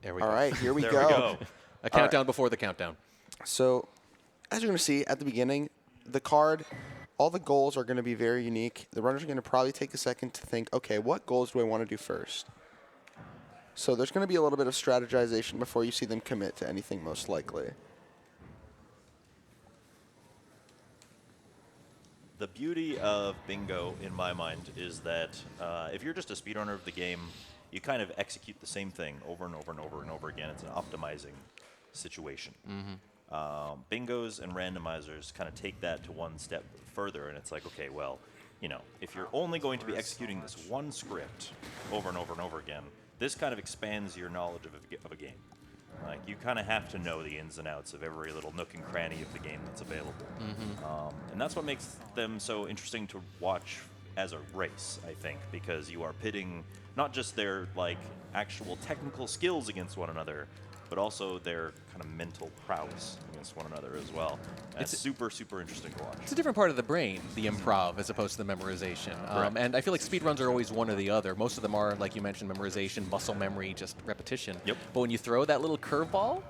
There we go. All right, here we There go. we go. A countdown before the countdown. So, as you're going to see at the beginning, the card, all the goals are going to be very unique. The runners are going to probably take a second to think, okay, what goals do I want to do first? So there's going to be a little bit of strategization before you see them commit to anything, most likely. The beauty of bingo, in my mind, is that if you're just a speedrunner of the game, you kind of execute the same thing over and over and over and over again. It's an optimizing situation. Bingos and randomizers kind of take that to one step further, and it's like, okay, well, you know, if you're only going to be executing this one script over and over and over again, this kind of expands your knowledge of a game. Like, you kind of have to know the ins and outs of every little nook and cranny of the game that's available. And that's what makes them so interesting to watch as a race, I think, because you are pitting not just their, like, actual technical skills against one another, but also their kind of mental prowess against one another as well. And it's super, super interesting to watch. It's a different part of the brain, the improv, as opposed to the memorization. And I feel like speedruns are always one or the other. Most of them are, like you mentioned, memorization, muscle memory, just repetition. Yep. But when you throw that little curveball,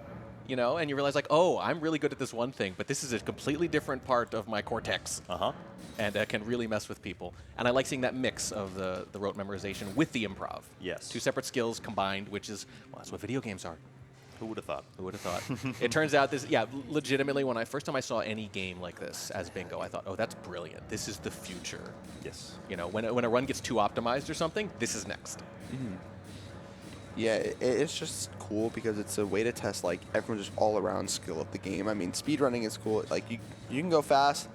you know, and you realize, like, oh, I'm really good at this one thing, but this is a completely different part of my cortex. And can really mess with people. And I like seeing that mix of the rote memorization with the improv. Yes. Two separate skills combined, which is, well, that's what video games are. Who would have thought? Who would have thought? It turns out this, yeah, legitimately, when first time I saw any game like this as bingo, I thought, oh, that's brilliant. This is the future. Yes. You know, when a run gets too optimized or something, this is next. Yeah, it's just cool because it's a way to test, like, everyone's just all-around skill of the game. I mean, speedrunning is cool. Like, you can go fast.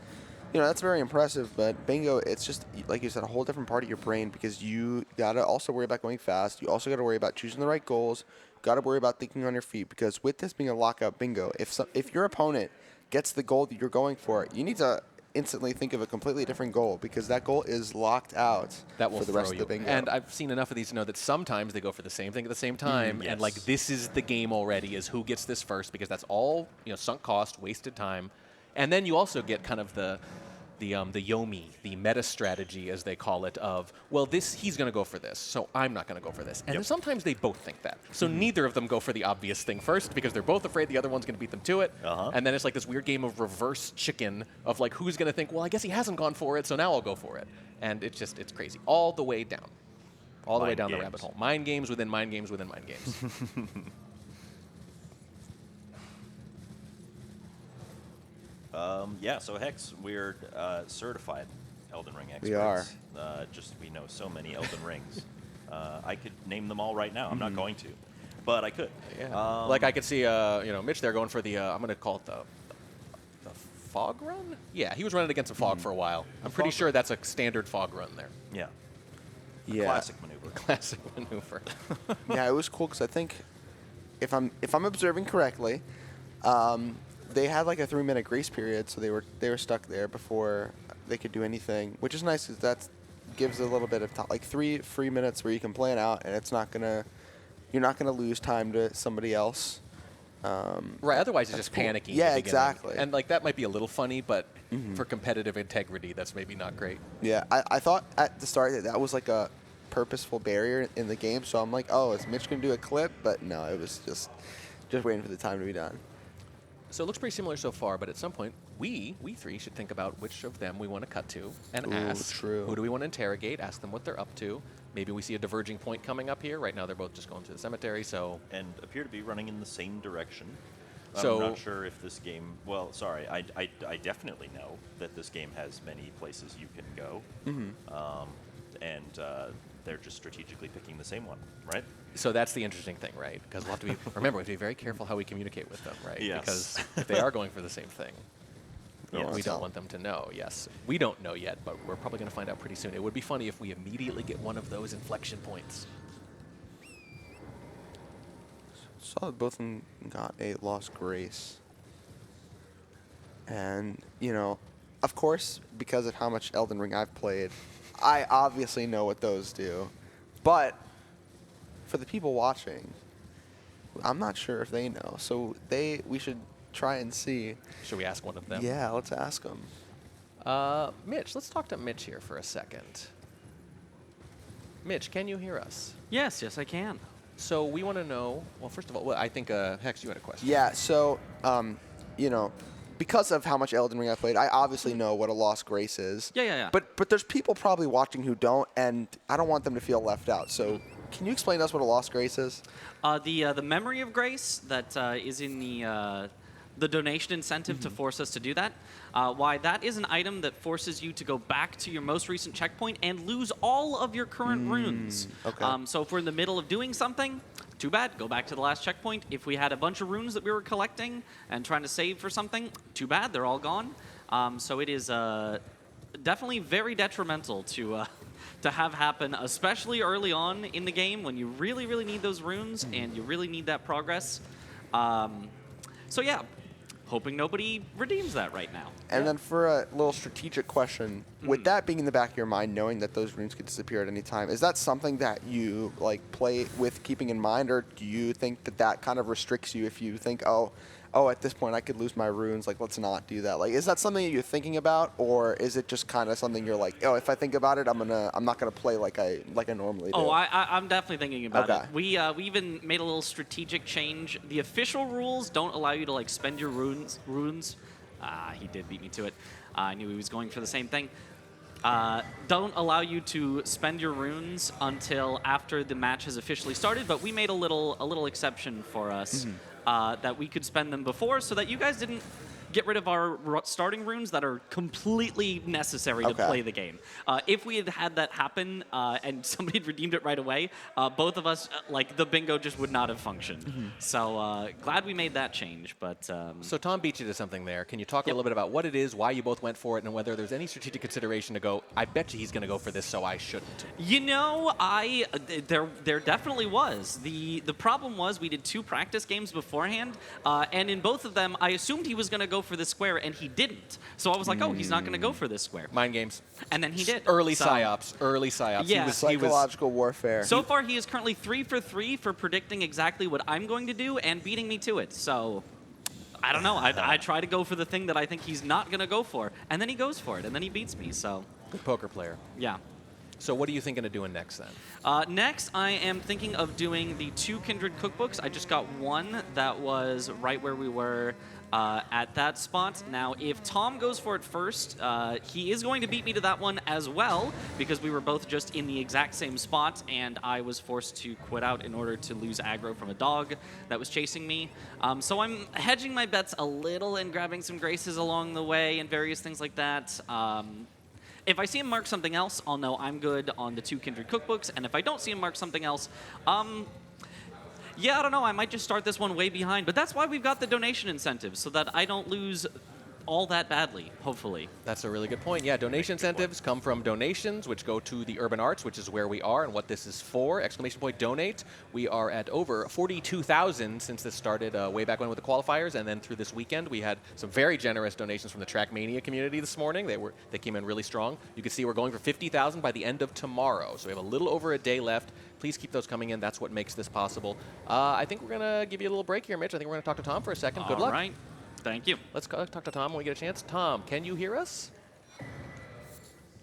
You know, that's very impressive, but bingo, it's just, like you said, a whole different part of your brain because you got to also worry about going fast. You also got to worry about choosing the right goals. Got to worry about thinking on your feet because with this being a lockout bingo, if your opponent gets the goal that you're going for, you need to instantly think of a completely different goal because that goal is locked out That will for the throw rest you. of the bingo. And I've seen enough of these to know that sometimes they go for the same thing at the same time, Yes. and like this is the game already, is who gets this first, because that's all, you know, sunk cost, wasted time, and then you also get kind of the Yomi, the meta strategy, as they call it, of, well, he's going to go for this, so I'm not going to go for this. And then sometimes they both think that. So neither of them go for the obvious thing first because they're both afraid the other one's going to beat them to it. And then it's like this weird game of reverse chicken of like, who's going to think, well, I guess he hasn't gone for it, so now I'll go for it. And it's crazy. All the way down. All the way down the rabbit hole. Mind games within mind games within mind games. Yeah, so Hex, we're certified Elden Ring experts. We are. We know so many Elden Rings. I could name them all right now. I'm not going to, but I could. Yeah. Like I could see, you know, Mitch there going for the, I'm going to call it the fog run? Yeah, he was running against a fog for a while. I'm pretty sure that's a standard fog run there. Yeah. Yeah. Classic maneuver. Classic maneuver. Yeah, it was cool because I think if I'm observing correctly, they had like a 3-minute grace period, so they were stuck there before they could do anything, which is nice because that gives a little bit of time, like 3 free minutes where you can plan out, and you're not gonna lose time to somebody else. Right, otherwise it's just cool. panicking. Yeah, at the beginning. exactly. And like that might be a little funny, but for competitive integrity, that's maybe not great. Yeah, I thought at the start that was like a purposeful barrier in the game, so I'm like, oh, is Mitch gonna do a clip? But no, it was just waiting for the time to be done. So it looks pretty similar so far, but at some point, we three should think about which of them we want to cut to and ask true. who do we want to interrogate, ask them what they're up to. Maybe we see a diverging point coming up here. Right now, they're both just going to the cemetery, so... And appear to be running in the same direction. So, I'm not sure if this game... Well, sorry, I definitely know that this game has many places you can go. They're just strategically picking the same one, right? So that's the interesting thing, right? Because we'll have to be, remember, we have to be very careful how we communicate with them, right? Yes. Because if they are going for the same thing, Yes. we don't want them to know. Yes, we don't know yet, but we're probably going to find out pretty soon. It would be funny if we immediately get one of those inflection points. Saw that both of them got a lost grace. And, you know, of course, because of how much Elden Ring I've played, I obviously know what those do. But for the people watching, I'm not sure if they know. So we should try and see. Should we ask one of them? Yeah, let's ask them. Mitch, let's talk to Mitch here for a second. Mitch, can you hear us? Yes, I can. So we want to know. Well, first of all, I think Hex, you had a question. Yeah, so, you know, because of how much Elden Ring I played, I obviously know what a lost grace is. Yeah. But there's people probably watching who don't, and I don't want them to feel left out. So can you explain to us what a lost grace is? The memory of grace that is in the donation incentive to force us to do that. Why that is an item that forces you to go back to your most recent checkpoint and lose all of your current runes. Okay. So if we're in the middle of doing something, too bad, go back to the last checkpoint. If we had a bunch of runes that we were collecting and trying to save for something, too bad, they're all gone. So it is definitely very detrimental to have happen, especially early on in the game when you really, really need those runes and you really need that progress. So yeah, hoping nobody redeems that right now. And then for a little strategic question, with that being in the back of your mind, knowing that those runes could disappear at any time, is that something that you like play with keeping in mind, or do you think that that kind of restricts you if you think, oh, at this point I could lose my runes, like let's not do that? Like, is that something that you're thinking about, or is it just kind of something you're like, oh, if I think about it, I'm not gonna play like I normally do? Oh, I'm definitely thinking about Okay. it. We even made a little strategic change. The official rules don't allow you to like spend your runes. He did beat me to it. I knew he was going for the same thing. Don't allow you to spend your runes until after the match has officially started. But we made a little exception for us that we could spend them before, so that you guys didn't get rid of our starting runes that are completely necessary to play the game. If we had had that happen and somebody had redeemed it right away, both of us, like the bingo just would not have functioned. So glad we made that change. But So Tom beat you to something there. Can you talk a little bit about what it is, why you both went for it, and whether there's any strategic consideration to go, I bet you he's going to go for this, so I shouldn't? you know, there definitely was. The problem was we did 2 practice games beforehand, and in both of them, I assumed he was going to go for this square, and he didn't. So I was like, oh, he's not going to go for this square. Mind games. And then he did. Early So- psyops. Early psyops. Yeah. He was Psychological warfare. So far, he is currently 3 for 3 for predicting exactly what I'm going to do and beating me to it. So, I don't know. I try to go for the thing that I think he's not going to go for, and then he goes for it, and then he beats me. So, good poker player. yeah. So what are you thinking of doing next then? Next, I am thinking of doing the 2 Kindred cookbooks. I just got one that was right where we were at that spot. Now, if Tom goes for it first, he is going to beat me to that one as well, because we were both just in the exact same spot, and I was forced to quit out in order to lose aggro from a dog that was chasing me. So I'm hedging my bets a little and grabbing some graces along the way and various things like that. If I see him mark something else, I'll know I'm good on the 2 Kindred cookbooks, and if I don't see him mark something else, yeah, I don't know, I might just start this one way behind, but that's why we've got the donation incentive, so that I don't lose all that badly, hopefully. That's a really good point. Yeah, donation incentives come from donations, which go to the Urban Arts, which is where we are and what this is for. Exclamation point donate. We are at over 42,000 since this started way back when with the qualifiers, and then through this weekend we had some very generous donations from the Trackmania community this morning. They came in really strong. You can see we're going for 50,000 by the end of tomorrow, so we have a little over a day left. Please keep those coming in. That's what makes this possible. I think we're going to give you a little break here, Mitch. I think we're going to talk to Tom for a second. Good luck. All right. Thank you. Let's go talk to Tom when we get a chance. Tom, can you hear us?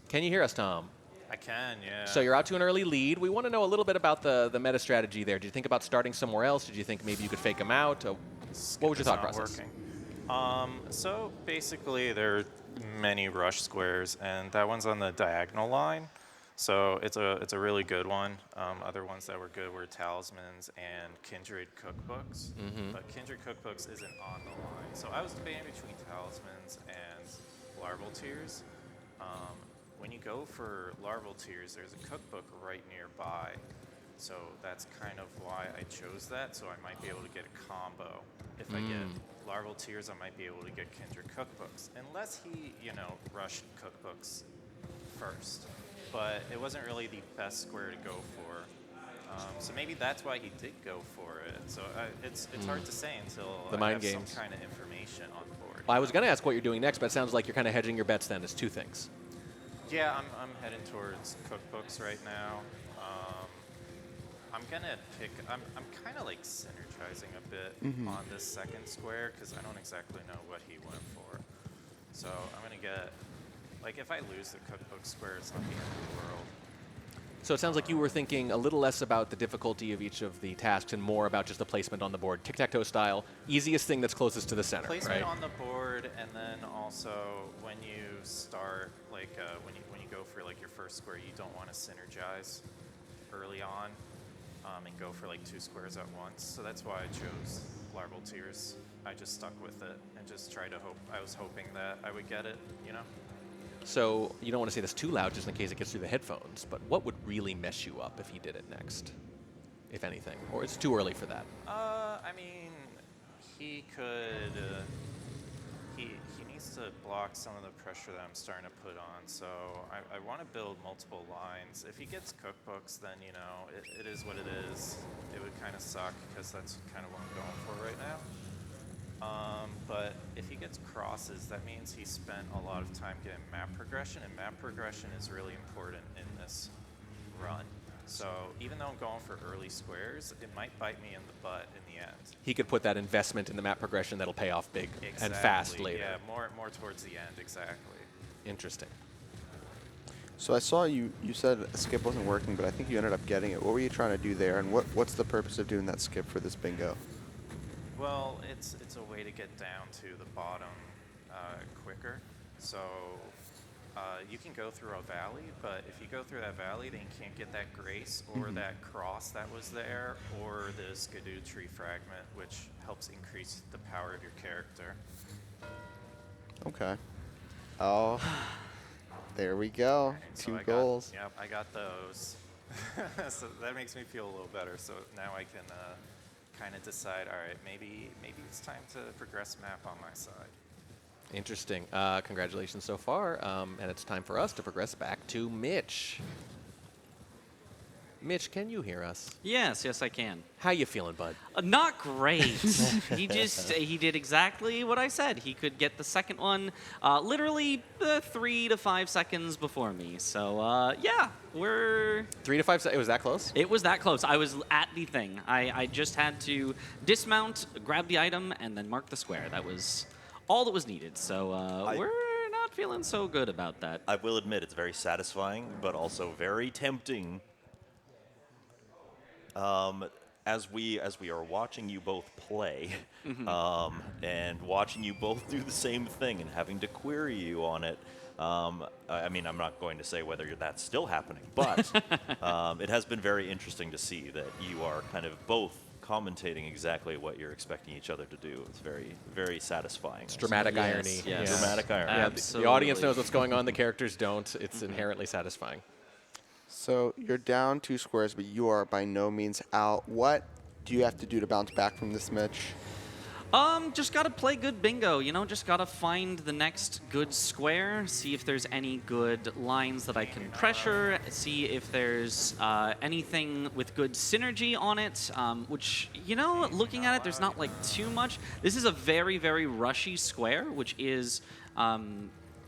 Can you hear us, Tom? I can, yeah. So you're out to an early lead. We want to know a little bit about the meta strategy there. Did you think about starting somewhere else? Did you think maybe you could fake him out? What was your thought process? So basically, there are many rush squares, and that one's on the diagonal line. So it's a really good one. Other ones that were good were Talismans and Kindred Cookbooks. But Kindred Cookbooks isn't on the line. So I was debating between Talismans and Larval Tears. When you go for Larval Tears, there's a cookbook right nearby. So that's kind of why I chose that. So I might be able to get a combo. If I get Larval Tears, I might be able to get Kindred Cookbooks. Unless he, rushed Cookbooks first. But it wasn't really the best square to go for. So maybe that's why he did go for it. So it's hard to say until The I mind have games. some kind of information on board. Well, I was going to ask what you're doing next, but it sounds like you're kind of hedging your bets then. It's 2 things. Yeah, I'm heading towards cookbooks right now. I'm gonna pick. I'm kind of like synergizing a bit on this second square because I don't exactly know what he went for. So I'm gonna get. Like, if I lose the cookbook square, it's not the end of the world. So it sounds like you were thinking a little less about the difficulty of each of the tasks and more about just the placement on the board, tic-tac-toe style, easiest thing that's closest to the center, Placement right? on the board, and then also when you start, like when you go for like your first square, you don't want to synergize early on and go for like 2 squares at once. So that's why I chose Larval Tears. I just stuck with it and just tried to hope. I was hoping that I would get it, you know. So you don't want to say this too loud just in case it gets through the headphones, but what would really mess you up if he did it next, if anything? Or it's too early for that? I mean, he could. He needs to block some of the pressure that I'm starting to put on. So I want to build multiple lines. If he gets cookbooks, then you know it is what it is. It would kind of suck because that's kind of what I'm going for right now. But if he gets crosses, that means he spent a lot of time getting map progression, and map progression is really important in this run. So even though I'm going for early squares, it might bite me in the butt in the end. He could put that investment in the map progression that'll pay off big and fast later. Yeah, more towards the end, exactly. Interesting. So I saw you said a skip wasn't working, but I think you ended up getting it. What were you trying to do there, and what's the purpose of doing that skip for this bingo? Well, it's a way to get down to the bottom quicker. So you can go through a valley, but if you go through that valley, then you can't get that grace or that cross that was there, or the Skidoo tree fragment, which helps increase the power of your character. Okay. Oh, there we go. So 2 goals. Yep, I got those. So that makes me feel a little better. So now I can kind of decide, all right, maybe it's time to progress map on my side. Interesting. Congratulations so far. And it's time for us to progress back to Mitch. Mitch, can you hear us? Yes, I can. How you feeling, bud? Not great. He did exactly what I said. He could get the second one literally 3 to 5 seconds before me. So yeah, we're 3 to 5 seconds. It was that close? It was that close. I was at the thing. I just had to dismount, grab the item, and then mark the square. That was all that was needed. So we're not feeling so good about that. I will admit it's very satisfying, but also very tempting. As we are watching you both play, and watching you both do the same thing and having to query you on it, I mean, I'm not going to say whether that's still happening, but it has been very interesting to see that you are kind of both commentating exactly what you're expecting each other to do. It's very, very satisfying. It's dramatic Yes, irony. yes. Yeah. Dramatic irony. Yeah, Absolutely. the audience knows what's going on. The characters don't. It's inherently satisfying. So you're down 2 squares, but you are by no means out. What do you have to do to bounce back from this, Mitch? Just gotta play good bingo, you know, just gotta find the next good square, see if there's any good lines that I can pressure, see if there's anything with good synergy on it, which, you know, looking at it, there's not like too much. This is a very, very rushy square, which is a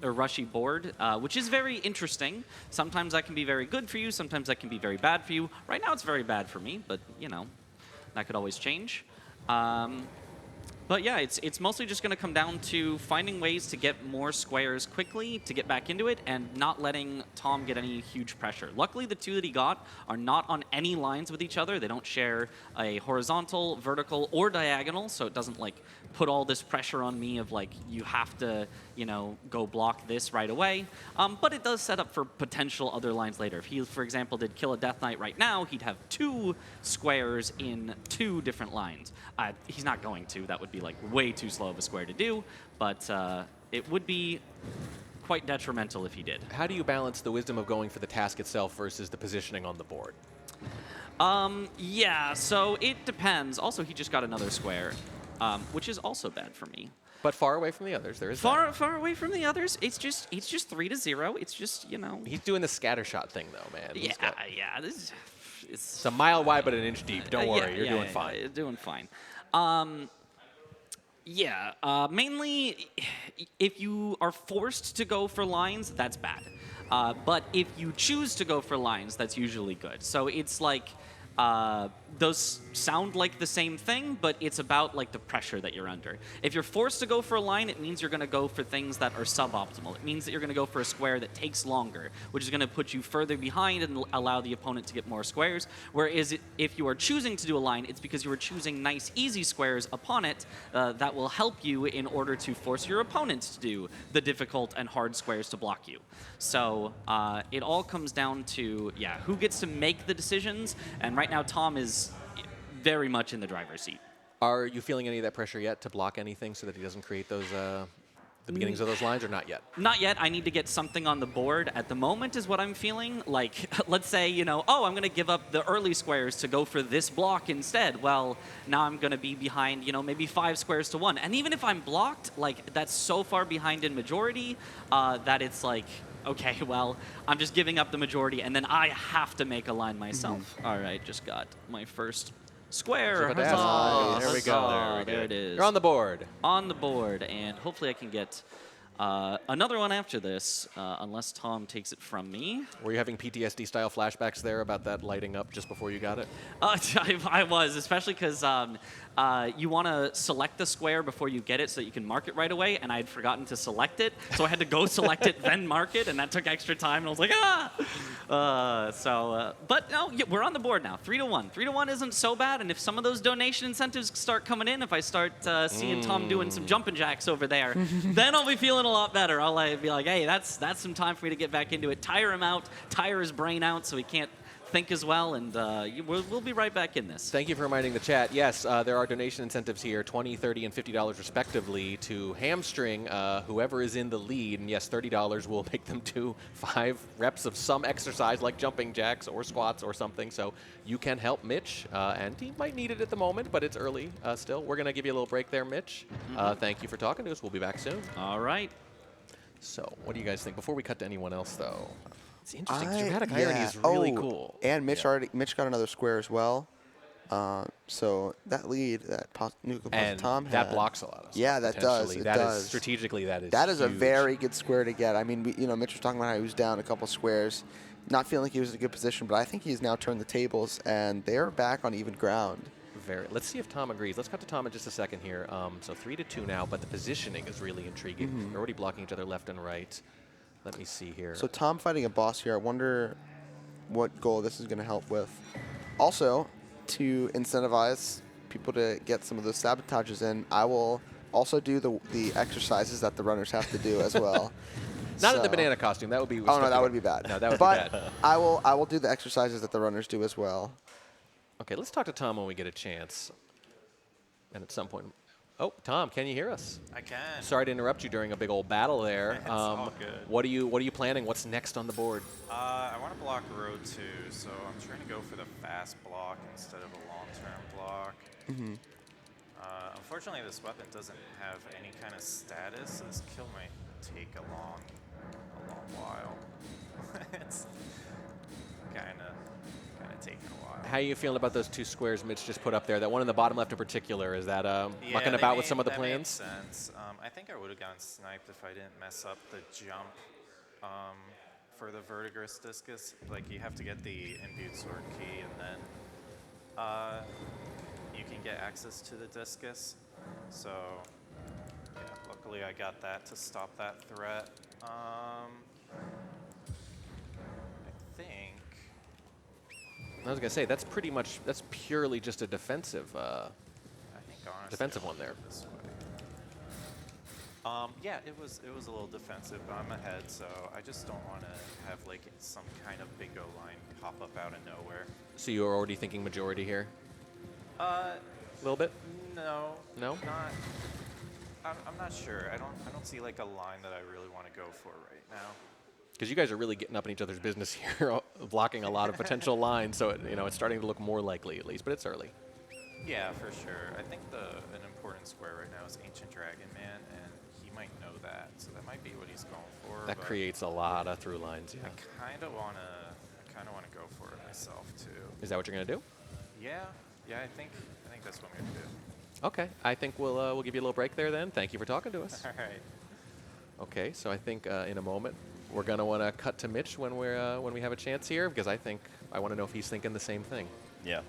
rushy board, which is very interesting. Sometimes that can be very good for you, sometimes that can be very bad for you. Right now it's very bad for me, but, you know, that could always change. But yeah, it's mostly just going to come down to finding ways to get more squares quickly, to get back into it, and not letting Tom get any huge pressure. Luckily, the 2 that he got are not on any lines with each other. They don't share a horizontal, vertical, or diagonal, so it doesn't, like, put all this pressure on me of, like, you have to, you know, go block this right away. But it does set up for potential other lines later. If he, for example, did kill a Death Knight right now, he'd have 2 squares in 2 different lines. He's not going to. That would be like way too slow of a square to do, but it would be quite detrimental if he did. How do you balance the wisdom of going for the task itself versus the positioning on the board? Yeah, so it depends. Also, he just got another square, which is also bad for me. But far away from the others, there is Far away from the others. It's just 3-0. It's just, you know. He's doing the scattershot thing, though, man. He's got- Yeah. It's it's a mile wide, but an inch deep. Don't worry, you're doing fine. You're doing fine. Mainly, if you are forced to go for lines, that's bad. But if you choose to go for lines, that's usually good. So it's like those sound like the same thing, but it's about like the pressure that you're under. If you're forced to go for a line, it means you're going to go for things that are suboptimal. It means that you're going to go for a square that takes longer, which is going to put you further behind and allow the opponent to get more squares. Whereas if you are choosing to do a line, it's because you are choosing nice, easy squares upon it that will help you in order to force your opponent to do the difficult and hard squares to block you. So it all comes down to, yeah, who gets to make the decisions. And right now, Tom is very much in the driver's seat. Are you feeling any of that pressure yet to block anything so that he doesn't create those the beginnings of those lines, or not yet? Not yet. I need to get something on the board at the moment is what I'm feeling. Like, let's say, you know, oh, I'm going to give up the early squares to go for this block instead. Well, now I'm going to be behind, you know, maybe 5 squares to 1. And even if I'm blocked, like, that's so far behind in majority that it's like, okay, well, I'm just giving up the majority, and then I have to make a line myself. All right, just got my first square. Super dazzle. Huzzah, There we go. huzzah, there it is. You're on the board. On the board, and hopefully I can get another one after this, unless Tom takes it from me. Were you having PTSD-style flashbacks there about that lighting up just before you got it? I was, especially because you want to select the square before you get it so that you can mark it right away, and I had forgotten to select it, so I had to go select it, then mark it, and that took extra time, and I was like, ah! But no, yeah, we're on the board now, 3-1. 3-1 isn't so bad, and if some of those donation incentives start coming in, if I start seeing Tom doing some jumping jacks over there, then I'll be feeling a lot better. I'll be like, hey, that's some time for me to get back into it, tire him out, tire his brain out so he can't think as well, and we'll be right back in this. Thank you for reminding the chat. Yes, there are donation incentives here, $20, $30, and $50 respectively, to hamstring whoever is in the lead. And yes, $30 will make them do 5 reps of some exercise like jumping jacks or squats or something. So you can help Mitch, and he might need it at the moment, but it's early still. We're going to give you a little break there, Mitch. Thank you for talking to us. We'll be back soon. All right. So what do you guys think? Before we cut to anyone else, though, it's interesting. Dramatic irony is Oh, really cool. And Mitch Mitch got another square as well. So that lead that NuclearPastaTom had. That blocks a lot of stuff. Yeah, that does. potentially. It That does. is strategically, that is That is a huge. very good square to get. I mean, Mitch was talking about how he was down a couple squares, not feeling like he was in a good position, but I think he's now turned the tables, and they're back on even ground. Let's see if Tom agrees. Let's cut to Tom in just a second here. So 3-2 now, but the positioning is really intriguing. They're already blocking each other left and right. Let me see here. So Tom fighting a boss here. I wonder what goal this is going to help with. Also, to incentivize people to get some of those sabotages in, I will also do the exercises that the runners have to do as well. Not in the banana costume. That would be. Oh no, that would be bad. No, that would but be bad. I will do the exercises that the runners do as well. Okay, let's talk to Tom when we get a chance. And at some point. Oh, Tom, can you hear us? I can. Sorry to interrupt you during a big old battle there. It's all good. What are you planning? What's next on the board? I want to block row 2, so I'm trying to go for the fast block instead of a long-term block. Unfortunately, this weapon doesn't have any kind of status, so this kill might take a long while. It's kind of taking a while. How are you feeling about those 2 squares Mitch just put up there? That one in the bottom left in particular, is that Yeah, mucking they about with made- some of the that made plans? sense. I think I would have gotten sniped if I didn't mess up the jump for the Vertigris Discus. Like, you have to get the imbued sword key, and then you can get access to the Discus. So, yeah, luckily I got that to stop that threat. I think... I was gonna say that's purely just a defensive. I think honestly, Defensive I'll one there. go this way. Yeah, it was a little defensive, but I'm ahead, so I just don't want to have like some kind of bingo line pop up out of nowhere. So you're already thinking majority here? A little bit. No. No? Not. I'm not sure. I don't see like a line that I really want to go for right now. Because you guys are really getting up in each other's business here, blocking a lot of potential lines. So it's starting to look more likely at least, but it's early. Yeah, for sure. I think an important square right now is Ancient Dragon Man, and he might know that, so that might be what he's going for. That but creates a lot of through lines. Yeah. I kind of wanna go for it myself too. Is that what you're gonna do? Yeah, I think that's what I'm gonna do. Okay. I think we'll give you a little break there then. Thank you for talking to us. All right. Okay. So I think in a moment we're gonna want to cut to Mitch when we have a chance here, because I want to know if he's thinking the same thing. Yeah.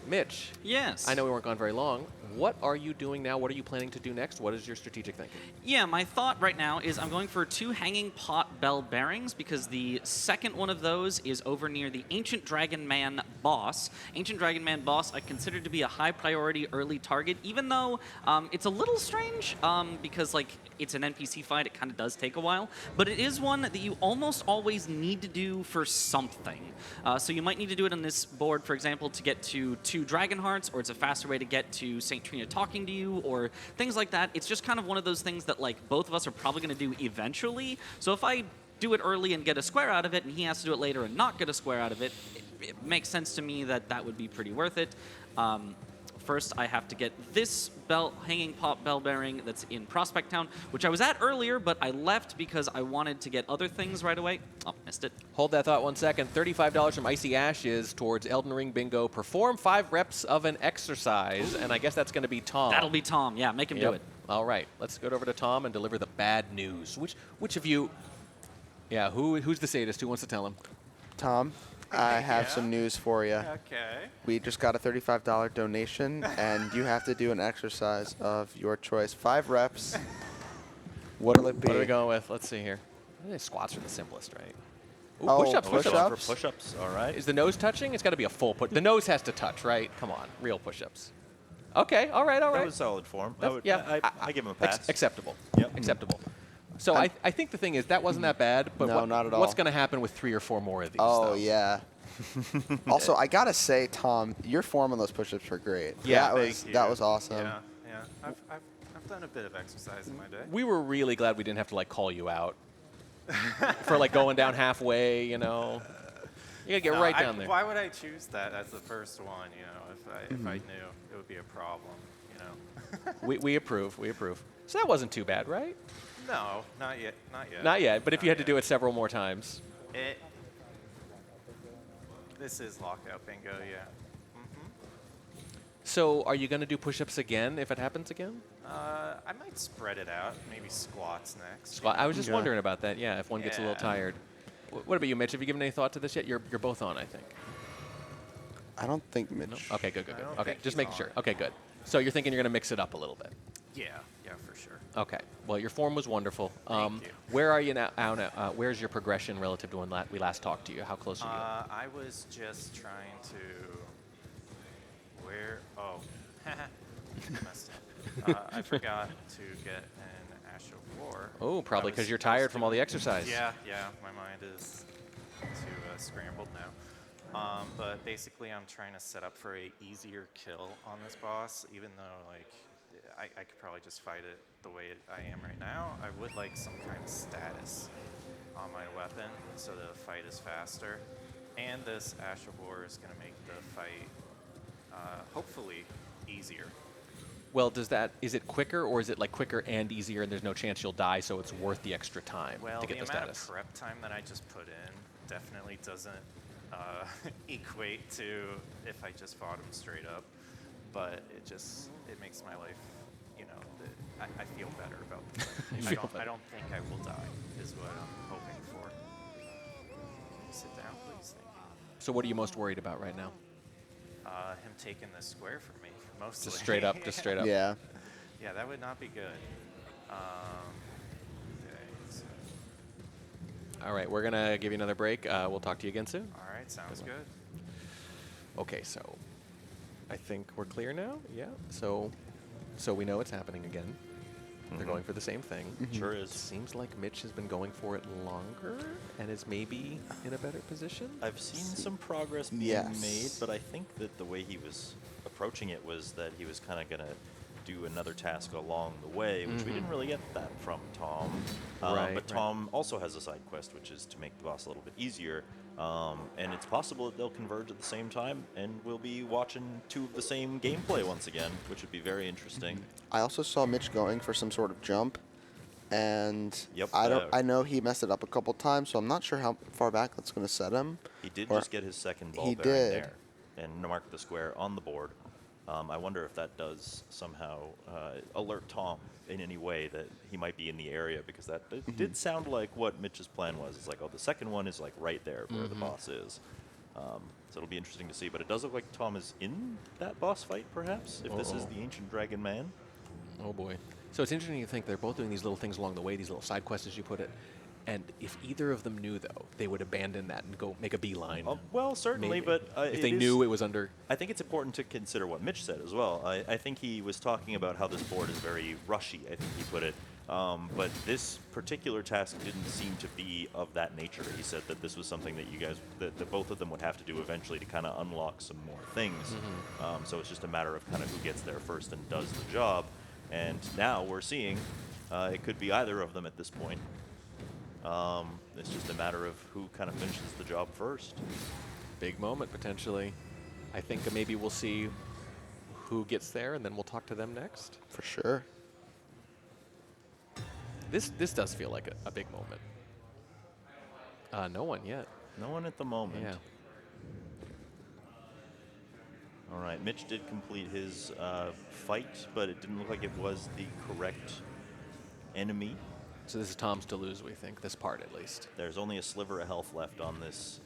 Mitch, Yes. I know we weren't gone very long. What are you doing now? What are you planning to do next? What is your strategic thinking? Yeah, my thought right now is I'm going for 2 hanging pot bell bearings because the second one of those is over near the Ancient Dragon Man boss. Ancient Dragon Man boss I consider to be a high priority early target, even though it's a little strange because like it's an NPC fight, it kind of does take a while, but it is one that you almost always need to do for something. So you might need to do it on this board, for example, to get to 2 Dragon Hearts, or it's a faster way to get to St. Trina talking to you, or things like that. It's just kind of one of those things that like both of us are probably going to do eventually. So if I do it early and get a square out of it, and he has to do it later and not get a square out of it, it makes sense to me that that would be pretty worth it. First, I have to get this hanging pot bell bearing that's in Prospect Town, which I was at earlier, but I left because I wanted to get other things right away. Oh, missed it. Hold that thought 1 second. $35 from Icy Ashes towards Elden Ring Bingo. Perform 5 reps of an exercise, and I guess that's going to be Tom. That'll be Tom. Yeah, make him do it. All right, let's go over to Tom and deliver the bad news. Which of you? Yeah, who's the sadist? Who wants to tell him? Tom, I have some news for you. Okay. We just got a $35 donation, and you have to do an exercise of your choice. 5 reps. What'll it be? What are we going with? Let's see here. Squats are the simplest, right? Ooh, Oh, push-ups. push-ups. Going for push-ups, all right. Is the nose touching? It's got to be a full push. The nose has to touch, right? Come on, real push-ups. Okay, all right. That was solid form. I give him a pass. Acceptable. Yep. Acceptable. So I think the thing is that wasn't that bad, but No, not at all. What's going to happen with 3 or 4 more of these? Oh, though? yeah. Also, I got to say, Tom, your form on those push-ups were great. Yeah, that was awesome. Yeah, yeah. I've done a bit of exercise in my day. We were really glad we didn't have to like call you out for like going down halfway. You know, you gotta get right down there. Why would I choose that as the first one? You know, if I knew it would be a problem. You know. We approve. We approve. So that wasn't too bad, right? No, not yet. Not yet. Not yet. But if you had to do it several more times. This is lockout bingo, yeah. So are you going to do push-ups again if it happens again? I might spread it out. Maybe squats next. Squat. I was just Yeah. wondering about that. Yeah, if one gets a little Yeah. tired. What about you, Mitch? Have you given any thought to this yet? You're both on, I think. I don't think Mitch. Okay, good. I don't Okay, think just he's making on. sure. Okay, good. So you're thinking you're going to mix it up a little bit. Yeah, for sure. Okay. Well, your form was wonderful. Thank you. Where are you now? Where's your progression relative to when we last talked to you? How close are you? I was just trying to. Oh, messed up. I forgot to get an Ash of War. Oh, probably I because was- you're I was tired from all the doing- exercise. Yeah. My mind is too scrambled now. But basically, I'm trying to set up for a easier kill on this boss, even though like I could probably just fight it the way I am right now. I would like some kind of status on my weapon so the fight is faster. And this Ash of War is going to make the fight hopefully easier. Well, is it quicker or is it like quicker and easier and there's no chance you'll die, so it's worth the extra time Well, to get the the amount status? of prep time that I just put in definitely doesn't equate to if I just fought him straight up. But it makes my life, you know, I feel better about it. I don't think I will die, is what I'm hoping for. Can you sit down, please? Thank you. So what are you most worried about right now? Him taking the square from me, mostly. Just straight up. Yeah. Yeah, that would not be good. Okay, so, All right, we're going to give you another break. We'll talk to you again soon. all right, sounds good. Okay, so I think we're clear now. Yeah. So we know it's happening again. They're going for the same thing. Sure It is. seems like Mitch has been going for it longer and is maybe in a better position. I've seen some progress being Yes. made, but I think that the way he was approaching it was that he was kind of going to do another task along the way, which we didn't really get that from Tom. Right, But right. Tom also has a side quest, which is to make the boss a little bit easier. And it's possible that they'll converge at the same time, and we'll be watching 2 of the same gameplay once again, which would be very interesting. I also saw Mitch going for some sort of jump, and Yep, I know he messed it up a couple times, so I'm not sure how far back that's going to set him. He did Or- just get his second ball He bearing did. there and mark the square on the board. I wonder if that does somehow alert Tom in any way that he might be in the area, because that did sound like what Mitch's plan was. It's like, oh, the second one is like right there where the boss is. So it'll be interesting to see. But it does look like Tom is in that boss fight, perhaps, if this is the Ancient Dragon Man. Oh boy. So it's interesting to think they're both doing these little things along the way, these little side quests as you put it. And if either of them knew, though, they would abandon that and go make a beeline. Well, certainly, Maybe. but if they knew it was under... I think it's important to consider what Mitch said as well. I think he was talking about how this board is very rushy, I think he put it. But this particular task didn't seem to be of that nature. He said that this was something that you guys, that both of them would have to do eventually to kind of unlock some more things. So it's just a matter of kind of who gets there first and does the job. And now we're seeing it could be either of them at this point. It's just a matter of who kind of finishes the job first. Big moment, potentially. I think maybe we'll see who gets there, and then we'll talk to them next. For sure. This does feel like a big moment. No one yet. No one at the moment. Yeah. All right, Mitch did complete his fight, but it didn't look like it was the correct enemy. So this is Tom's to lose, we think, this part at least. There's only a sliver of health left on this.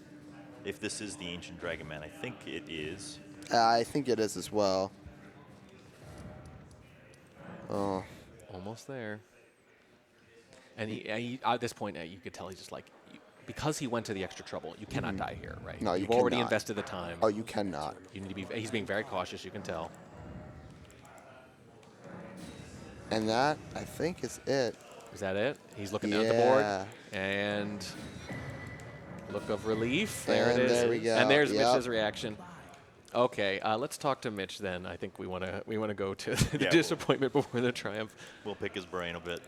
If this is the Ancient Dragon Man, I think it is. I think it is as well. Oh. Almost there. And he, at this point, you could tell he's just like, because he went to the extra trouble, you cannot die here, right? No, You've you already cannot. invested the time. Oh, you cannot. You need to be. He's being very cautious, you can tell. And that, I think, is it. Is that it? He's looking down at the board. Yeah. And look of relief. There And it is. there we go. And there's Yep. Mitch's reaction. Okay, let's talk to Mitch then. I think we want to go to the Yeah, disappointment before the triumph. We'll pick his brain a bit.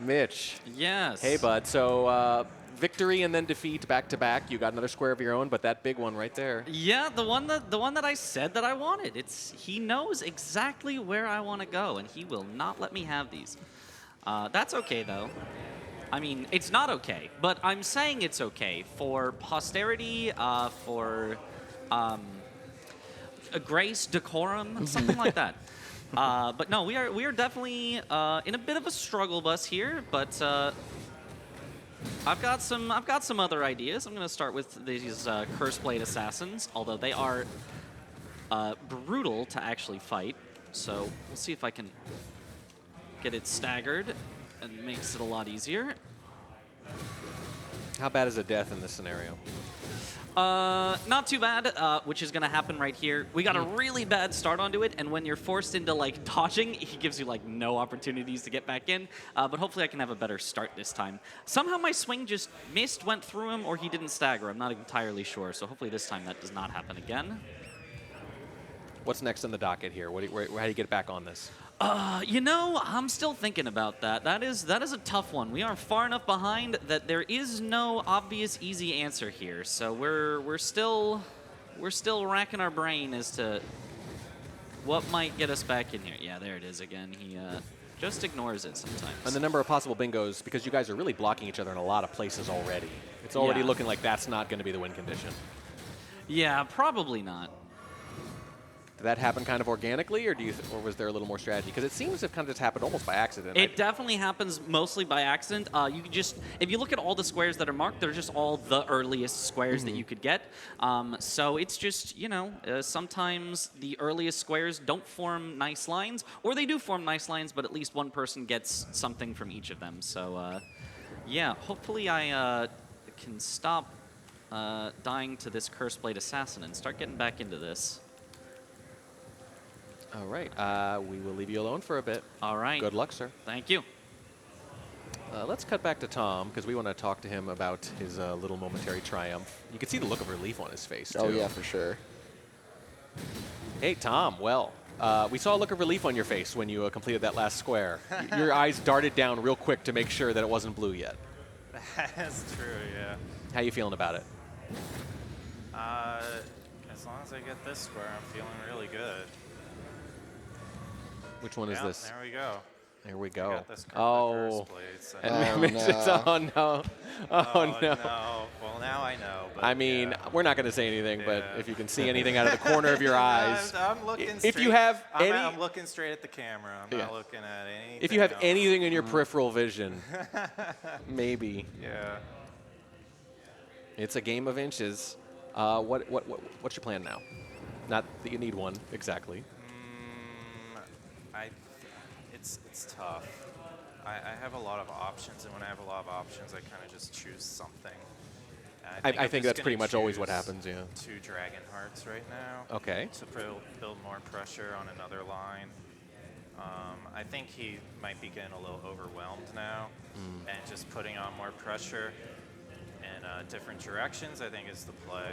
Mitch. Yes. Hey, bud. So victory and then defeat back to back. You got another square of your own, but that big one right there. Yeah, the one that I said that I wanted. He knows exactly where I want to go, and he will not let me have these. That's okay though. I mean, it's not okay, but I'm saying it's okay for posterity, for a grace, decorum, something like that. But no, we are definitely in a bit of a struggle bus here, but I've got some other ideas. I'm going to start with these Curse Blade Assassins, although they are brutal to actually fight. So we'll see if I can get it staggered, and makes it a lot easier. How bad is a death in this scenario? Not too bad, which is going to happen right here. We got a really bad start onto it, and when you're forced into, like, dodging, he gives you, like, no opportunities to get back in. But hopefully I can have a better start this time. Somehow my swing just missed, went through him, or he didn't stagger. I'm not entirely sure, so hopefully this time that does not happen again. What's next on the docket here? How do you get back on this? You know, I'm still thinking about that. That is a tough one. We are far enough behind that there is no obvious easy answer here. So we're still racking our brain as to what might get us back in here. Yeah, there it is again. He just ignores it sometimes. And the number of possible bingos, because you guys are really blocking each other in a lot of places already. It's already Yeah. looking like that's not going to be the win condition. Yeah, probably not. Did that happen kind of organically, or or was there a little more strategy? Because it seems to have kind of just happened almost by accident. It definitely happens mostly by accident. You could just, if you look at all the squares that are marked, they're just all the earliest squares that you could get. So it's just, you know, sometimes the earliest squares don't form nice lines, or they do form nice lines, but at least one person gets something from each of them. So, yeah, hopefully I can stop dying to this Curse Blade Assassin and start getting back into this. All right. We will leave you alone for a bit. All right. Good luck, sir. Thank you. Let's cut back to Tom, because we want to talk to him about his little momentary triumph. You can see the look of relief on his face, too. Oh, yeah, for sure. Hey, Tom. Well, we saw a look of relief on your face when you completed that last square. Your eyes darted down real quick to make sure that it wasn't blue yet. That's true, yeah. How you feeling about it? As long as I get this square, I'm feeling really good. Which one is Yeah, this? there we go. There we I go. got this Oh. Curse Blades. And Oh, Mitch is, no. oh, no. Oh, no. Well, now I know. But I mean, yeah. we're not going to say anything, but Yeah. if you can see anything out of the corner of your eyes. I'm looking If straight. you have I'm looking straight at the camera. I'm Yeah. not looking at anything. If you have else. anything in your peripheral vision, maybe. Yeah. It's a game of inches. What's your plan now? Not that you need one exactly. It's tough. I have a lot of options, and when I have a lot of options, I kind of just choose something. And I I'm think just that's pretty gonna much always what choose happens, yeah. 2 Dragon Hearts right now. Okay. To build more pressure on another line. I think he might be getting a little overwhelmed now, and just putting on more pressure in different directions, I think, is the play.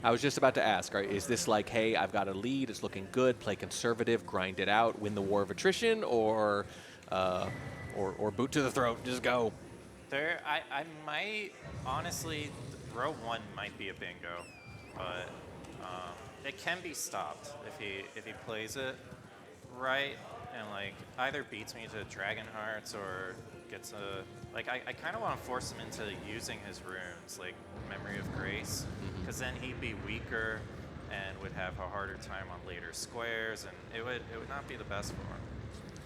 I was just about to ask, is this like, hey, I've got a lead, it's looking good, play conservative, grind it out, win the war of attrition, or boot to the throat, just go? I might, honestly, row 1 might be a bingo, but it can be stopped if he plays it right and like either beats me to Dragon Hearts or gets a like I kind of want to force him into using his runes like Memory of Grace, because then he'd be weaker and would have a harder time on later squares, and it would not be the best for him.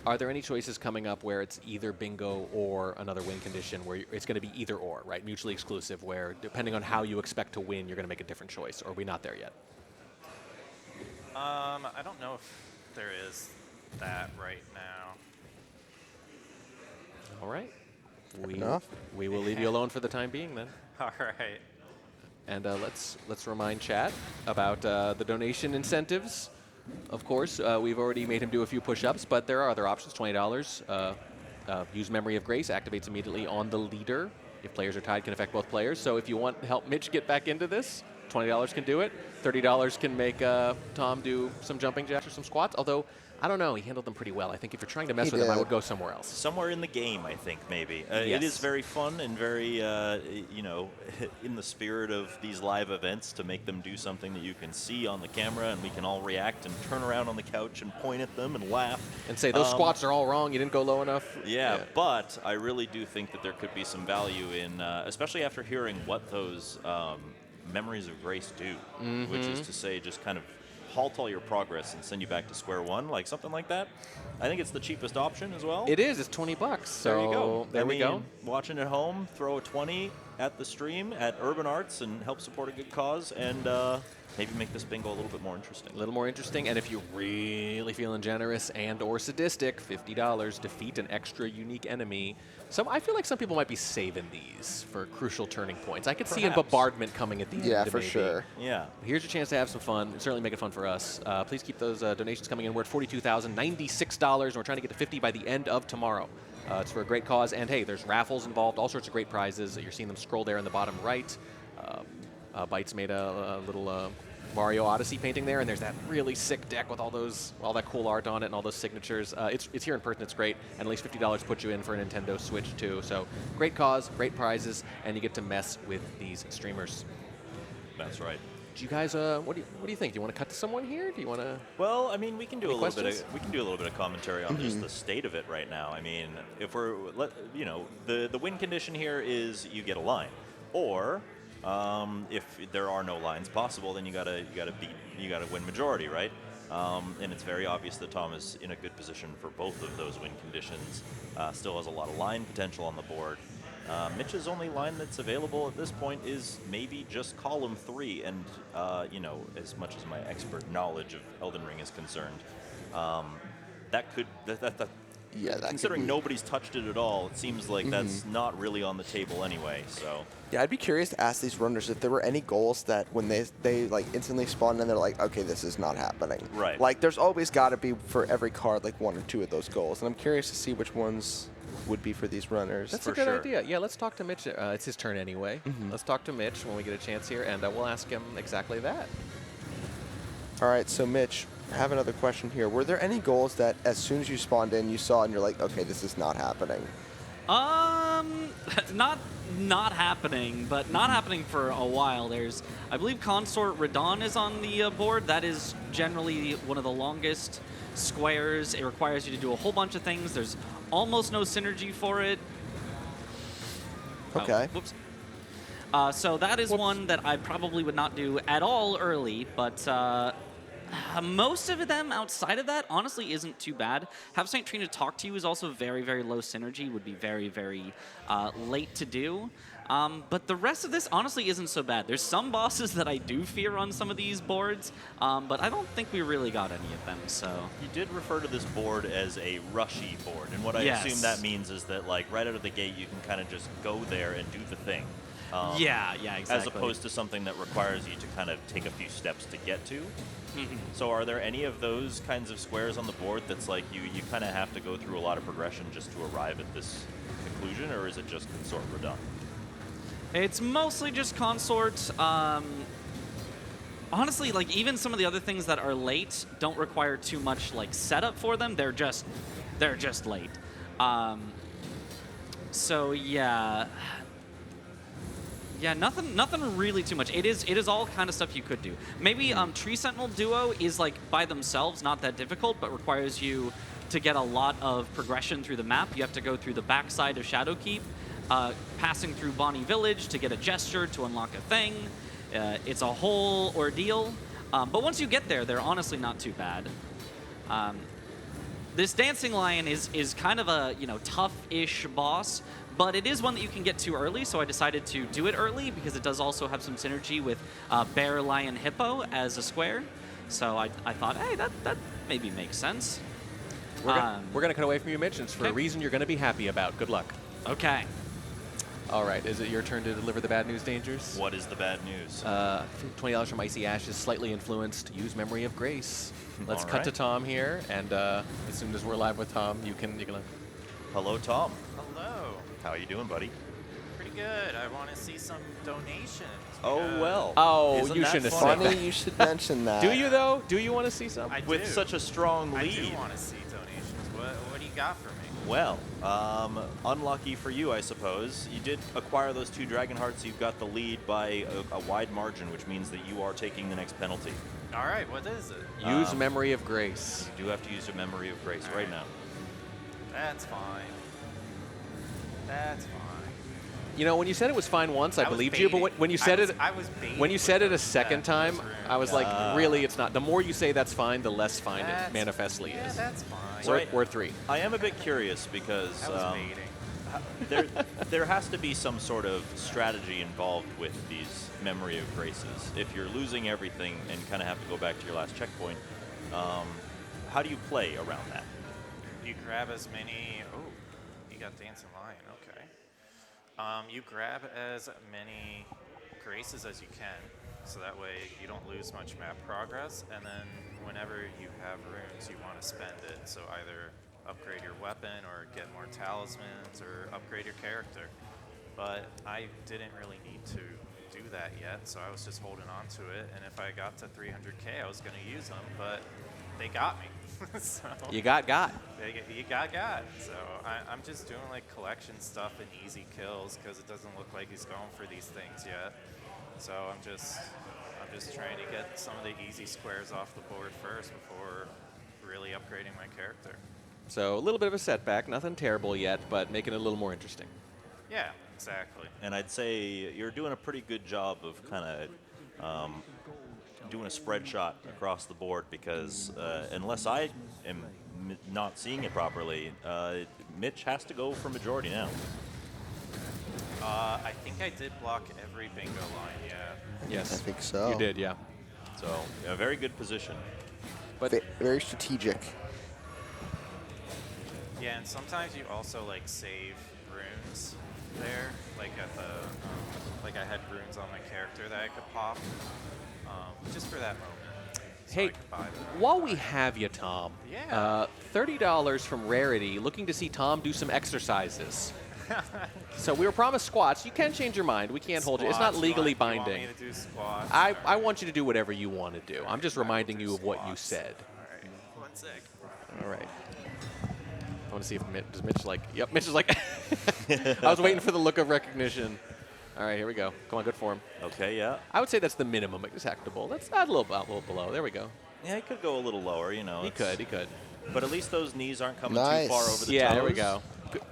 Are there any choices coming up where it's either bingo or another win condition, where it's going to be either or, right? Mutually exclusive, where depending on how you expect to win, you're going to make a different choice, or are we not there yet? I don't know if there is that right now. All right. Enough. We will leave you alone for the time being then. All right. And let's remind chat about the donation incentives. Of course, we've already made him do a few push-ups, but there are other options. $20. Use Memory of Grace, activates immediately on the leader. If players are tied, can affect both players. So if you want to help Mitch get back into this, $20 can do it. $30 can make Tom do some jumping jacks or some squats. Although, I don't know, he handled them pretty well. I think if you're trying to mess with him, I would go somewhere else. Somewhere in the game, I think, maybe. Yes. It is very fun and very, in the spirit of these live events, to make them do something that you can see on the camera and we can all react and turn around on the couch and point at them and laugh. And say, those squats are all wrong, you didn't go low enough. Yeah, but I really do think that there could be some value in, especially after hearing what those Memories of Grace do, which is to say just kind of halt all your progress and send you back to square one, like something like that. I think it's the cheapest option as well. It is. It's $20. So there you go. There we go. Watching at home, throw a 20 at the stream at Urban Arts and help support a good cause, and maybe make this bingo a little bit more interesting. A little more interesting, and if you're really feeling generous and or sadistic, $50, defeat an extra unique enemy. I feel like some people might be saving these for crucial turning points. I could see a bombardment coming at the end. Yeah, for maybe. sure. Yeah. Here's your chance to have some fun. Certainly make it fun for us. Please keep those donations coming in. We're at $42,096, and we're trying to get to 50 by the end of tomorrow. It's for a great cause, and hey, there's raffles involved, all sorts of great prizes. You're seeing them scroll there in the bottom right. Bytes made a little Mario Odyssey painting there, and there's that really sick deck with all that cool art on it and all those signatures. It's here in person, it's great, and at least $50 puts you in for a Nintendo Switch too. So great cause, great prizes, and you get to mess with these streamers. That's right. Do you guys, what do you think? Do you want to cut to someone here? Do you want to? Well, I mean, we can do Any a little questions? bit. We can do a little bit of commentary on just the state of it right now. I mean, if we're, the win condition here is you get a line, or if there are no lines possible, then you gotta win majority, right? And it's very obvious that Tom is in a good position for both of those win conditions. Still has a lot of line potential on the board. Mitch's only line that's available at this point is maybe just column 3, and as much as my expert knowledge of Elden Ring is concerned, considering nobody's touched it at all, it seems like that's not really on the table anyway. So Yeah, I'd be curious to ask these runners if there were any goals that when they like instantly spawn and they're like, okay, this is not happening. Right. Like there's always got to be for every card like 1 or 2 of those goals, and I'm curious to see which ones would be for these runners. That's a good idea. Yeah, let's talk to Mitch. It's his turn anyway. Let's talk to Mitch when we get a chance here, and we'll ask him exactly that. All right, so Mitch, I have another question here. Were there any goals that as soon as you spawned in, you saw and you're like, okay, this is not happening? Not happening, but not happening for a while. There's, I believe, Consort Radon is on the board. That is generally one of the longest squares. It requires you to do a whole bunch of things. There's almost no synergy for it. Okay. Whoops. So that is one that I probably would not do at all early, but most of them outside of that honestly isn't too bad. Have St. Trina talk to you is also very, very low synergy, would be very, very late to do. But the rest of this honestly isn't so bad. There's some bosses that I do fear on some of these boards, but I don't think we really got any of them, so... You did refer to this board as a rushy board, and what I Yes. assume that means is that, like, right out of the gate, you can kind of just go there and do the thing. Yeah, exactly. As opposed to something that requires you to kind of take a few steps to get to. So are there any of those kinds of squares on the board that's like you kind of have to go through a lot of progression just to arrive at this conclusion, or is it just consort we're done? It's mostly just consort. Honestly, like even some of the other things that are late don't require too much like setup for them. They're just late. So yeah. Yeah, nothing really too much. It is all kind of stuff you could do. Maybe Tree Sentinel Duo is like by themselves not that difficult, but requires you to get a lot of progression through the map. You have to go through the backside of Shadowkeep, passing through Bonnie Village to get a gesture to unlock a thing. It's a whole ordeal. But once you get there, they're honestly not too bad. This Dancing Lion is kind of a tough-ish boss, but it is one that you can get to early, so I decided to do it early because it does also have some synergy with Bear, Lion, Hippo as a square. So I thought, hey, that maybe makes sense. We're gonna cut away from you, Mitch, and it's for a Okay. reason you're gonna be happy about. Good luck. Okay. All right, is it your turn to deliver the bad news, Dangers? What is the bad news? $20 from Icy Ashes, slightly influenced. Use Memory of Grace. Let's All cut to right. Tom here, and as soon as we're live with Tom, you can. Hello, Tom. Hello. How you doing, buddy? Pretty good. I want to see some donations. Oh, because well. Oh, Isn't you that shouldn't have funny? said Funny you should mention that. Do you though? Do you want to see some? I With do. such a strong I lead. do want to see donations. What do you got for me? Well, unlucky for you, I suppose. You did acquire those 2 Dragon Hearts. You've got the lead by a wide margin, which means that you are taking the next penalty. All right, what is it? Use Memory of Grace. You do have to use your Memory of Grace All right right. now. That's fine. That's fine. You know, when you said it was fine once, I was believed you, but baiting. when you said it, I was baiting when you with said it a those- second time, those runes. I was like, really, it's not. The more you say that's fine, the less fine it That's- manifestly yeah, is. that's fine. So We're 3. I am a bit curious because I was baiting. there has to be some sort of strategy involved with these Memory of Graces. If you're losing everything and kind of have to go back to your last checkpoint, how do you play around that? You grab as many. Oh, you got Dancing Lion. Okay. You grab as many graces as you can, so that way you don't lose much map progress. And then whenever you have runes, you want to spend it. So either upgrade your weapon or get more talismans or upgrade your character. But I didn't really need to do that yet, so I was just holding on to it. And if I got to 300k, I was going to use them, but they got me. So You got. you got. So I'm just doing like collection stuff and easy kills because it doesn't look like he's going for these things yet. So I'm just trying to get some of the easy squares off the board first before really upgrading my character. So a little bit of a setback, nothing terrible yet, but making it a little more interesting. Yeah, exactly. And I'd say you're doing a pretty good job of kind of doing a spread shot across the board because unless I am not seeing it properly, Mitch has to go for majority now. I think I did block every bingo line, yeah. Yes. I think so. You did, yeah. So a very good position. But Very strategic. Yeah, and sometimes you also like save runes there, like at the, like I had runes on my character that I could pop, just for that moment. So I hey, could buy them. while we have you, Tom, Yeah. $30 from Rarity, looking to see Tom do some exercises. So we were promised squats. You can change your mind. We can't hold you. It's not Squats, legally you want binding. me to do squats? I want you to do whatever you want to do. I'm just reminding you of what you Squats. said. All right, 1 sec. All right. I want to see if does Mitch like. Yep, Mitch is like. I was waiting for the look of recognition. All right, here we go. Come on, good form. Okay, yeah. I would say that's the minimum acceptable. That's not a little below. There we go. Yeah, he could go a little lower, you know. He it's- could. He could. But at least those knees aren't coming Nice. too far over the Yeah, toes. there we go.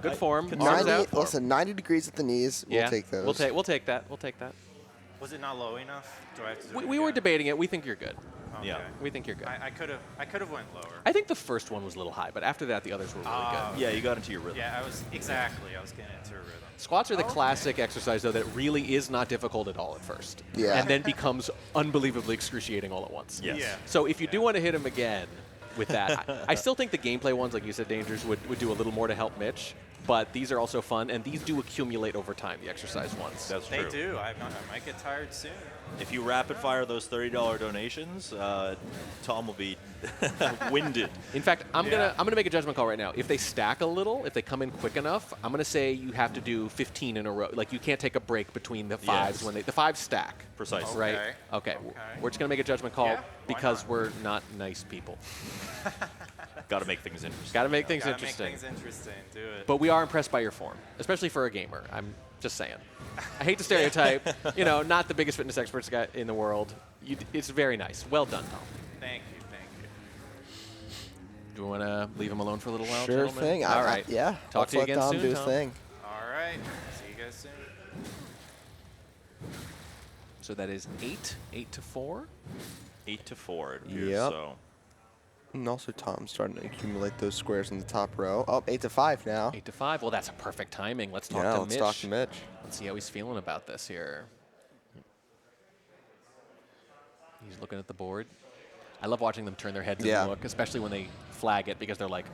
Good I form. could Arms 90, out. listen, 90 degrees at the knees. We'll Yeah, take those. We'll take that. We'll take that. Was it not low enough? Do I have to do We it were again? debating it. We think you're good. Okay. Yeah. We think you're good. I could have went lower. I think the first one was a little high, but after that, the others were really good. Yeah, you got into your rhythm. Yeah, I was getting into a rhythm. Squats are the classic exercise, though, that really is not difficult at all at first. Yeah. And then becomes unbelievably excruciating all at once. Yes. Yeah. So if you do want to hit him again with that, I still think the gameplay ones, like you said, Dangers, would do a little more to help Mitch. But these are also fun, and these do accumulate over time, the exercise ones. That's They true. do. I might get tired soon. If you rapid fire those $30 donations, Tom will be winded. In fact, I'm Yeah. gonna make a judgment call right now. If they stack a little, if they come in quick enough, I'm gonna say you have to do 15 in a row. Like you can't take a break between the fives Yes. the fives stack. Precisely. Right? Okay. Okay. We're just gonna make a judgment call Yeah, why because not? we're not nice people. Got to make things interesting. Got to make things Gotta interesting. Make things interesting. Do it. But we are impressed by your form, especially for a gamer. I'm just saying. I hate to stereotype. You know, not the biggest fitness experts guy in the world. It's very nice. Well done, Tom. Thank you. Do we want to leave him alone for a little while, Sure gentlemen? thing. All right. Yeah. Talk to you Let's again let Tom soon, do his Tom. thing. All right. See you guys soon. So that is 8 to 4. 8 to 4, it appears. Yep. So And also Tom's starting to accumulate those squares in the top row. Oh, 8 to 5 now. 8 to 5. Well, that's a perfect timing. Let's talk Yeah, to let's Mitch. talk to Mitch. Let's see how he's feeling about this here. He's looking at the board. I love watching them turn their heads Yeah. and look, especially when they flag it because they're like,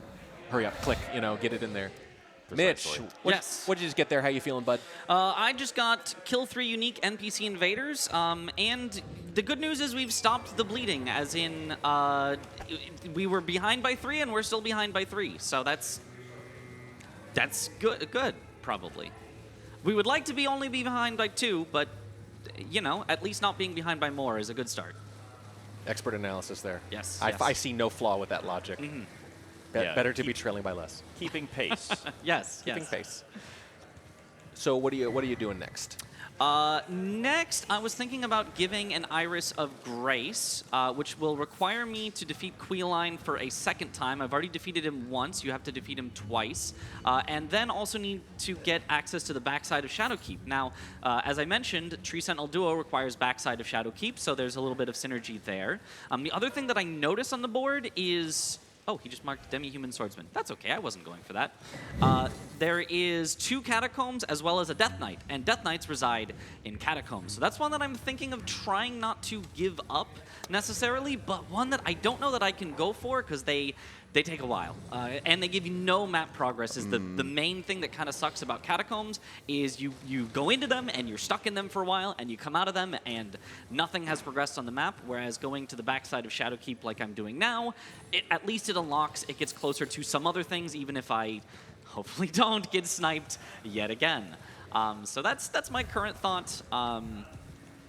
hurry up, click, get it in there. Precisely. Mitch, Yes. what'd you just get there? How you feeling, bud? I just got kill 3 unique NPC invaders, and the good news is we've stopped the bleeding, as in we were behind by 3 and we're still behind by 3. So that's good, probably. We would like to only be behind by 2, but at least not being behind by more is a good start. Expert analysis there. Yes, I, yes. I see no flaw with that logic. Yeah, Better to be trailing by less. keeping pace. Yes, Keeping yes. pace. So what are you doing next? Next, I was thinking about giving an Iris of Grace, which will require me to defeat Queeline for a second time. I've already defeated him once. You have to defeat him twice. And then also need to get access to the backside of Shadowkeep. Now, as I mentioned, Tree Sentinel Duo requires backside of Shadowkeep, so there's a little bit of synergy there. The other thing that I notice on the board is... Oh, he just marked Demi-Human Swordsman. That's okay, I wasn't going for that. There is 2 Catacombs as well as a Death Knight, and Death Knights reside in Catacombs. So that's one that I'm thinking of trying not to give up necessarily, but one that I don't know that I can go for because they take a while. And they give you no map progress is the main thing that kind of sucks about Catacombs is you go into them and you're stuck in them for a while and you come out of them and nothing has progressed on the map, whereas going to the backside of Shadowkeep like I'm doing now, at least it unlocks, it gets closer to some other things even if I hopefully don't get sniped yet again. So that's my current thought.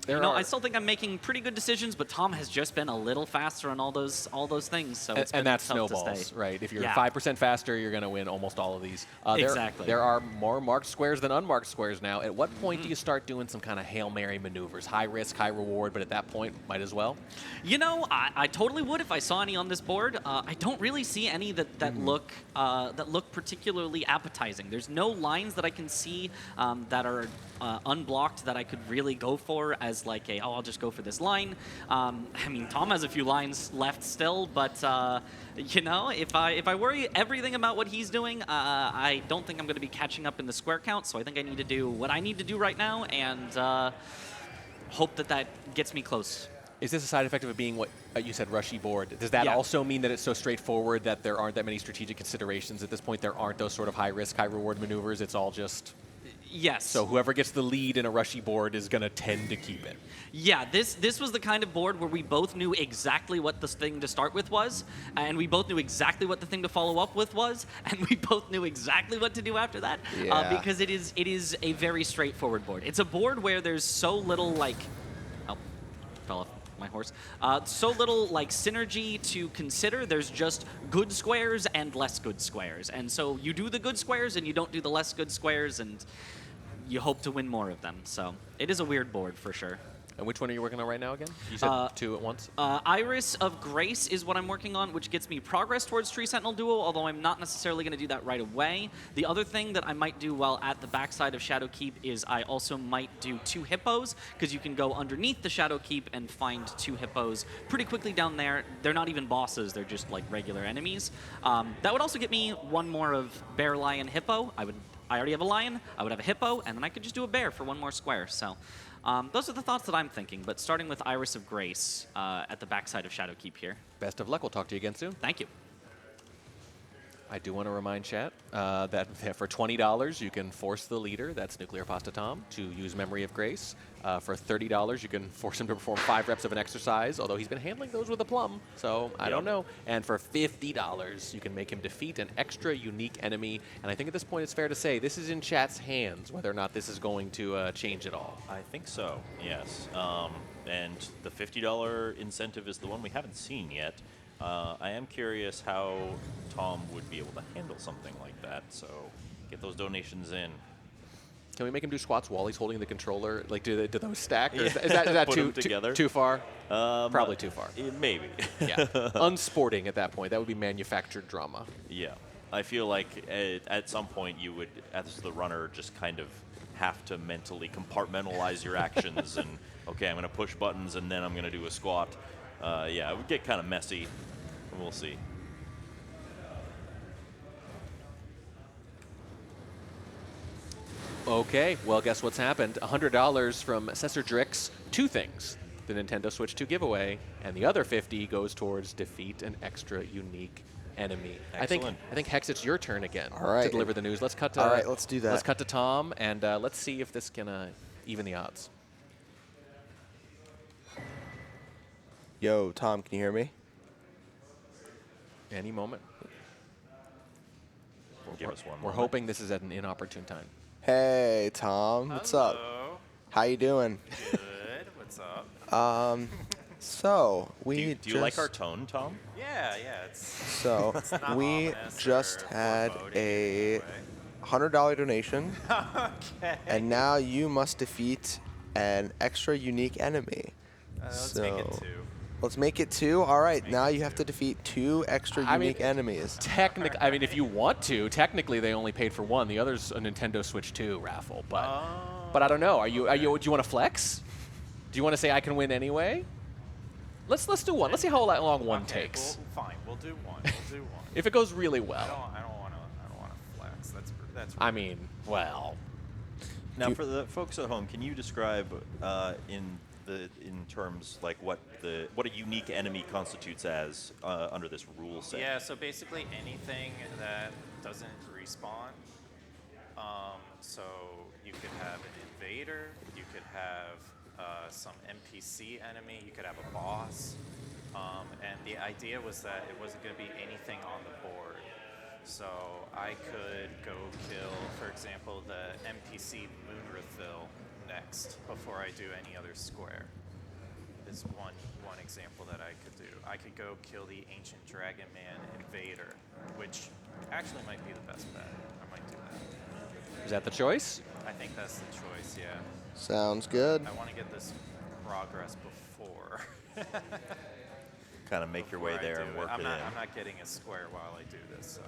I still think I'm making pretty good decisions, but Tom has just been a little faster on all those things. So it's been and that tough to snowballs, stay. right? If you're Yeah. 5% faster, you're going to win almost all of these. Exactly. There are more marked squares than unmarked squares now. At what point do you start doing some kind of Hail Mary maneuvers? High risk, high reward, but at that point, might as well? I totally would if I saw any on this board. I don't really see any that look particularly appetizing. There's no lines that I can see that are unblocked that I could really go for as like I'll just go for this line. Tom has a few lines left still, but if I worry everything about what he's doing, I don't think I'm going to be catching up in the square count. So I think I need to do what I need to do right now and hope that gets me close. Is this a side effect of it being what you said, rushy board? Does that Yeah. also mean that it's so straightforward that there aren't that many strategic considerations at this point? There aren't those sort of high risk, high reward maneuvers. It's all just... Yes. So whoever gets the lead in a rushy board is going to tend to keep it. Yeah, this was the kind of board where we both knew exactly what the thing to start with was, and we both knew exactly what the thing to follow up with was, and we both knew exactly what to do after that. Yeah. Because it is a very straightforward board. It's a board where there's so little fell off my horse. So little synergy to consider. There's just good squares and less good squares, and so you do the good squares and you don't do the less good squares, and you hope to win more of them. So it is a weird board for sure. And which one are you working on right now again? You said 2 at once? Iris of Grace is what I'm working on, which gets me progress towards Tree Sentinel Duo, although I'm not necessarily going to do that right away. The other thing that I might do while at the backside of Shadowkeep is I also might do 2 hippos, because you can go underneath the Shadowkeep and find 2 hippos pretty quickly down there. They're not even bosses, they're just like regular enemies. That would also get me 1 more of Bear, Lion, Hippo. I already have a lion, I would have a hippo, and then I could just do a bear for 1 more square. So those are the thoughts that I'm thinking, but starting with Iris of Grace at the backside of Shadowkeep here. Best of luck. We'll talk to you again soon. Thank you. I do want to remind chat that for $20, you can force the leader, that's NuclearPastaTom, to use Memory of Grace. For $30, you can force him to perform 5 reps of an exercise, although he's been handling those with a plum, so I don't know. And for $50, you can make him defeat an extra unique enemy. And I think at this point it's fair to say this is in chat's hands, whether or not this is going to change at all. I think so, yes. And the $50 incentive is the one we haven't seen yet. I am curious how Tom would be able to handle something like that, so get those donations in. Can we make him do squats while he's holding the controller? Like, do those stack? Or Yeah. is that Put 'em too, together. too far? Probably too far. Maybe. Yeah. Unsporting at that point. That would be manufactured drama. Yeah. I feel like at some point you would, as the runner, just kind of have to mentally compartmentalize your actions and, okay, I'm going to push buttons and then I'm going to do a squat. Yeah, it would get kind of messy. We'll see. Okay, well, guess what's happened? $100 from Assessor Drix. 2 things. The Nintendo Switch 2 giveaway, and the other 50 goes towards defeat an extra unique enemy. Excellent. I think Hex, it's your turn again All right. to deliver the news. Let's cut to All right, let's do that. Let's cut to Tom, and let's see if this can even the odds. Yo, Tom, can you hear me? Any moment. Give us one We're moment. hoping this is at an inopportune time. Hey, Tom, what's up? Hello. How you doing? Good. What's up? So we Do you like our tone, Tom? Yeah, it's So not we ominous just or had foreboding a in $100 donation, okay. and now you must defeat an extra unique enemy. Let's make it So- 2. Let's make it 2. All right, Make now it you have 2. to defeat 2 extra I mean, unique enemies. I mean, if you want to, technically they only paid for 1. The other's a Nintendo Switch 2 raffle, but I don't know. Do you want to flex? Do you want to say I can win anyway? Let's do 1. Let's see how long 1 Okay, takes. Fine, we'll do 1. We'll do 1. If it goes really I well. don't want to flex. That's I mean, well, Now, for the folks at home, can you describe in terms like what a unique enemy constitutes as under this rule set? Yeah, so basically anything that doesn't respawn. So you could have an invader, you could have some NPC enemy, you could have a boss. And the idea was that it wasn't going to be anything on the board. So I could go kill, for example, the NPC Moonrathil next before I do any other square. Is one example that I could do. I could go kill the Ancient Dragon Man Invader, which actually might be the best bet. I might do that. is that the choice? I think that's the choice, yeah. Sounds good. I want to get this progress before. Kind of make your way before I there do and work I'm it not, in. I'm not getting a square while I do this, so.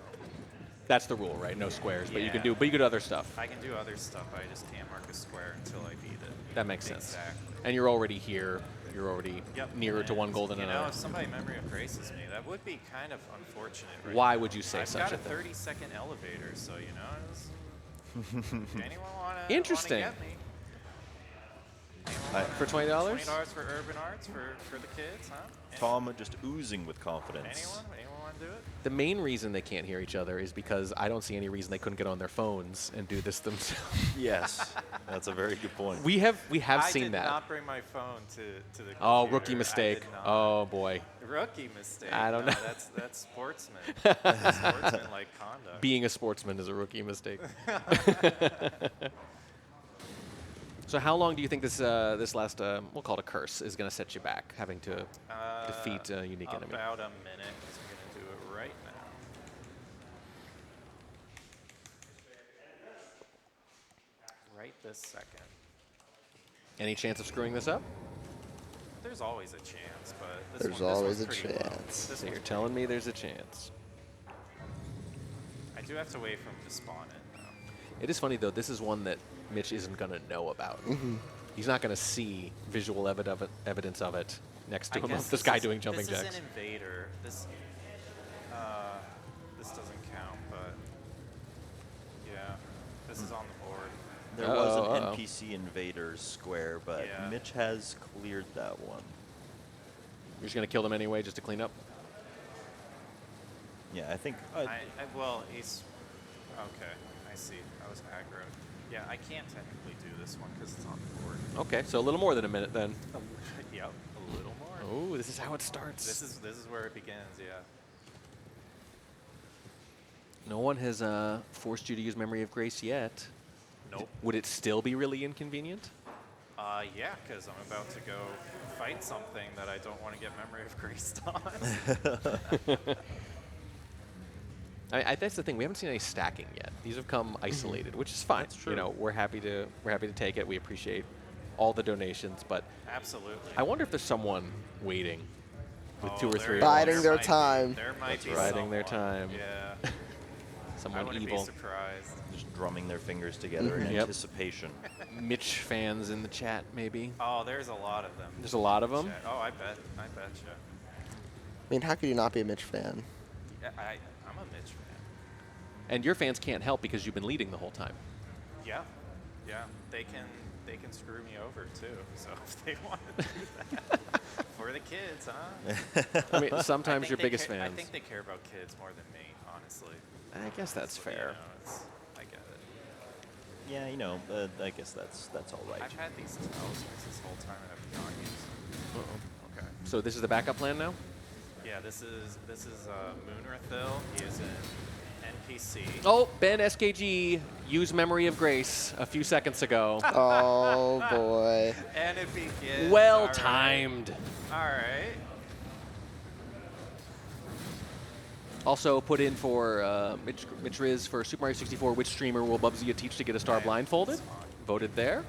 That's the rule, right? No squares, but you can Yeah. do other stuff. I can do other stuff, I just can't mark a square until I beat it. That makes sense. Exactly. And you're already here. You're already nearer to 1 gold and You know, another. if somebody memory of graces me, that would be kind of unfortunate. Right Why now. would you say I've such got a a thing? 30-second elevator, so you know. Anyone want to? Interesting. Get me? For $20? $20 for urban arts for the kids, huh? Tom just oozing with confidence. Anyone want to do it? The main reason they can't hear each other is because I don't see any reason they couldn't get on their phones and do this themselves. Yes, that's a very good point. we have I seen did that. not bring my phone to the computer. Oh, rookie I mistake. did not. Oh boy. Rookie mistake. I don't No, know. That's sportsman. Sportsman-like conduct. Being a sportsman is a rookie mistake. So how long do you think this last we'll call it a curse is going to set you back, having to defeat a unique enemy? About a minute, 'cause I'm going to do it right now. Right this second. Any chance of screwing this up? There's always a chance, but There's this always one's a pretty low. chance. This So you're one's telling pretty me there's a chance. low. I do have to wait for him to spawn it, though. It is funny, though. This is one that Mitch isn't going to know about. He's not going to see visual evidence of it next to I him guess of this this guy is- doing jumping This jacks. is an invader. This doesn't count, but yeah, this is on the board. There was an Uh-oh. NPC invaders square, but Yeah. Mitch has cleared that one. You're just going to kill them anyway just to clean up? Yeah, I think. Well, he's okay. I see. I was aggro. Yeah, I can't technically do this one because it's on the board. Okay, so a little more than a minute then. Yep, a little more. Oh, this is how it starts. This is where it begins. Yeah. No one has forced you to use Memory of Grace yet. Nope. Would it still be really inconvenient? Yeah, because I'm about to go fight something that I don't want to get Memory of Grace on. That's the thing. We haven't seen any stacking yet. These have come isolated, which is fine. That's true. You know, we're happy to take it. We appreciate all the donations, but Absolutely. I wonder if there's someone waiting with Oh, 2 or there- 3. Biding there their might be- time. There might be Biding their someone. time. Yeah. I Someone wouldn't evil. be surprised. Just drumming their fingers together in Yep. anticipation. Mitch fans in the chat, maybe. Oh, there's a lot of them. There's a lot of them. Chat. Oh, I bet you. I mean, how could you not be a Mitch fan? Yeah, I'm a Mitch fan. And your fans can't help because you've been leading the whole time. Yeah, yeah. They can screw me over too. So if they want to do that for the kids, huh? I mean, sometimes I think your they biggest care, fans. I think they care about kids more than me, honestly. I guess that's You fair. know, I get it. Yeah, I guess that's all right. I've had these talismans this whole time and I've not used them. Uh-oh. Okay. So this is the backup plan now? Yeah, this is Moonrathil. He is an NPC. Oh, Ben SKG used Memory of Grace a few seconds ago. Oh boy. And it begins. Well All right. timed. All right. Also put in for Mitchriz for Super Mario 64, which streamer will Bubsy teach to get a star Right. blindfolded? That's fine. Voted there.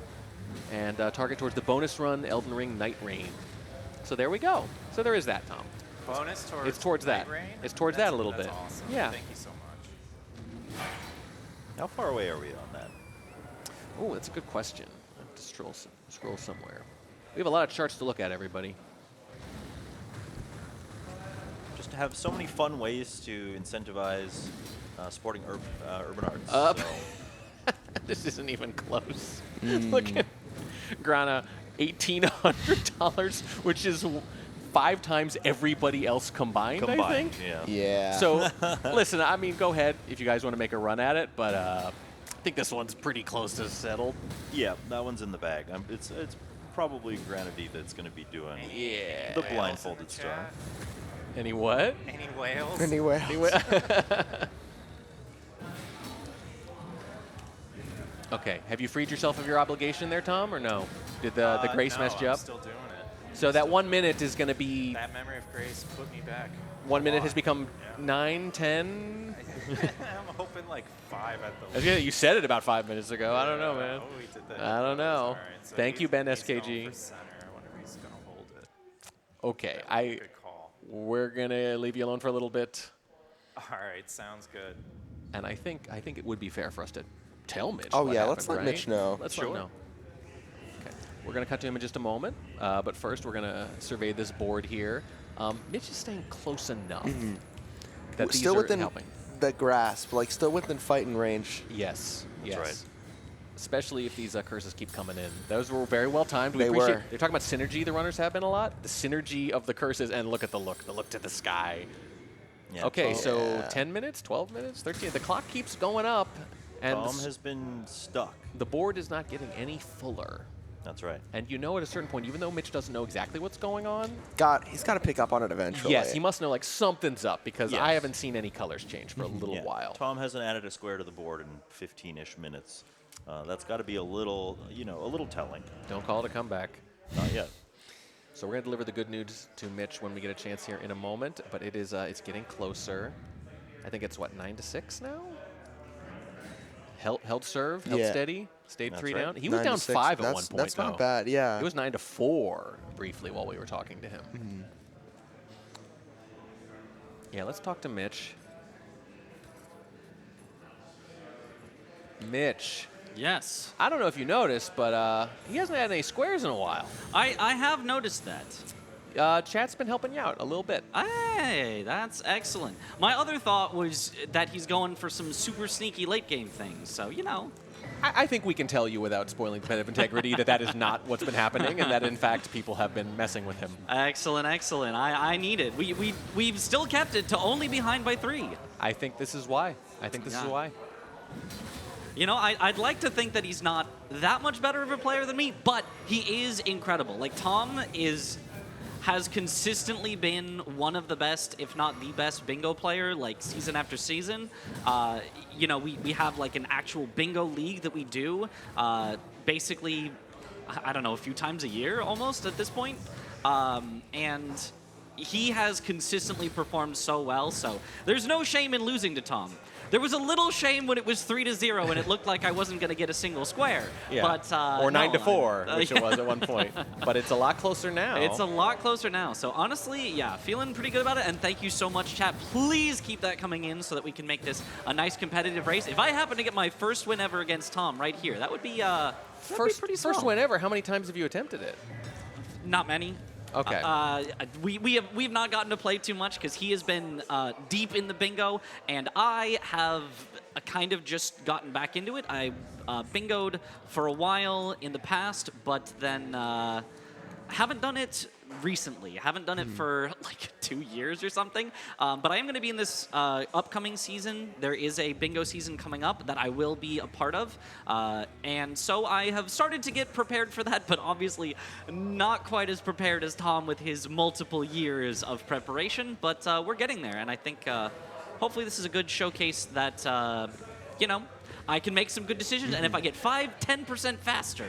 And target towards the bonus run, Elden Ring Night Rain. So there we go. So there is that, Tom. Bonus towards. It's towards Night that. Rain? It's towards That's- that a little that's bit. Awesome. Yeah. Thank you so much. How far away are we on that? Oh, that's a good question. I have to scroll somewhere. We have a lot of charts to look at, everybody. Just to have so many fun ways to incentivize supporting urban arts. Up. So This isn't even close. Look at Grana, $1,800, which is 5 times everybody else combined, I think. yeah. Yeah. So, listen, I mean, go ahead if you guys want to make a run at it, but I think this one's pretty close to settled. Yeah, that one's in the bag. It's probably Granity that's going to be doing Yeah. the Whales in blindfolded the star. chat? Any what? Any whales? Anyway. Okay, have you freed yourself of your obligation there, Tom, or no? Did the grace no, mess you I'm up? still doing it. So that 1 minute is going to be, That memory of grace put me back. 1 minute a has lot. become Yeah. 9, 10. I'm hoping like 5 at the I was gonna- You said it about 5 minutes ago. I don't know, Yeah, man. oh, he did that. I don't know. All right, so Thank you, Ben he's going SKG. for center. I wonder if he's going to hold it. Okay, Good call. we're gonna leave you alone for a little bit, All right, sounds good. and I think it would be fair for us to tell Mitch. Oh, what yeah, happened, let's let right? Mitch know. Let's let him Sure. know. Okay, we're gonna cut to him in just a moment, but first we're gonna survey this board here. Mitch is staying close enough that these Still are within helping. the grasp, like still within fighting range. Yes, yes. right. Especially if these curses keep coming in. Those were very well timed. We They appreciate. were. They're talking about synergy. The runners have been a lot. The synergy of the curses, and look at the look to the sky. Yeah, Okay, Tom, so Yeah. 10 minutes, 12 minutes, 13. The clock keeps going up, and Tom has been stuck. the board is not getting any fuller. That's right. And you know at a certain point, even though Mitch doesn't know exactly what's going on, He's got to pick up on it eventually. yes, he must know like something's up because I Yes. haven't seen any colors change for a little Yeah, while. Tom hasn't added a square to the board in 15-ish minutes. That's got to be a little telling. Don't call it a comeback. Not yet. So we're going to deliver the good news to Mitch when we get a chance here in a moment, but it's getting closer. I think it's, what, 9-6 now? Held serve, held Yeah. steady, stayed That's 3 right. down. He was 9 to down 6. 5 at That's- one point, That's not though. bad, yeah. It was 9 to 4 briefly while we were talking to him. Yeah, let's talk to Mitch. Mitch, Yes. I don't know if you noticed, but he hasn't had any squares in a while. I have noticed that. Chat's been helping you out a little bit. Hey, that's excellent. My other thought was that he's going for some super sneaky late game things. So, you know. I think we can tell you without spoiling competitive integrity that that is not what's been happening, and that in fact people have been messing with him. Excellent, excellent. I need it. We've still kept it to only behind by 3. I think this is why. I think this is Yeah. why. You know, I'd like to think that he's not that much better of a player than me, but he is incredible. Like, Tom has consistently been one of the best, if not the best, bingo player, like, season after season. You know, we have, like, an actual bingo league that we do, basically, I don't know, a few times a year, almost, at this point. And he has consistently performed so well, so there's no shame in losing to Tom. There was a little shame when it was 3-0 and it looked like I wasn't going to get a single square. Yeah. But, or 9 to no, 4, which it was at one point. But it's a lot closer now. It's a lot closer now. So honestly, yeah, feeling pretty good about it. And thank you so much, chat. Please keep that coming in so that we can make this a nice competitive race. If I happen to get my first win ever against Tom right here, that would be pretty swell. First win ever. How many times have you attempted it? Not many. Okay. We've not gotten to play too much because he has been deep in the bingo, and I have kind of just gotten back into it. I bingoed for a while in the past, but then haven't done it recently. I haven't done it for like 2 years or something. But I am going to be in this upcoming season. There is a bingo season coming up that I will be a part of. And so I have started to get prepared for that, but obviously not quite as prepared as Tom with his multiple years of preparation. But we're getting there. And I think hopefully this is a good showcase that, you know, I can make some good decisions. And if I get 5-10% faster,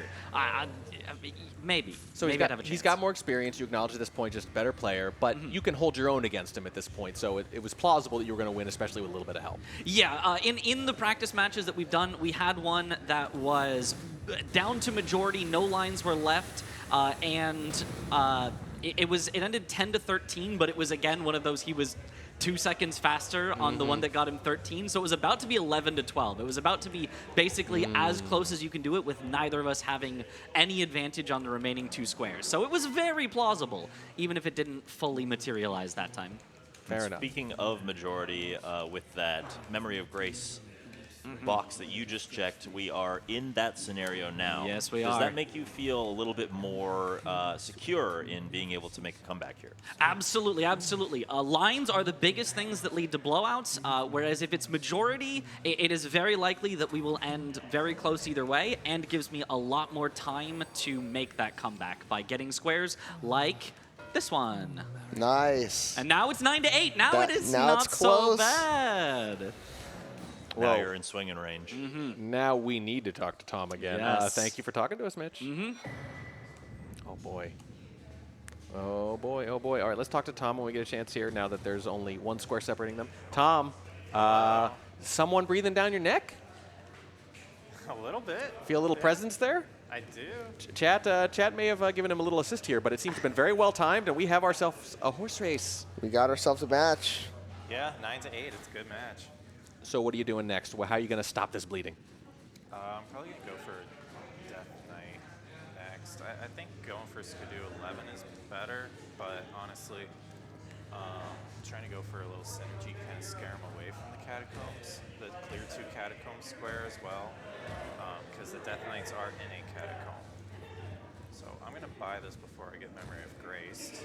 maybe. So maybe I'd have a he's chance. got more experience. You acknowledge at this point, just a better player. But you can hold your own against him at this point. So it was plausible that you were going to win, especially with a little bit of help. Yeah, in the practice matches that we've done, we had one that was down to majority, no lines were left, and it ended 10-13, but it was again one of those he was 2 seconds faster on the one that got him 13, so it was about to be 11-12. It was about to be basically as close as you can do it with neither of us having any advantage on the remaining 2 squares. So it was very plausible, even if it didn't fully materialize that time. Fair enough. Speaking of majority, with that Memory of Grace box that you just checked, we are in that scenario now. Yes, we Does are. that make you feel a little bit more secure in being able to make a comeback here? Absolutely, absolutely. Lines are the biggest things that lead to blowouts, whereas if it's majority, it is very likely that we will end very close either way, and gives me a lot more time to make that comeback by getting squares like this one. Nice. And now it's 9-8. Now That- it is now not it's so close. bad. Now Whoa. you're in swinging range. Now we need to talk to Tom again. Yes. Thank you for talking to us, Mitch. Oh, boy. Oh, boy. Oh, boy. All right, let's talk to Tom when we get a chance here now that there's only 1 square separating them. Tom, someone breathing down your neck? A little bit. Feel a little presence there? I do. Chat may have given him a little assist here, but it seems to have been very well timed, and we have ourselves a horse race. We got ourselves a match. Yeah, 9-8. It's a good match. So what are you doing next? How are you going to stop this bleeding? I'm probably going to go for Death Knight next. I think going for Skidoo 11 is better, but honestly, trying to go for a little synergy, kind of scare him away from the catacombs, the clear 2 catacomb square as well, because the Death Knights are in a catacomb. So I'm going to buy this before I get Memory of Grace.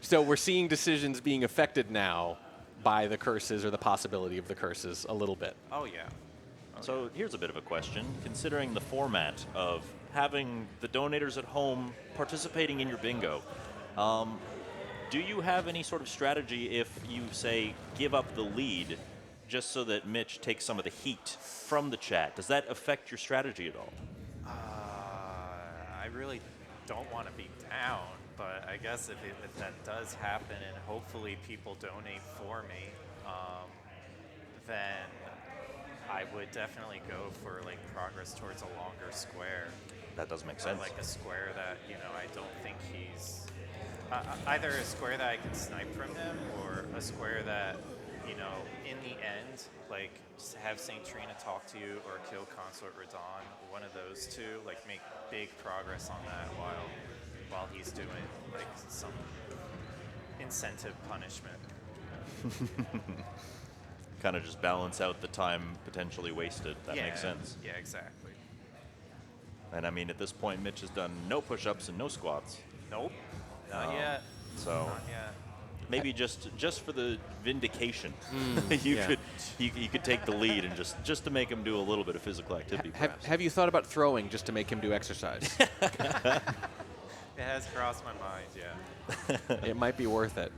So we're seeing decisions being affected now by the curses or the possibility of the curses a little bit. Oh, yeah. So here's a bit of a question. Considering the format of having the donators at home participating in your bingo, do you have any sort of strategy if you, say, give up the lead just so that Mitch takes some of the heat from the chat? Does that affect your strategy at all? I really don't want to be down, but I guess if that does happen and hopefully people donate for me, then I would definitely go for like progress towards a longer square. That does make Or sense. like a square that, you know, I don't think he's either a square that I can snipe from him or a square that, you know, in the end, like just have St. Trina talk to you or kill Consort Radon, one of those two, like make big progress on that while he's doing like some incentive punishment. Kind of just balance out the time potentially wasted. That makes sense. Yeah, exactly. And I mean, at this point, Mitch has done no push-ups and no squats. Nope, not yet. So Not yet. maybe just for the vindication, yeah. you could take the lead and just to make him do a little bit of physical activity. Perhaps. Have you thought about throwing just to make him do exercise? It has crossed my mind, yeah. It might be worth it.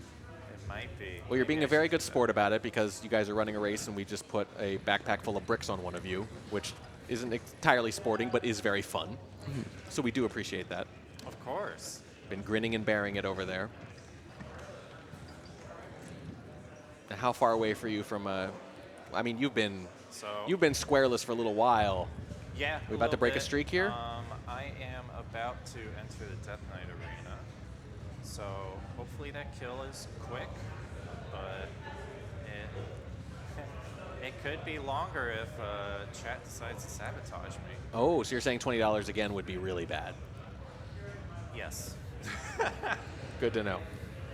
It might be. Well, you're being Maybe a I very should good do that. sport about it because you guys are running a race and we just put a backpack full of bricks on one of you, which isn't entirely sporting but is very fun. So we do appreciate that. Of course. Been grinning and bearing it over there. Now, how far away for you from I mean, you've been squareless for a little while. Yeah. We about to little break a bit. streak here? I am about to enter the Death Knight arena. So hopefully that kill is quick, but it could be longer if chat decides to sabotage me. Oh, so you're saying $20 again would be really bad. Yes. Good to know.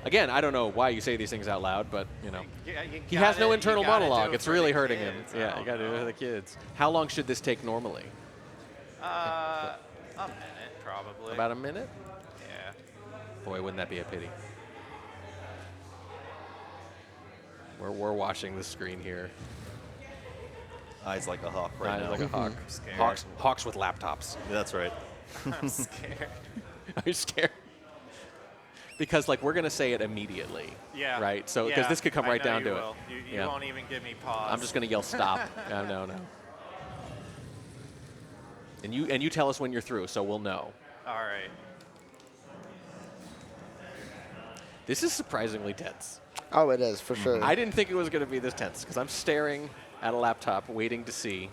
Again, I don't know why you say these things out loud, but, you know. He has no you internal gotta do monologue. it It's for really the hurting him. kids. Yeah, you got to do it for the kids. How long should this take normally? A minute, probably. About a minute? Yeah. Boy, wouldn't that be a pity. We're watching the screen here. Eyes like a hawk right Eyes now. like a hawk. scared. Hawks with laptops. That's right. I'm scared. Are you scared? Because, like, we're going to say it immediately. Yeah. Right? So, because Yeah, this could come I right know down you to will. it. You Yeah. won't even give me pause. I'm just going to yell stop. No. And you tell us when you're through, so we'll know. All right. This is surprisingly tense. Oh, it is, for sure. I didn't think it was going to be this tense because I'm staring at a laptop waiting to see.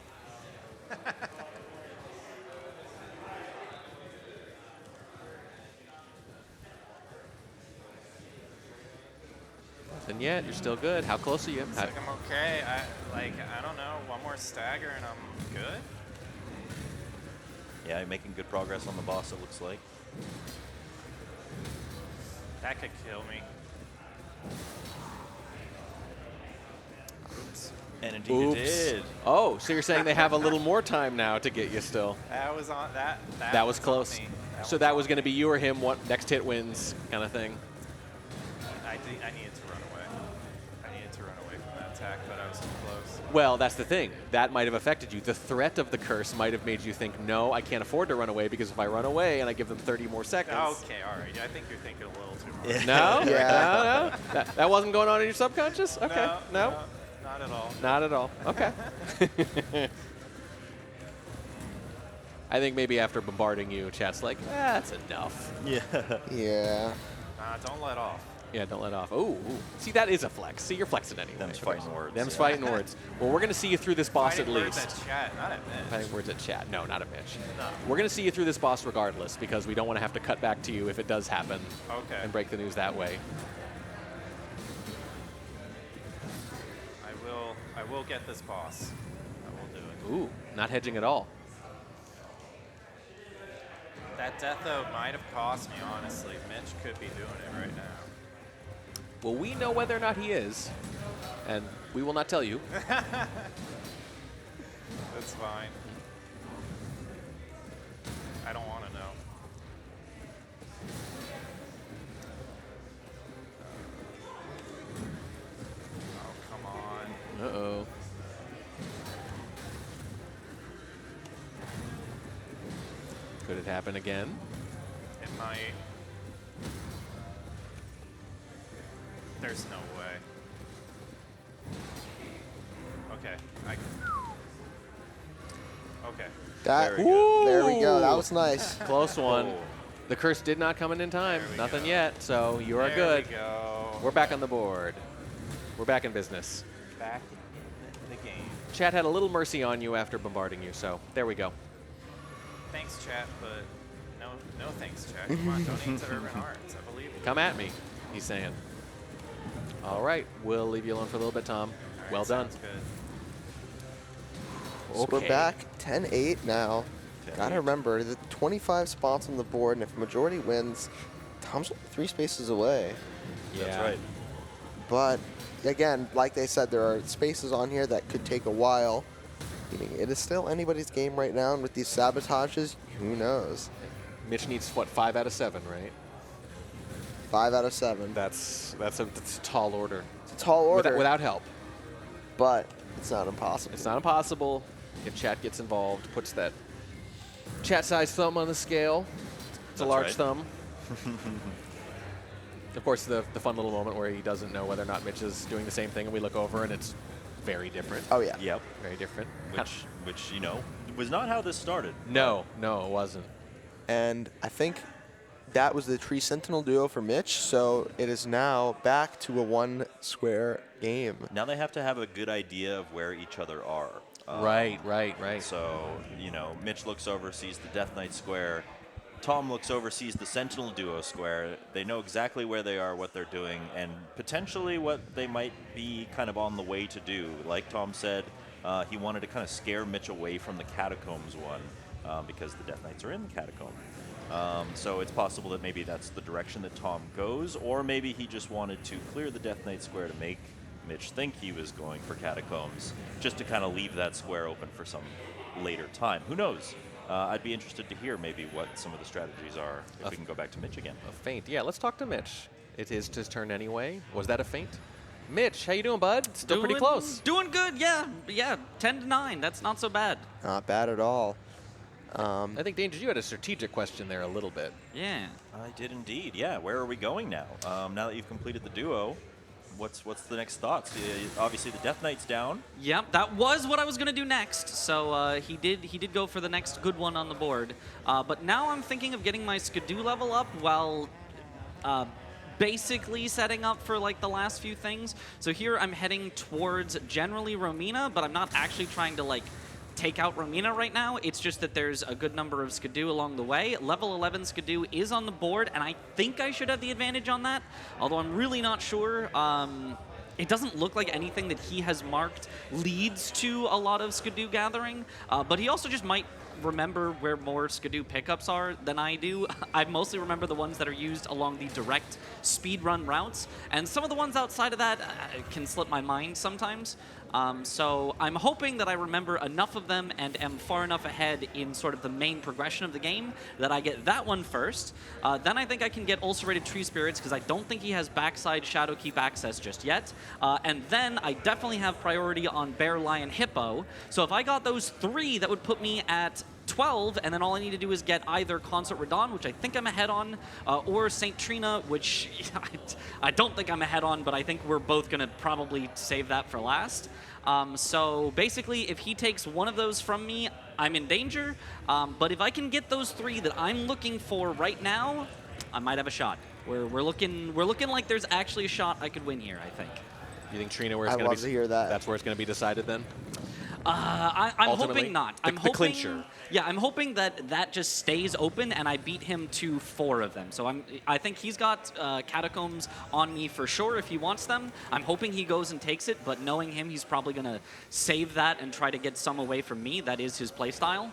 Nothing yet. You're still good. How close are you? Looks like I'm okay. I don't know. One more stagger and I'm good. Yeah, making good progress on the boss, it looks like. That could kill me. And indeed Oops. it did. Oh, so you're saying they have a little more time now to get you still. That was on that. That was on close. me. So that was going to be you or him, what next hit wins kind of thing. I think I needed to run away. I needed to run away from that attack, but I was too close. Well, that's the thing. That might have affected you. The threat of the curse might have made you think, no, I can't afford to run away because if I run away and I give them 30 more seconds. Okay, all right. I think you're thinking a little too much. No? Yeah. No? That wasn't going on in your subconscious? Okay. No? Not at all. Not at all. Okay. I think maybe after bombarding you, chat's like, that's enough. Yeah. Yeah. Don't let off. Yeah, don't let off. Ooh. See, that is a flex. See, you're flexing anyway. Them's fighting words. Them's Yeah. fighting words. Well, we're going to see you through this boss Fighting at words least. at chat, not at Mitch. Fighting words at chat. No, not at Mitch. No. We're going to see you through this boss regardless because we don't want to have to cut back to you if it does happen Okay. and break the news that way. I will get this boss. I will do it. Ooh, not hedging at all. That death, though, might have cost me, honestly. Mitch could be doing it right now. Well, we know whether or not he is, and we will not tell you. That's fine. I don't want to know. Oh, come on. Uh-oh. Could it happen again? It might. There's no way. Okay. Okay. That, Very good. there we go. That was nice. Close one. Oh. The curse did not come in time. There we Nothing go. yet, so you are There good. we go. We're back on the board. We're back in business. Back in the game. Chat had a little mercy on you after bombarding you, so there we go. Thanks, chat, but no thanks, chat. Come on, donate to Urban Arts. I believe in you. Come at me, he's saying. All right, we'll leave you alone for a little bit, Tom. All right, Well done. sounds good. So we're back 10-8 now. 10-8. Gotta remember, the 25 spots on the board, and if a majority wins, Tom's 3 spaces away. Yeah. That's right. But again, like they said, there are spaces on here that could take a while. Meaning it is still anybody's game right now, and with these sabotages, who knows? Mitch needs, what, 5 out of 7, right? 5 out of 7. That's a tall order. It's a tall order, Without help. but it's not impossible. It's not impossible if chat gets involved, puts that chat size thumb on the scale. It's a That's large right. thumb. Of course, the fun little moment where he doesn't know whether or not Mitch is doing the same thing, and we look over and it's very different. Oh yeah. Yep. Very different. Which you know was not how this started. No, it wasn't. And I think that was the Tree Sentinel duo for Mitch, so it is now back to a 1 square game. Now they have to have a good idea of where each other are. Right. So, you know, Mitch looks over, sees the Death Knight square. Tom looks over, sees the Sentinel duo square. They know exactly where they are, what they're doing, and potentially what they might be kind of on the way to do. Like Tom said, he wanted to kind of scare Mitch away from the Catacombs one because the Death Knights are in the Catacomb. So it's possible that maybe that's the direction that Tom goes, or maybe he just wanted to clear the Death Knight square to make Mitch think he was going for Catacombs, just to kind of leave that square open for some later time. Who knows? I'd be interested to hear maybe what some of the strategies are if we can go back to Mitch again. A feint. Yeah, let's talk to Mitch. It is his turn anyway. Was that a feint? Mitch, how you doing, bud? Still pretty close. Doing good, yeah. 10-9. That's not so bad. Not bad at all. I think, Danger, you had a strategic question there a little bit. Yeah. I did indeed. Yeah, where are we going now? Now that you've completed the duo, what's the next thoughts? Obviously, the Death Knight's down. Yep, that was what I was gonna do next. So he did go for the next good one on the board. But now I'm thinking of getting my Skidoo level up while basically setting up for like the last few things. So here I'm heading towards generally Romina, but I'm not actually trying to like take out Romina right now. It's just that there's a good number of Skidoo along the way. Level 11 Skidoo is on the board, and I think I should have the advantage on that, although I'm really not sure. It doesn't look like anything that he has marked leads to a lot of Skidoo gathering, but he also just might remember where more Skidoo pickups are than I do. I mostly remember the ones that are used along the direct speedrun routes, and some of the ones outside of that can slip my mind sometimes. So I'm hoping that I remember enough of them and am far enough ahead in sort of the main progression of the game that I get that one first. Then I think I can get Ulcerated Tree Spirits because I don't think he has backside Shadowkeep access just yet. And then I definitely have priority on Bear, Lion, Hippo. So if I got those 3, that would put me at 12, and then all I need to do is get either Consort Radon, which I think I'm ahead on, or St. Trina, which I don't think I'm ahead on, but I think we're both going to probably save that for last. So basically, if he takes one of those from me, I'm in danger. But if I can get those 3 that I'm looking for right now, I might have a shot. We're looking like there's actually a shot I could win here, I think. You think Trina, where it's I'd going love to hear that. That's where it's going to be decided then? I'm Ultimately, hoping not. the I'm hoping, clincher. Yeah, I'm hoping that just stays open and I beat him to 4 of them. So I think he's got Catacombs on me for sure if he wants them. I'm hoping he goes and takes it, but knowing him, he's probably going to save that and try to get some away from me. That is his playstyle.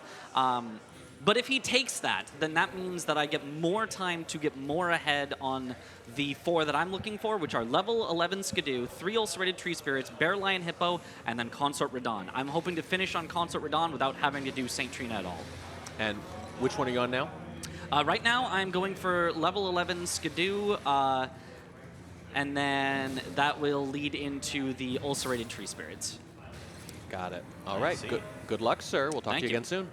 But if he takes that, then that means that I get more time to get more ahead on the 4 that I'm looking for, which are level 11 Skidoo, 3 Ulcerated Tree Spirits, Bear, Lion, Hippo, and then Consort Radon. I'm hoping to finish on Consort Radon without having to do St. Trina at all. And which one are you on now? Right now, I'm going for level 11 Skidoo, and then that will lead into the Ulcerated Tree Spirits. Got it. All I right. see. Good luck, sir. We'll talk Thank to you you. again soon.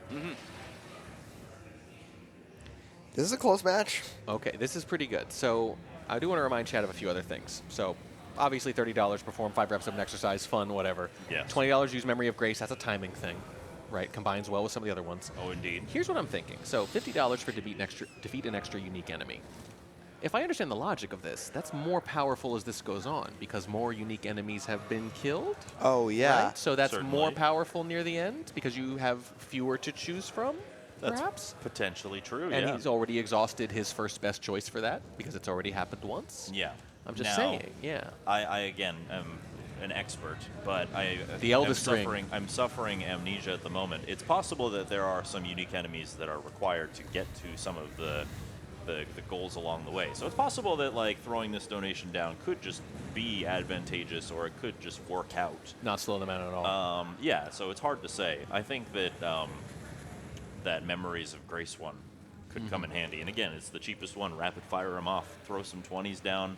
This is a close match. Okay, this is pretty good. So I do want to remind Chad of a few other things. So obviously $30, perform 5 reps of an exercise, fun, whatever. Yes. $20, use Memory of Grace. That's a timing thing, right? Combines well with some of the other ones. Oh, indeed. Here's what I'm thinking. So $50 for defeat an extra unique enemy. if I understand the logic of this, that's more powerful as this goes on because more unique enemies have been killed. Oh, yeah. Right? So that's more Certainly. powerful near the end because you have fewer to choose from, That's perhaps? potentially true, And yeah. he's already exhausted his first best choice for that because it's already happened once. Yeah. I'm just Now, saying, yeah. I again am an expert, but The eldest ring. I'm suffering amnesia at the moment. It's possible that there are some unique enemies that are required to get to some of the goals along the way. So it's possible that like throwing this donation down could just be advantageous, or it could just work out. Not slowing them down at all. Yeah, so it's hard to say. I think that that Memories of Grace one could come in handy. And again, it's the cheapest one. Rapid fire them off, throw some 20s down,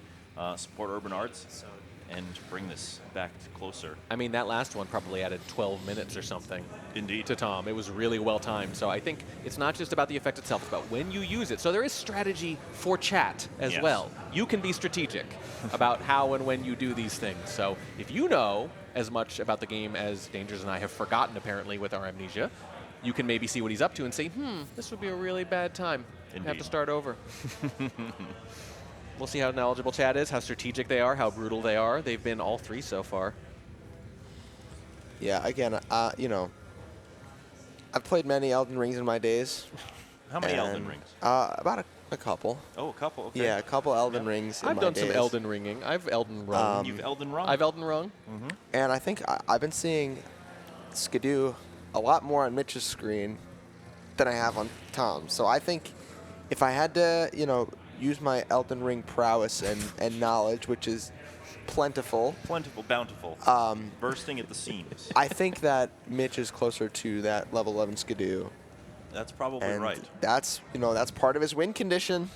support Urban Arts, and bring this back closer. I mean, that last one probably added 12 minutes or something. Indeed. To Tom. It was really well timed. So I think it's not just about the effect itself, it's about when you use it. So there is strategy for chat as Yes. well. You can be strategic about how and when you do these things. So if you know as much about the game as Dangers and I have forgotten, apparently, with our amnesia, you can maybe see what he's up to and say, this would be a really bad time. Have to Indeed. start over. We'll see how knowledgeable chat is, how strategic they are, how brutal they are. They've been all three so far. Yeah, again, you know, I've played many Elden Rings in my days. How many Elden and, Rings? About a couple. Oh, a couple. Okay. Yeah, a couple Elden Rings in I've my done some days. Elden Ringing. I've Elden Rung. You've Elden Rung. I've Elden Rung. And I think I've been seeing Skidoo a lot more on Mitch's screen than I have on Tom's. So I think if I had to, you know, use my Elden Ring prowess and knowledge, which is plentiful, Plentiful, bountiful, bursting at the seams. I think that Mitch is closer to that level 11 Skidoo. That's probably And right. that's, you know, that's part of his win condition.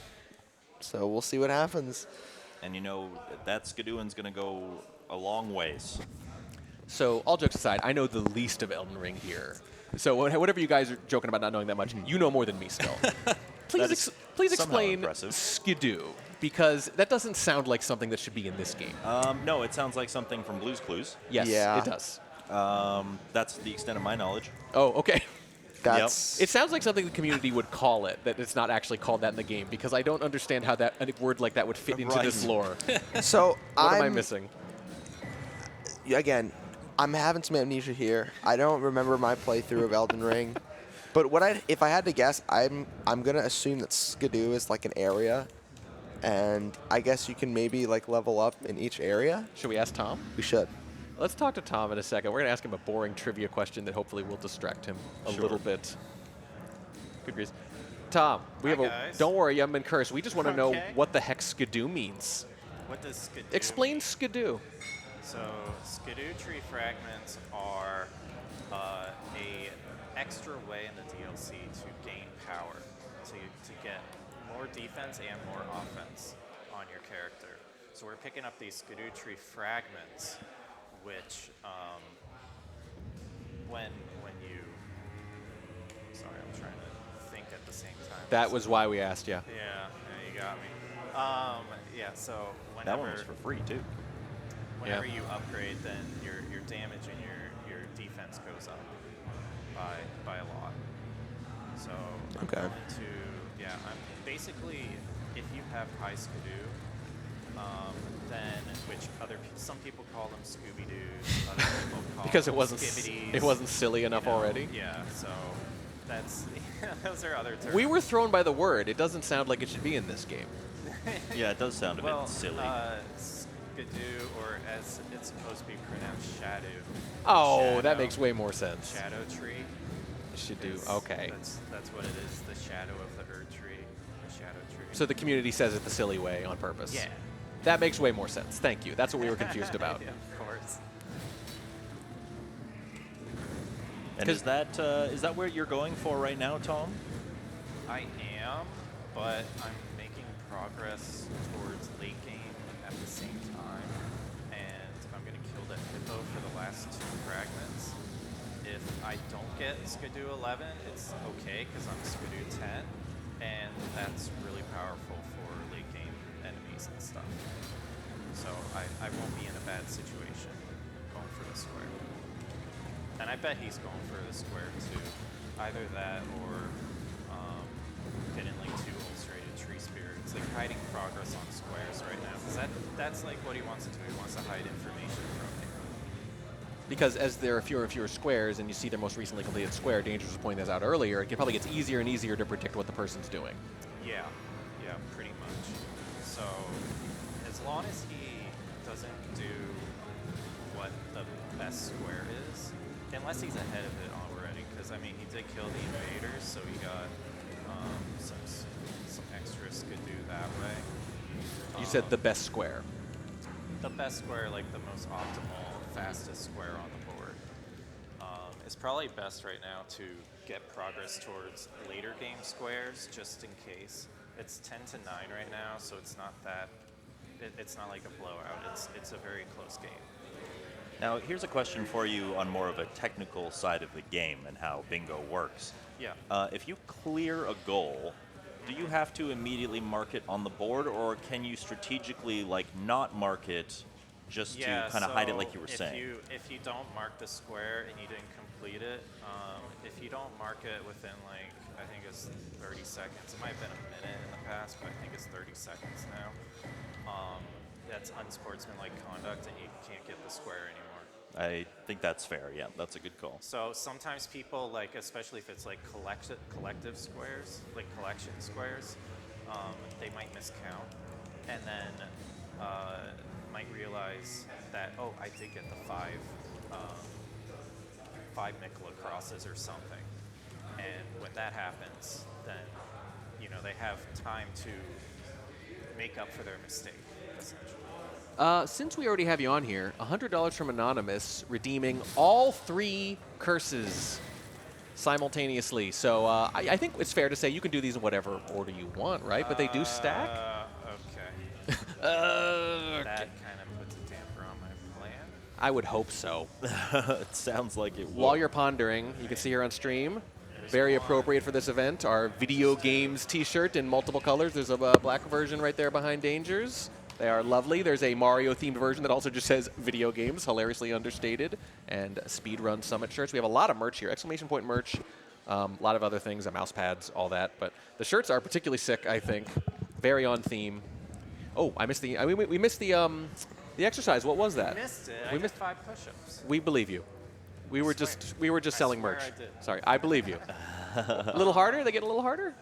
So we'll see what happens. And you know, that Skidooin's going to go a long ways. So, all jokes aside, I know the least of Elden Ring here. So, whatever you guys are joking about not knowing that much, you know more than me still. That is Please somehow explain impressive. Skidoo, because that doesn't sound like something that should be in this game. No, it sounds like something from Blue's Clues. Yes, Yeah. it does. That's the extent of my knowledge. Oh, okay. That's It sounds like something the community would call it, that it's not actually called that in the game, because I don't understand how that a word like that would fit into this Right. lore. so. What am I missing? Again, I'm having some amnesia here. I don't remember my playthrough of Elden Ring, but if I had to guess, I'm gonna assume that Skidoo is like an area, and I guess you can maybe like level up in each area. Should we ask Tom? We should. Let's talk to Tom in a second. We're going to ask him a boring trivia question that hopefully will distract him a Sure. little bit. Good reason. Tom, we Hi, have a. guys. Don't worry, you haven't been cursed. We just want to know Okay. what the heck Skidoo means. What does Skidoo Explain mean? Skidoo. So Skidoo tree fragments are a extra way in the DLC to gain power, to get more defense and more offense on your character. So we're picking up these Skidoo tree fragments, which when you, sorry, I'm trying to think at the same time. That was why we asked you. Yeah, you got me. Yeah, so That whenever one was for free too. whenever you upgrade, then your damage and your defense goes up by a lot. So I'm Okay. going to, I'm basically, if you have high Skidoo, then some people call them Scooby-Doos, other people call Because them it wasn't Skibbities, it wasn't silly enough you know? already. Yeah, so that's those are other terms. We were thrown by the word. It doesn't sound like it should be in this game. Yeah, it does sound a well, bit silly. Skidoo, or as it's supposed to be pronounced, Shadow. Oh, Shadow. that makes way more sense. Shadow tree. Should do. is- Okay. That's what it is. The shadow of the Erd tree. The shadow tree. So the community says it the silly way on purpose. Yeah. That makes way more sense. Thank you. That's what we were confused about. Yeah, of course. And is that where you're going for right now, Tom? I am, but I'm making progress towards late game at the same time, and I'm gonna kill that hippo for the last 2 fragments. If I don't get Skidoo 11, it's okay because I'm Skidoo 10, and that's really powerful for late game enemies and stuff. So I won't be in a bad situation going for the square. And I bet he's going for the square too. Either that or getting like 2 ulcerated tree spirits It's like hiding progress on squares right now. Because that's like what he wants to do. He wants to hide information from you. Because as there are fewer and fewer squares, and you see their most recently completed square, Dangerous was pointing this out earlier, it probably gets easier and easier to predict what the person's doing. Yeah, pretty much. So as long as he doesn't do what the best square is, unless he's ahead of it already, because I mean he did kill the invaders, so he got some extras could do that way. You said the best square. The best square, like the most optimal, fastest square on the board. It's probably best right now to get progress towards later game squares, just in case. It's 10 to 9 right now, so it's not that. It's not like a blowout. It's a very close game. Now, here's a question for you on more of a technical side of the game and how bingo works. Yeah. If you clear a goal, do you have to immediately mark it on the board, or can you strategically like not mark it just to kind of hide it like you were saying? If you don't mark the square and you didn't complete it, if you don't mark it within like, I think it's 30 seconds, it might have been a minute in the past, but I think it's 30 seconds now, that's unsportsmanlike conduct and you can't get the square anymore. I think that's fair. Yeah, that's a good call. So sometimes people, like, especially if it's like collective squares, like collection squares, they might miscount, and then might realize that, oh, I did get the five Nicola crosses or something, and when that happens, then they have time to make up for their mistake, essentially. Since we already have you on here, $100 from Anonymous, redeeming all 3 curses simultaneously. So I think it's fair to say you can do these in whatever order you want, right? But they do stack? Okay. Okay. That kind of puts a damper on my plan. I would hope so. It sounds like it would. While you're pondering, you can see here on stream, very appropriate for this event, our video games t-shirt in multiple colors. There's a black version right there behind Dangers. They are lovely. There's a Mario-themed version that also just says video games, hilariously understated, and Speedrun Summit shirts. We have a lot of merch here, exclamation point merch, a lot of other things, mouse pads, all that. But the shirts are particularly sick, I think. Very on theme. Oh, I missed the. We missed the exercise. What was that? You missed it. We I missed. did 5 push-ups. We believe you. We were just selling swear merch. I did. Sorry, I believe you. A little harder? They get a little harder?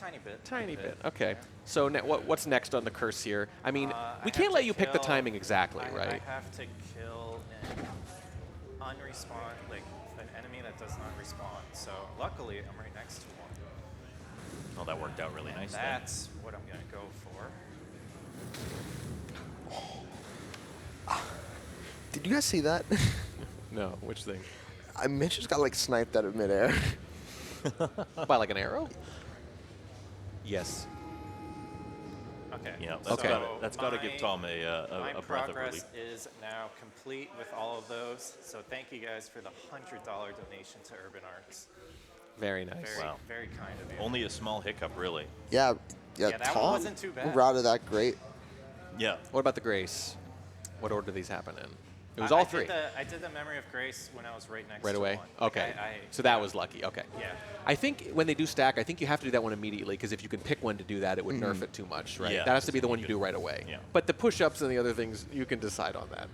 Tiny bit. Tiny bit. Okay. So what's next on the curse here? I mean, we I can't have let to you pick the kill- timing exactly, I right? have to kill an unrespawn, like an enemy that does not respawn. So luckily, I'm right next to one. Oh, that worked out really nice. That's what I'm gonna go for. Did you guys see that? No, which thing? Mitch just got like sniped out of midair. By like an arrow? Yes. Okay. Yeah, Okay. that's got to give Tom a My breath of progress relief. is now complete with all of those. So thank you guys for the $100 donation to Urban Arts. Very nice. Very, Wow. very kind of you. Only a small hiccup, really. Yeah, that one Tom wasn't too bad. routed that great. Yeah. What about the grace? What order do these happen in? It was I all did 3. I did the Memory of Grace when I was right next Right to away? one. Okay. I So that was lucky. Okay. Yeah. I think when they do stack, I think you have to do that one immediately, because if you can pick one to do that, it would nerf it too much, right? Yeah, That has to because be the then one you you could- do right away. Yeah. But the push-ups and the other things, you can decide on that.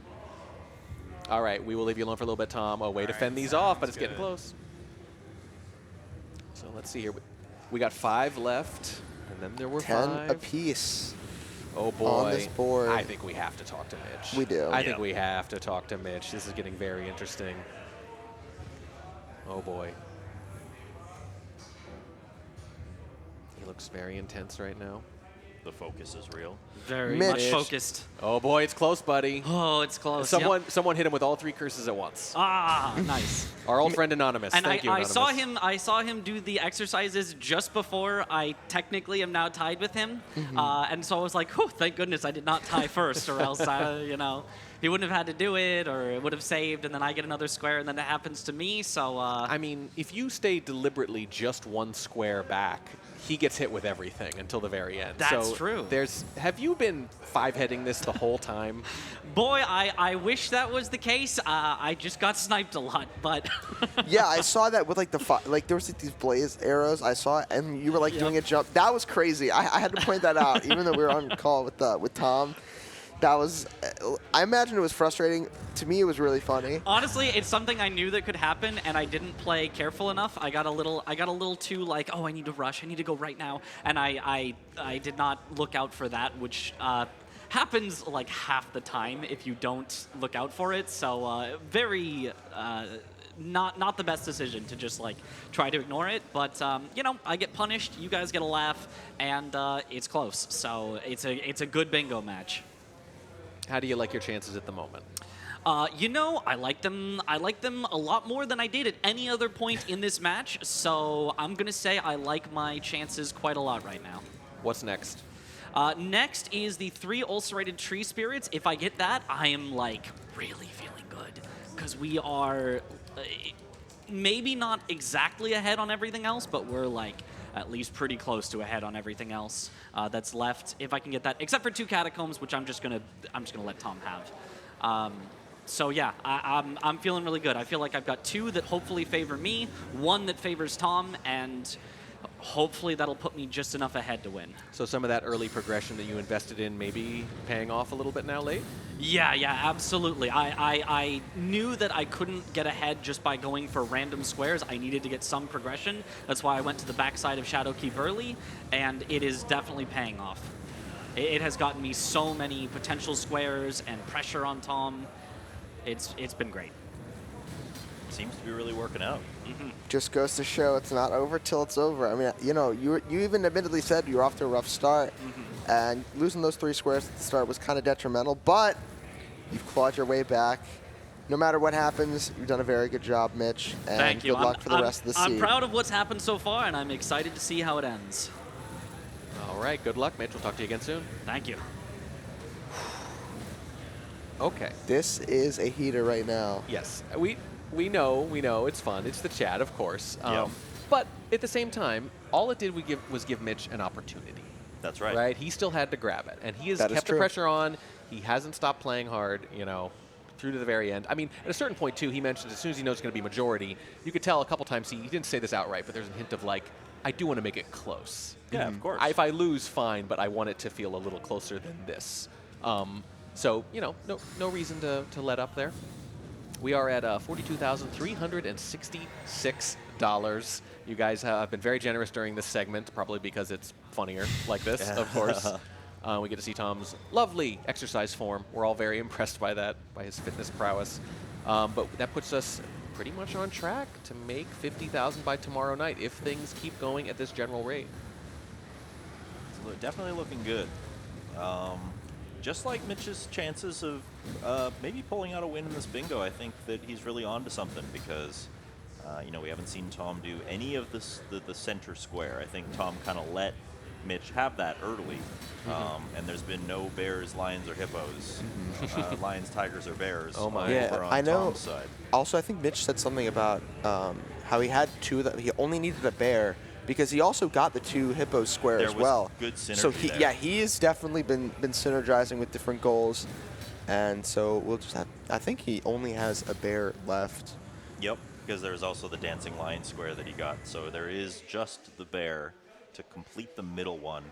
All right, we will leave you alone for a little bit, Tom. A way to All fend right, these off, but sounds it's getting good. close. So let's see here. We got 5 left, and then there were 10 5. apiece. Oh boy. on this board. I think we have to talk to Mitch. We do. I think Yeah. we have to talk to Mitch. This is getting very interesting. Oh boy. He looks very intense right now. The focus is real. Very Mitch. much focused. Oh boy, it's close, buddy. Oh, it's close. Yep. Someone hit him with all 3 curses at once. Ah, nice. Our old friend Anonymous. And Thank you, I Anonymous. saw him do the exercises just before I technically am now tied with him, and so I was like, "Whew, thank goodness I did not tie first, or else he wouldn't have had to do it, or it would have saved, and then I get another square, and then it happens to me." So I mean, if you stay deliberately just 1 square back, he gets hit with everything until the very end. That's so true. Have you been 5-heading this the whole time? Boy, I wish that was the case. I just got sniped a lot, but Yeah, I saw that with like there was like these blaze arrows. I saw it, and you were like doing a jump. That was crazy. I had to point that out, even though we were on call with Tom. That was, I imagine it was frustrating. To me, it was really funny. honestly, it's something I knew that could happen, and I didn't play careful enough. I got a little too like, oh, I need to rush. I need to go right now, and I did not look out for that, which happens like half the time if you don't look out for it. So very. Not the best decision to just like try to ignore it, but you know, I get punished, you guys get a laugh, and it's close. So it's a good bingo match. How do you like your chances at the moment? You know, I like them a lot more than I did at any other point in this match. So I'm gonna say I like my chances quite a lot right now. What's next? Next is the 3 ulcerated tree spirits. If I get that, I am like really feeling good because we are maybe not exactly ahead on everything else, but we're like at least pretty close to ahead on everything else that's left. If I can get that, except for 2 catacombs, which I'm just gonna let Tom have. So yeah, I'm feeling really good. I feel like I've got 2 that hopefully favor me, 1 that favors Tom, and hopefully that'll put me just enough ahead to win. So some of that early progression that you invested in maybe paying off a little bit now late? Yeah, absolutely. I knew that I couldn't get ahead just by going for random squares. I needed to get some progression. That's why I went to the backside of Shadowkeep early, and it is definitely paying off. It has gotten me so many potential squares and pressure on Tom. It's been great. Seems to be really working out. Just goes to show it's not over till it's over. I mean, you know, you even admittedly said you were off to a rough start, and losing those 3 squares at the start was kind of detrimental, but you've clawed your way back. No matter what happens, you've done a very good job, Mitch, and Thank you. good luck for the rest of the season. I'm proud of what's happened so far, and I'm excited to see how it ends. All right, good luck, Mitch. We'll talk to you again soon. Thank you. Okay. This is a heater right now. Yes, we know it's fun. It's the chat, of course. Yep. But at the same time, all it did was give Mitch an opportunity. That's right. Right? He still had to grab it, and he has That is kept the true. pressure on. He hasn't stopped playing hard, you know, through to the very end. I mean, at a certain point too, he mentioned as soon as he knows it's going to be majority, you could tell a couple times he didn't say this outright, but there's a hint of like, I do want to make it close. Yeah, of course. If I lose, fine, but I want it to feel a little closer than this. So, you know, no reason to let up there. We are at $42,366. You guys have been very generous during this segment, probably because it's funnier like this, of course. We get to see Tom's lovely exercise form. We're all very impressed by that, by his fitness prowess. But that puts us pretty much on track to make 50,000 by tomorrow night if things keep going at this general rate. It's definitely looking good. Just like Mitch's chances of maybe pulling out a win in this bingo, I think that he's really on to something because, you know, we haven't seen Tom do any of this, the center square. I think Tom kind of let Mitch have that early, and there's been no bears, lions, or hippos. Lions, tigers, or bears Oh my. over on I know. Tom's side. Also, I think Mitch said something about how he had 2 that he only needed a bear because he also got the 2 hippo square There as was well. good synergy So there. he has definitely been synergizing with different goals, and so we'll just have. I think he only has a bear left. Yep, because there's also the dancing lion square that he got. So there is just the bear to complete the middle one.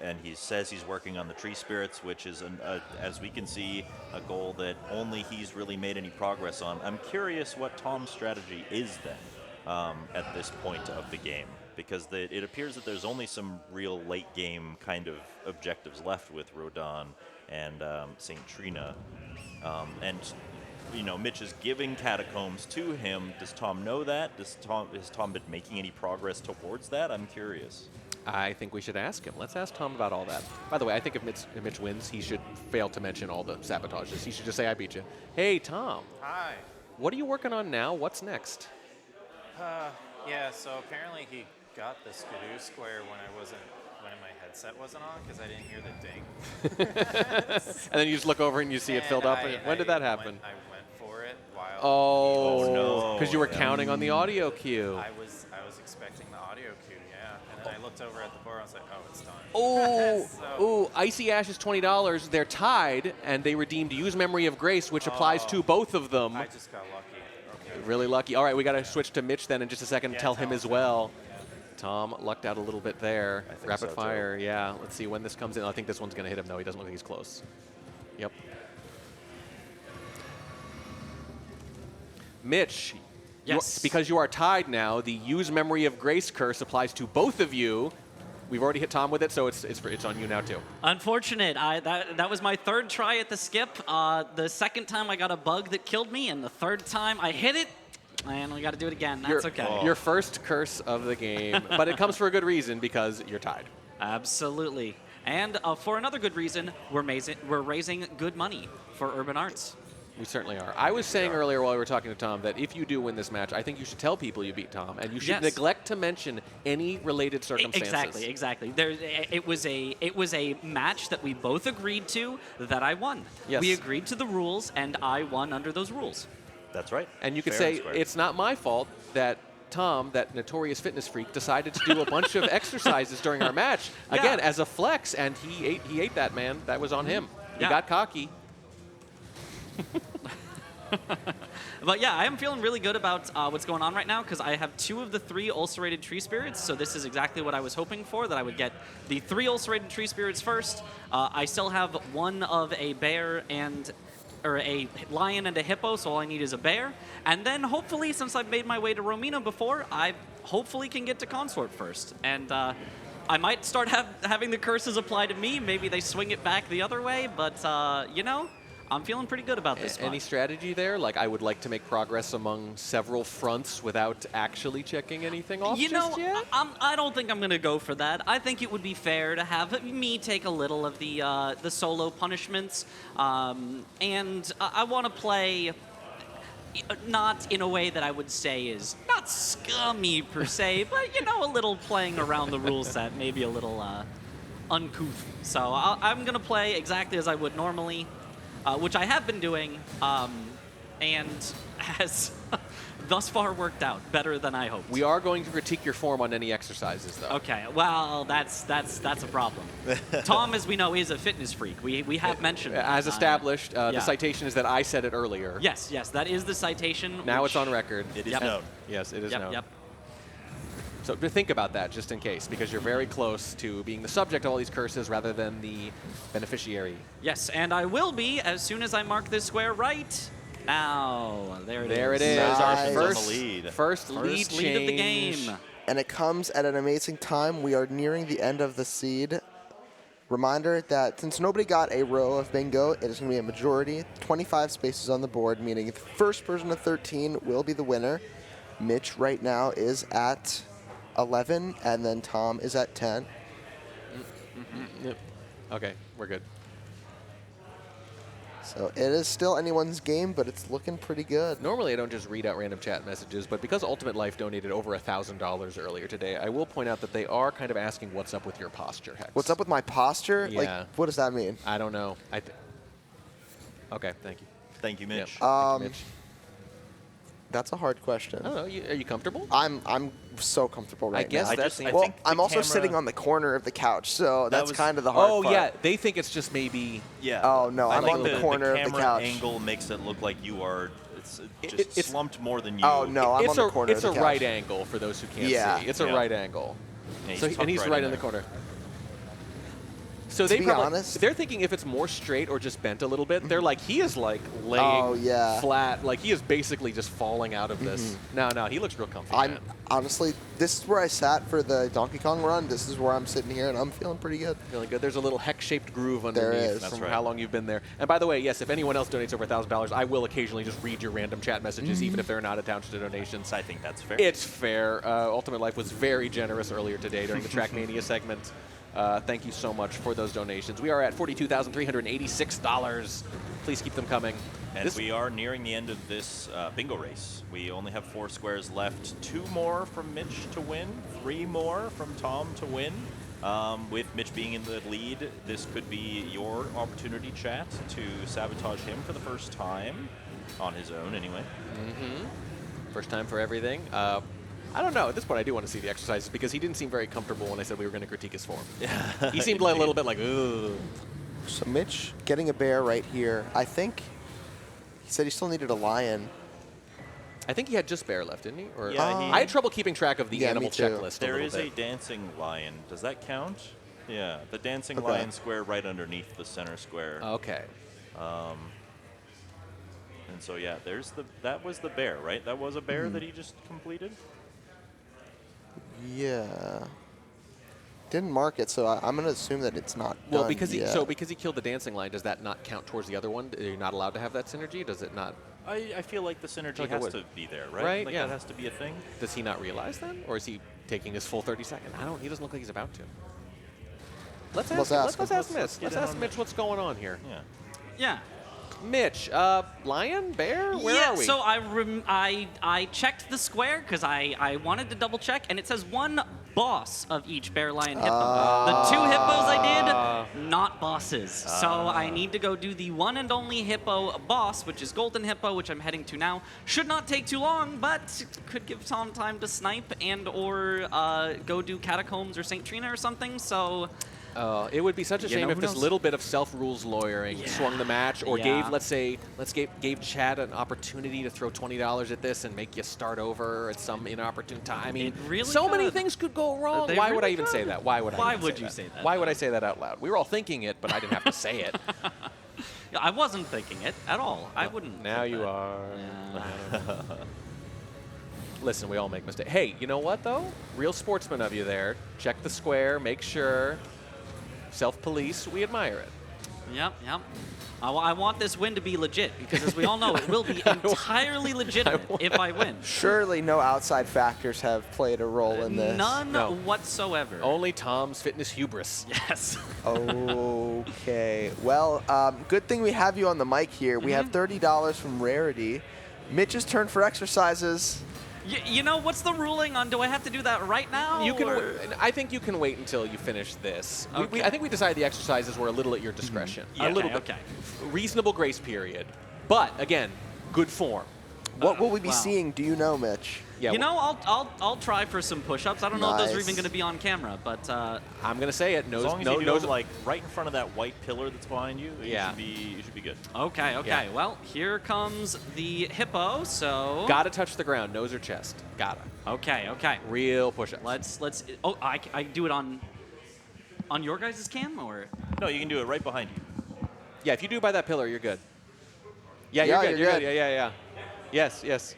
And he says he's working on the tree spirits, which is, as we can see, a goal that only he's really made any progress on. I'm curious what Tom's strategy is then at this point of the game, because it appears that there's only some real late game kind of objectives left with Rodan and St. Trina. And you know, Mitch is giving catacombs to him. Does Tom know that? Has Tom been making any progress towards that? I'm curious. I think we should ask him. Let's ask Tom about all that. By the way, I think if Mitch wins, he should fail to mention all the sabotages. He should just say, I beat you. Hey, Tom, Hi. what are you working on now? What's next? Yeah, so apparently he got the Skidoo square when my headset wasn't on because I didn't hear the ding. And then you just look over and you see it filled up. When did that happen? I went for it while Oh, no. because you were counting on the audio cue. I was expecting the audio cue, yeah. And then I looked looked over at the bar. I was like, oh, it's done. Oh, So- ooh, Icy Ash is $20. They're tied, and they redeemed Use Memory of Grace, which applies to both of them. I just got lucky. Okay. Really lucky. All right, we got to switch to Mitch then in just a second and Yeah, tell him tell as him. well. Tom lucked out a little bit there. I think Rapid so, too. fire, yeah. Let's see when this comes in. I think this one's going to hit him. No, he doesn't look like he's close. Yep. Mitch, Yes. because you are tied now, the Use Memory of Grace curse applies to both of you. We've already hit Tom with it, so it's on you now too. Unfortunate. That was my third try at the skip. The second time I got a bug that killed me, and the third time I hit it, and we got to do it again. That's okay. Your first curse of the game, but it comes for a good reason because you're tied. Absolutely. And for another good reason, we're raising good money for Urban Arts. We certainly are. I was saying earlier while we were talking to Tom that if you do win this match, I think you should tell people you beat Tom, and you should Yes. neglect to mention any related circumstances. Exactly. It was a match that we both agreed to that I won. Yes. We agreed to the rules, and I won under those rules. That's right. And you could Fair and say, square. it's not my fault that Tom, that notorious fitness freak, decided to do a bunch of exercises during our match, again, Yeah. as a flex, and he ate that, man. That was on him. He Yeah. got cocky. But yeah, I am feeling really good about what's going on right now because I have 2 of the 3 ulcerated tree spirits. So this is exactly what I was hoping for, that I would get the 3 ulcerated tree spirits first. I still have 1 of a bear or a lion and a hippo, so all I need is a bear. And then hopefully, since I've made my way to Romina before, I hopefully can get to Consort first. And I might start having the curses apply to me. Maybe they swing it back the other way, but you know, I'm feeling pretty good about this Any spot. strategy there? Like, I would like to make progress among several fronts without actually checking anything off You know, just yet? I don't think I'm going to go for that. I think it would be fair to have me take a little of the solo punishments, and I want to play not in a way that I would say is not scummy per se, but you know, a little playing around the rule set, maybe a little uncouth. So I'm going to play exactly as I would normally, which I have been doing, and has thus far worked out better than I hoped. We are going to critique your form on any exercises, though. Okay, well, that's a problem. Tom, as we know, is a fitness freak. We have mentioned that. As established, the yeah. citation is that I said it earlier. Yes, that is the citation. Now which- it's on record. It is Yep. known. Yes, it is known. Yep. So to think about that, just in case, because you're very close to being the subject of all these curses rather than the beneficiary. Yes, and I will be as soon as I mark this square right. Now, there it is. There it is. Nice. Our On the first lead. First lead First lead of the change. game. And it comes at an amazing time. We are nearing the end of the seed. Reminder that since nobody got a row of bingo, it is going to be a majority. 25 spaces on the board, meaning the first person to 13 will be the winner. Mitch right now is at 11, and then Tom is at 10. Yep. Okay, we're good. So it is still anyone's game, but it's looking pretty good. Normally I don't just read out random chat messages, but because Ultimate Life donated over $1,000 earlier today, I will point out that they are kind of asking what's up with your posture, Hex. What's up with my posture? Yeah. Like, what does that mean? I don't know. Okay, thank you. Thank you, Mitch. Thank you, Mitch. That's a hard question. I don't know. Are you comfortable? I'm so comfortable right guess now. that's- I Well, think the I'm also camera- sitting on the corner of the couch, so That that's was- kind of the hard Oh, part. yeah. They think it's just maybe... Yeah. Oh, no, I I'm think on the corner of the camera couch. angle makes it look like you are just it's- slumped more than you. Oh, no, I'm it's on the a, corner it's of a the couch. right angle for those who can't Yeah. see. It's a Yeah. right angle. Yeah, So tucked he's right in the there. corner. So To they be probably, honest- they're thinking if it's more straight or just bent a little bit, they're like, he is like laying Oh, yeah. flat. Like he is basically just falling out of this. No, he looks real comfy. I'm man. honestly, this is where I sat for the Donkey Kong run. This is where I'm sitting here, and I'm feeling pretty good. Feeling good. There's a little hex-shaped groove There underneath is. from That's right. how long you've been there. And by the way, yes, if anyone else donates over $1,000, I will occasionally just read your random chat messages, even if they're not attached to donations. I think that's fair. It's fair. Ultimate Life was very generous earlier today during the Trackmania segment. Thank you so much for those donations. We are at $42,386. Please keep them coming. And we are nearing the end of this bingo race. We only have 4 squares left. 2 more from Mitch to win. 3 more from Tom to win. With Mitch being in the lead, this could be your opportunity, chat, to sabotage him for the first time. On his own, anyway. First time for everything. I don't know. At this point, I do want to see the exercises because he didn't seem very comfortable when I said we were going to critique his form. He seemed like a little bit like, ugh. So Mitch getting a bear right here. I think he said he still needed a lion. I think he had just bear left, didn't he? Or Yeah, I had trouble keeping track of the Yeah, animal me too. checklist. There a is little a bit. dancing lion. Does that count? Yeah, the dancing Okay. lion square right underneath the center square. Okay. And so yeah, that was the bear, right? That was a bear that he just completed. Yeah. Didn't mark it, so I'm going to assume that it's not Well, done because yet. because he killed the dancing line, does that not count towards the other one? Are you not allowed to have that synergy? Does it not? I feel like the synergy Like it has would. to be there, right? Right, Like yeah. that has to be a thing. Does he not realize then, or is he taking his full 30 second? He doesn't look like he's about to. Let's Let's ask. ask Let's him. ask Mitch. get Let's in ask on Mitch what's going on here. Yeah. Yeah. Mitch, lion, bear, where yeah, are we? so I checked the square because I wanted to double check, and it says one boss of each bear, lion, hippo. The 2 hippos I did, not bosses. So I need to go do the one and only hippo boss, which is golden hippo, which I'm heading to now. Should not take too long, but could give Tom time to snipe and or go do catacombs or St. Trina or something. So. It would be such a You shame know if who this knows? little bit of self-rules lawyering Yeah. swung the match, or Yeah. gave Chad an opportunity to throw $20 at this and make you start over at some inopportune time. I mean, It really so many could. things could go wrong. They Why would I really even say could. that? Why would I? Why even would say you that? say that? Why would I say that out loud? We were all thinking it, but I didn't have to say it. I wasn't thinking it at all. I wouldn't. Now think you that. are. Yeah. Listen, we all make mistakes. Hey, you know what though? Real sportsman of you there. Check the square. Make sure. Self-police. We admire it. Yep. I want this win to be legit because, as we all know, it will be entirely legitimate if I win. Surely no outside factors have played a role in this. None No. whatsoever. Only Tom's fitness hubris. Yes. Okay. Well, good thing we have you on the mic here. We have $30 from Rarity. Mitch's turn for exercises. You know, what's the ruling on? Do I have to do that right now? You can. or- I think you can wait until you finish this. Okay. I think we decided the exercises were a little at your discretion. Yeah, a little okay, bit. Reasonable grace period, but again, good form. What will we be wow. seeing? Do you know, Mitch? Yeah. You know, I'll try for some push-ups. I don't know if those are Nice. even going to be on camera, but I'm gonna say it. As long as you do them, like right in front of that white pillar that's behind you, Yeah. you should be good. okay. Yeah. Well, here comes the hippo. So Gotta touch the ground, nose or chest. Gotta. Okay. Real push-ups. Let's. Oh, I do it on your guys' cam or? No, you can do it right behind you. Yeah, if you do it by that pillar, you're good. Yeah, Yeah, you're good. you're You're good. good. Yeah. Yes.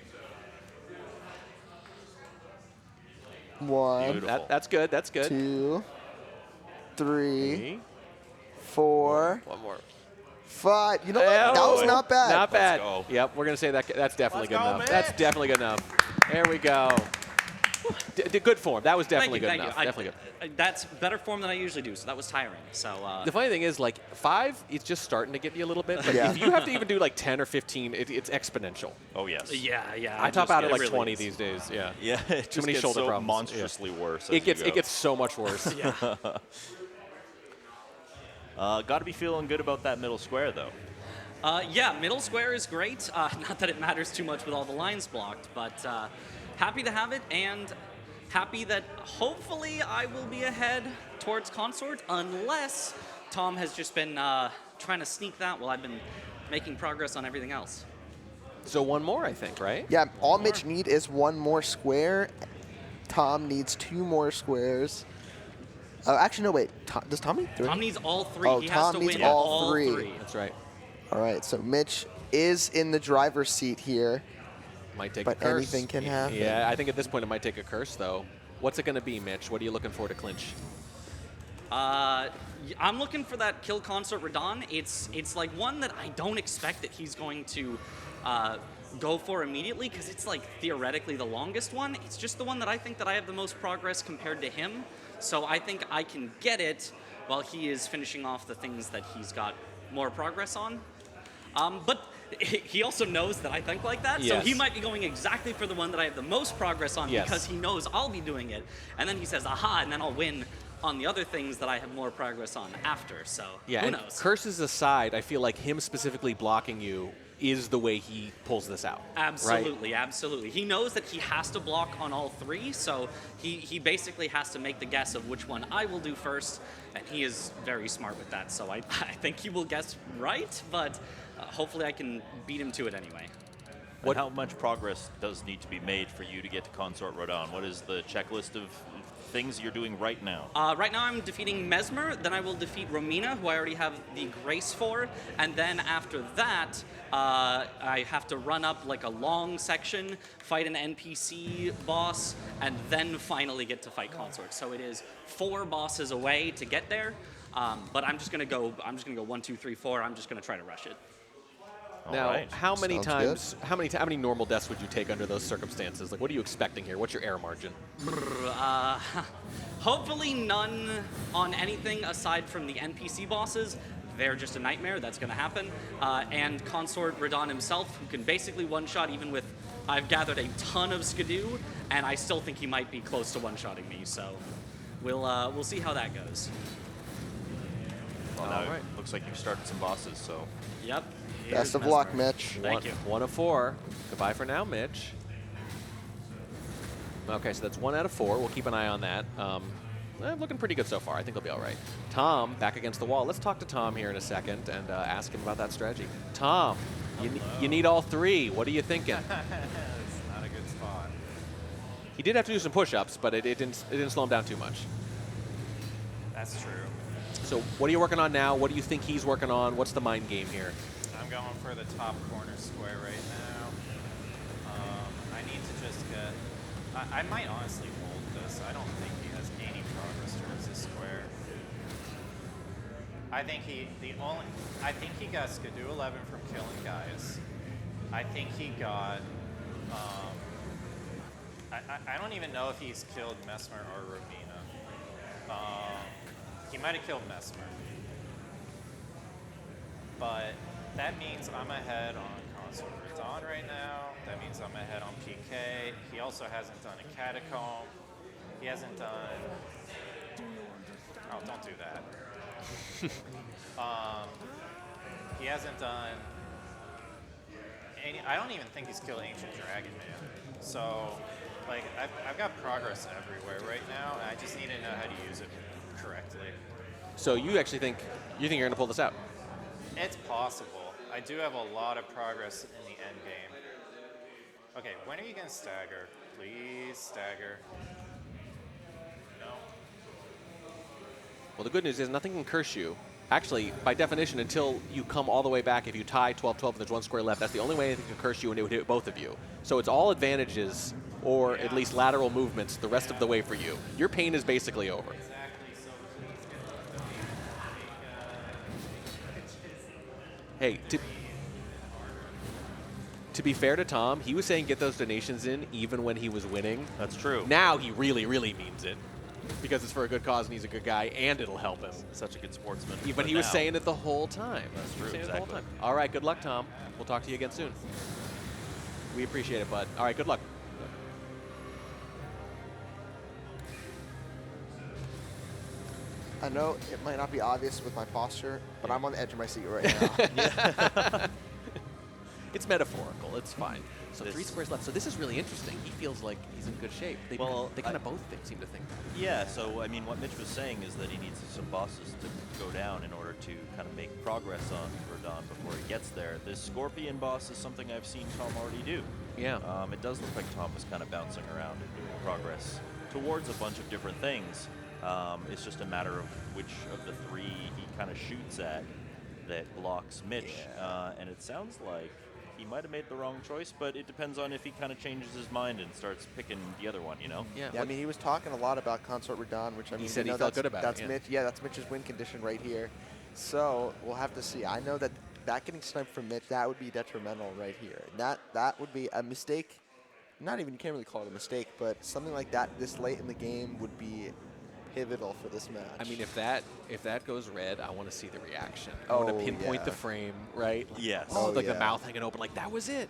One, Beautiful. That's good. That's good. 2, 3, Three. 4, One more. 5. You know what? That was not bad. Not bad. go. Yep, we're gonna say that. That's definitely Let's good go, enough. Mitch. That's definitely good enough. There we go. Good form. That was definitely good Thank you. enough. Definitely good. That's better form than I usually do, so that was tiring. So The funny thing is, like 5, it's just starting to get you a little bit. But Yeah. if you have to even do like 10 or 15, it's exponential. Oh yes. yeah. I top out at it like really 20 is. these days. Yeah. Yeah. It Too just many gets shoulder so problems. monstrously worse. It gets so much worse. Got to be feeling good about that middle square though. Yeah, middle square is great. Not that it matters too much with all the lines blocked, but happy to have it and happy that hopefully I will be ahead towards consort unless Tom has just been trying to sneak that while I've been making progress on everything else. So one more, I think, right? Yeah, all Mitch need is one more square. Tom needs 2 more squares. Actually, no, wait. Does Tom need 3? Tom needs all 3. Oh, he Tom has to needs win all all three. 3. That's right. All right, so Mitch is in the driver's seat here. Might take But a curse. anything can happen. Yeah, I think at this point it might take a curse, though. What's it going to be, Mitch? What are you looking for to clinch? I'm looking for that kill consort Radon. It's like one that I don't expect that he's going to go for immediately because it's like theoretically the longest one. It's just the one that I think that I have the most progress compared to him. So I think I can get it while he is finishing off the things that he's got more progress on. But he also knows that I think like that, so Yes. he might be going exactly for the one that I have the most progress on Yes. because he knows I'll be doing it. And then he says, aha, and then I'll win on the other things that I have more progress on after. So Yeah, who and knows? curses aside, I feel like him specifically blocking you is the way he pulls this out. Right? Absolutely, absolutely. He knows that he has to block on all three, so he basically has to make the guess of which one I will do first, and he is very smart with that, so I think he will guess right, but hopefully I can beat him to it anyway. And how much progress does need to be made for you to get to Consort Rodan? What is the checklist of things you're doing right now? Right now I'm defeating Mesmer, then I will defeat Romina, who I already have the Grace for, and then after that, I have to run up like a long section, fight an NPC boss, and then finally get to fight Consort. So it is 4 bosses away to get there, but I'm just gonna go 1, 2, 3, 4. I'm just gonna try to rush it. Now, Alright. how many Sounds times, how many normal deaths would you take under those circumstances? Like, what are you expecting here? What's your error margin? Hopefully none on anything aside from the NPC bosses. They're just a nightmare. That's going to happen. And Consort Radon himself, who can basically one-shot even with... I've gathered a ton of Skidoo, and I still think he might be close to one-shotting me. So we'll see how that goes. Well, now Alright. it looks like you've started some bosses, so Yep. Best here's of luck, Mesmer. Mitch. Thank you. 1 of 4. Goodbye for now, Mitch. Okay, so that's 1 out of 4. We'll keep an eye on that. Looking pretty good so far. I think they'll be all right. Tom, back against the wall. Let's talk to Tom here in a second and ask him about that strategy. Tom, you need all 3. What are you thinking? It's not a good spot. He did have to do some push-ups, but it didn't slow him down too much. That's true. So what are you working on now? What do you think he's working on? What's the mind game here? I'm going for the top corner square right now. I need to just get... I might honestly hold this. I don't think he has any progress towards this square. I think he got Skidoo 11 from killing guys. I think he got... I don't even know if he's killed Mesmer or Ravina. He might have killed Mesmer. But that means I'm ahead on Consort Radon right now. That means I'm ahead on PK. He also hasn't done a Catacomb. He hasn't done... Oh, don't do that. He hasn't done... I don't even think he's killed Ancient Dragon Man. So, like, I've got progress everywhere right now, and I just need to know how to use it correctly. So you actually think you're going to pull this out? It's possible. I do have a lot of progress in the end game. Okay, when are you going to stagger? Please stagger. No. Well, the good news is nothing can curse you. Actually, by definition, until you come all the way back, if you tie 12-12 and there's 1 square left, that's the only way anything can curse you, and it would hit both of you. So it's all advantages, or at least lateral movements, the rest of the way for you. Your pain is basically over. Exactly, so Hey, to be fair to Tom, he was saying get those donations in even when he was winning. that's true. Now he really, really means it. Because it's for a good cause and he's a good guy and it'll help him. Such a good sportsman. But he was now- saying it the whole time. That's He was true, saying it the whole exactly. time. All right, good luck, Tom. We'll talk to you again soon. We appreciate it, bud. All right, good luck. I know it might not be obvious with my posture, but I'm on the edge of my seat right now. It's metaphorical. It's fine. So This- 3 squares left. So this is really interesting. He feels like he's in good shape. They, Well, they kind I- of both seem to think. Yeah, so I mean, what Mitch was saying is that he needs some bosses to go down in order to kind of make progress on Verdun before he gets there. This Scorpion boss is something I've seen Tom already do. Yeah. It does look like Tom was kind of bouncing around and doing progress towards a bunch of different things. It's just a matter of which of the 3 he kind of shoots at that blocks Mitch. And it sounds like he might have made the wrong choice, but it depends on if he kind of changes his mind and starts picking the other one, you know? Yeah. Yeah, I mean, he was talking a lot about Consort Radon, which I mean, said you he know, felt that's, good about it, that's yeah. Mitch. Yeah, that's Mitch's win condition right here. So we'll have to see. I know that getting sniped from Mitch, that would be detrimental right here. That would be a mistake. Not even, you can't really call it a mistake, but something like that this late in the game would be pivotal for this match. I mean, if that goes red, I want to see the reaction. I want to Oh, pinpoint yeah. the frame, right? Yes. Oh, Oh, like the yeah. mouth hanging open, like that was it.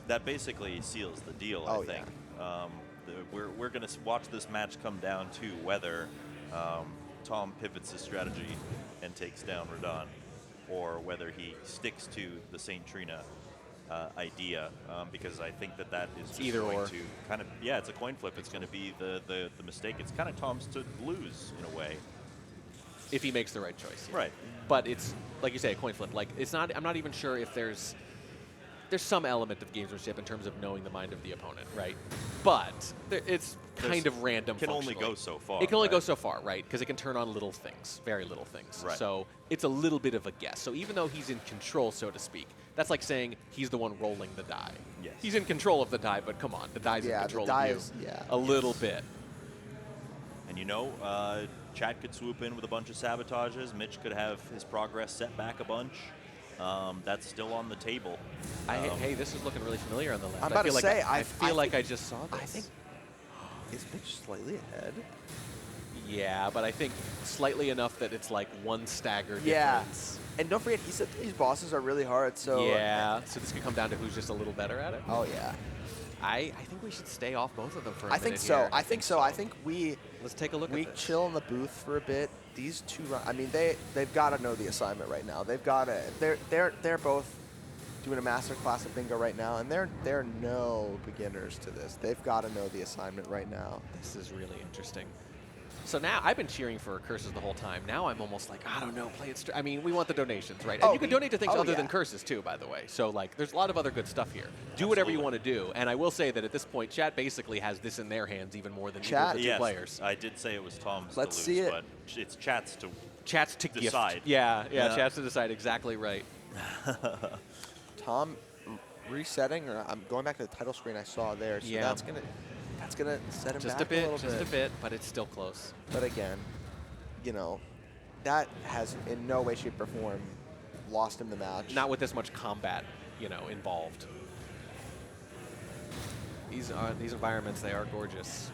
That basically seals the deal, Oh, I think. We're going to watch this match come down to whether Tom pivots his strategy and takes down Radon, or whether he sticks to the Saint Trina idea because I think that is just either going or. to kind of it's a coin flip. It's going to be the mistake. It's kind of Tom's to lose in a way. If he makes the right choice. Yeah. Right. But it's, like you say, a coin flip. Like, it's not, I'm not even sure if there's some element of gamesmanship in terms of knowing the mind of the opponent, right? But it's kind of random. Can only functionally. go so far. It can only go right? so far, right? Because it can turn on little things, very little things. Right. So it's a little bit of a guess. So even though he's in control, so to speak, that's like saying he's the one rolling the die. Yes. He's in control of the die, but come on, the die's in Yeah, the control die of you. is- yeah. A little bit. And Chad could swoop in with a bunch of sabotages. Mitch could have his progress set back a bunch. That's still on the table. Hey, this is looking really familiar on the left. I'm about I feel to like say, I feel like think- I just saw this. I think is Mitch slightly ahead? Yeah, but I think slightly enough that it's like one stagger Yeah. difference. And don't forget, he said these bosses are really hard. So Yeah, so this could come down to who's just a little better at it. Oh yeah. I think we should stay off both of them for a I think minute so. here. I think so. I think we Let's take a look at this. chill in the booth for a bit. These two, I mean, they've got to know the assignment right now. They've got to. They're both doing a master class of bingo right now, and they're no beginners to this. They've got to know the assignment right now. This is really interesting. So now, I've been cheering for curses the whole time. Now I'm almost like, I don't know, play it I mean, we want the donations, right? And Oh, you can donate to things oh, other than yeah. curses, too, by the way. So, like, there's a lot of other good stuff here. Do whatever you want to do. And I will say that at this point, chat basically has this in their hands even more than either Chat? of the two Yes, players. I did say it was Tom's Let's to see lose, it. but it's Chat's to Chat's to decide. gift. Yeah, Yeah. chat's to decide exactly right. Tom resetting, or I'm going back to the title screen I saw there. So Yeah. that's gonna set him Just back a bit, little just bit. a bit, but it's still close. But again, you know, that has in no way, shape, or form lost him the match. Not with this much combat, involved. These environments, they are gorgeous.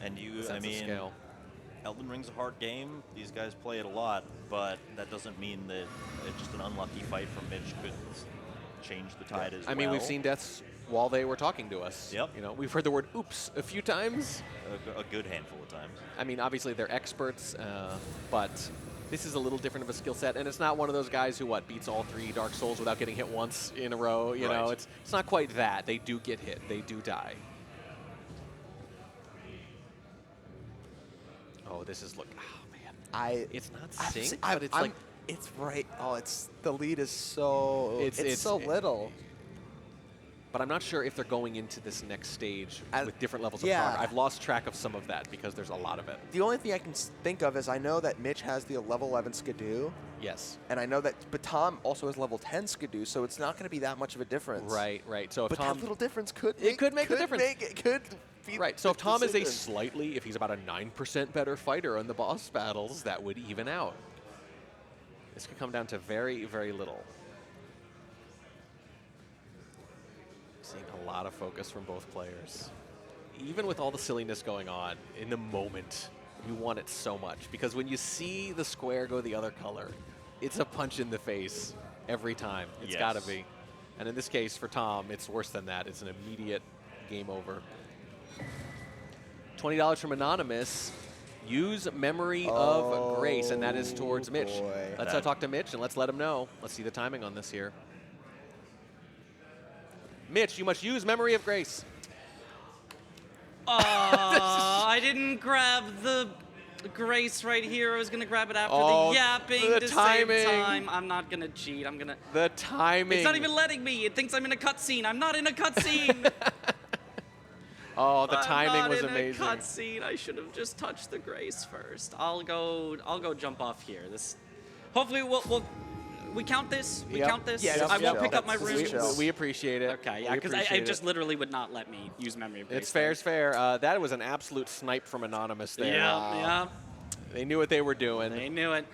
And you, Sense I of mean, scale. Elden Ring's a hard game. These guys play it a lot, but that doesn't mean that just an unlucky fight from Mitch could change the tide as well. I mean, we've seen deaths while they were talking to us. Yep. We've heard the word "oops" a few times. a good handful of times. I mean, obviously they're experts, but this is a little different of a skill set, and it's not one of those guys who beats all 3 Dark Souls without getting hit once in a row. You know, Right. it's not quite that. They do get hit. They do die. Oh, this is man. It's not synced, but it's like it's right. Oh, it's the lead is so it's so little. But I'm not sure if they're going into this next stage with different levels yeah. of progress. I've lost track of some of that because there's a lot of it. The only thing I can think of is I know that Mitch has the level 11 Skidoo, Yes. and I know that but Tom also has level 10 Skidoo, so it's not going to be that much of a difference. Right. So if But Tom, that little difference could could make the difference. Could be right. So the if Tom is a decision. if he's about a 9% better fighter on the boss battles, that would even out. This could come down to very, very little. Seeing a lot of focus from both players. Even with all the silliness going on, in the moment, you want it so much. Because when you see the square go the other color, it's a punch in the face every time. It's Yes. got to be. And in this case, for Tom, it's worse than that. It's an immediate game over. $20 from Anonymous. Use Memory of Grace, and that is towards Mitch. boy. Let's talk to Mitch, and let's let him know. Let's see the timing on this here. Mitch, you must use Memory of Grace. I didn't grab the Grace right here. I was going to grab it after the yapping the to timing. save time. I'm not going to cheat. I'm going to... The timing. It's not even letting me. It thinks I'm in a cutscene. I'm not in a cutscene. Oh, the timing was I'm not amazing. in a cutscene. I should have just touched the Grace first. I'll go jump off here. Hopefully we count this. We Yep. count this. Yeah, I won't chill. pick up my This is runes. chill. We appreciate it. Okay, yeah, We because I appreciate just it. literally would not let me use Memory of Grace. It's fair, it's fair. That was an absolute snipe from Anonymous there. Yeah. They knew what they were doing. They knew it.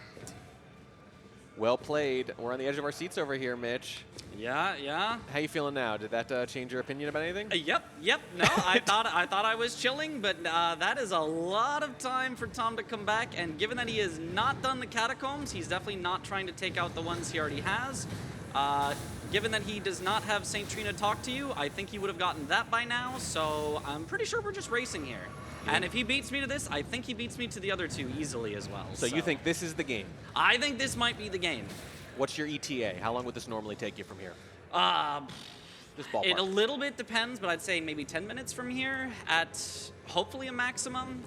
Well played. We're on the edge of our seats over here, Mitch. Yeah. How you feeling now? Did that change your opinion about anything? Yep. No, I thought I was chilling, but that is a lot of time for Tom to come back. And given that he has not done the catacombs, he's definitely not trying to take out the ones he already has. Given that he does not have Saint Trina talk to you, I think he would have gotten that by now. So I'm pretty sure we're just racing here. And if he beats me to this, I think he beats me to the other 2 easily as well. So you think this is the game? I think this might be the game. What's your ETA? How long would this normally take you from here? Just ballpark. It a little bit depends, but I'd say maybe 10 minutes from here at hopefully a maximum.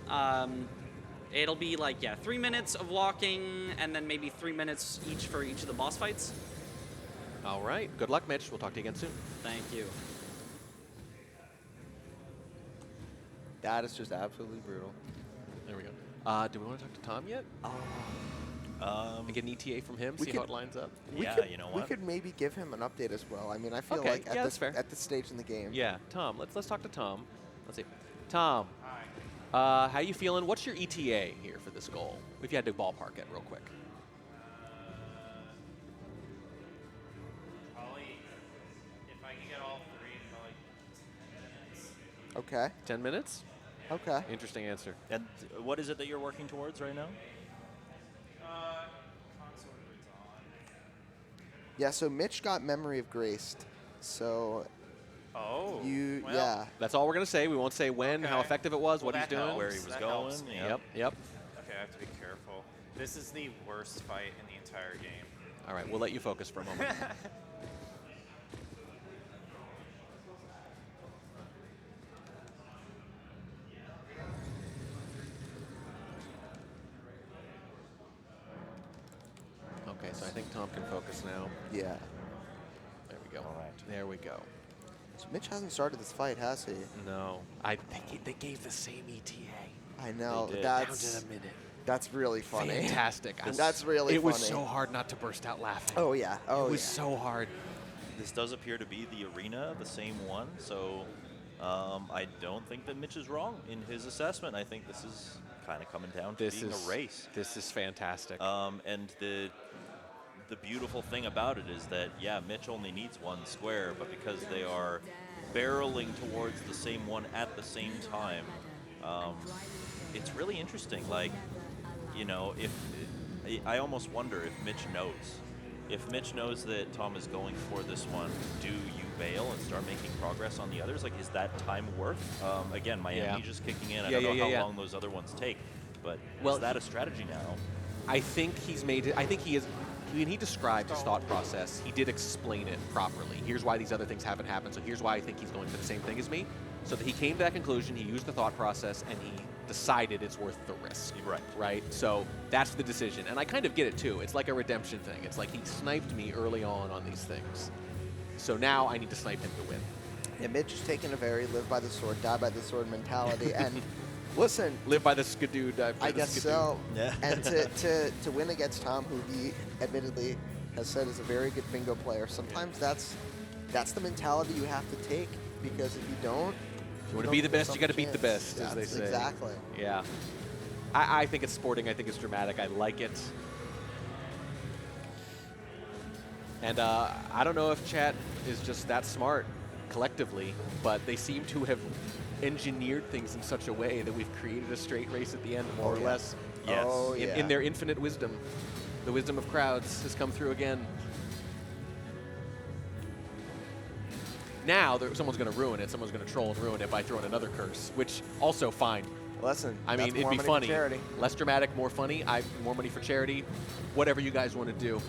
It'll be like, 3 minutes of walking and then maybe 3 minutes each for each of the boss fights. All right. Good luck, Mitch. We'll talk to you again soon. Thank you. That is just absolutely brutal. There we go. Do we want to talk to Tom yet? And get an ETA from him, we see could- how it lines up? You know We what? could maybe give him an update as well. I mean, I feel Okay, like yeah, that's fair. at this stage in the game. Yeah, Tom. Let's talk to Tom. Let's see. Tom, how you feeling? What's your ETA here for this goal? If you had to ballpark it real quick. Probably, if I can get all three, probably 10 minutes. Okay. 10 minutes? Okay. Interesting answer. And what is it that you're working towards right now? Consort of Dawn. Yeah. So Mitch got Memory of Graced. So Oh. you, well, yeah. That's all we're going to say. We won't say when, how Okay. effective it was, Well, what he's that doing. helps. Where he was That going, helps. yeah. Yep. Okay, I have to be careful. This is the worst fight in the entire game. All right, we'll let you focus for a moment. Okay, so I think Tom can focus now. Yeah. There we go. All right. There we go. So Mitch hasn't started this fight, has he? No, they gave the same ETA. I know. did. Down That's to the minute. that's really funny. Fantastic. That's really It was funny. so hard not to burst out laughing. Oh yeah. Oh it was yeah. so hard. This does appear to be the arena, the same one. So I don't think that Mitch is wrong in his assessment. I think this is kind of coming down to being a race. This is fantastic. And the beautiful thing about it is that, yeah, Mitch only needs one square, but because they are barreling towards the same one at the same time, it's really interesting. Like, you know, I almost wonder if Mitch knows. If Mitch knows that Tom is going for this one, do you bail and start making progress on the others? Like, is that time worth? Again, my Yeah. amnesia's kicking in. I Yeah, don't know yeah, how yeah. long those other ones take, but Well, is that a strategy now? I think he's made it. I think he is. When he described his thought process, he did explain it properly. Here's why these other things haven't happened. So here's why I think he's going for the same thing as me. So that he came to that conclusion, he used the thought process, and he decided it's worth the risk. Right. Right? So that's the decision. And I kind of get it too. It's like a redemption thing. It's like he sniped me early on these things. So now I need to snipe him to win. Yeah, Mitch is taking a very live by the sword, die by the sword mentality. And listen, Live by the skidoo, die by I the guess skidoo. so. Yeah. And to win against Tom, who he admittedly has said is a very good bingo player, sometimes that's the mentality you have to take, because if you don't, You want to be the best, you got to beat the best, as they That's say. Exactly. Yeah. I think it's sporting. I think it's dramatic. I like it. And I don't know if chat is just that smart collectively, but they seem to have engineered things in such a way that we've created a straight race at the end, more or yeah. less. Yes. Oh, In, yeah. in their infinite wisdom. The wisdom of crowds has come through again. Now, someone's going to ruin it. Someone's going to troll and ruin it by throwing another curse, which also fine. Listen, I that's mean, it'd more be money funny. for charity. Less dramatic, more funny. More money for charity. Whatever you guys want to do.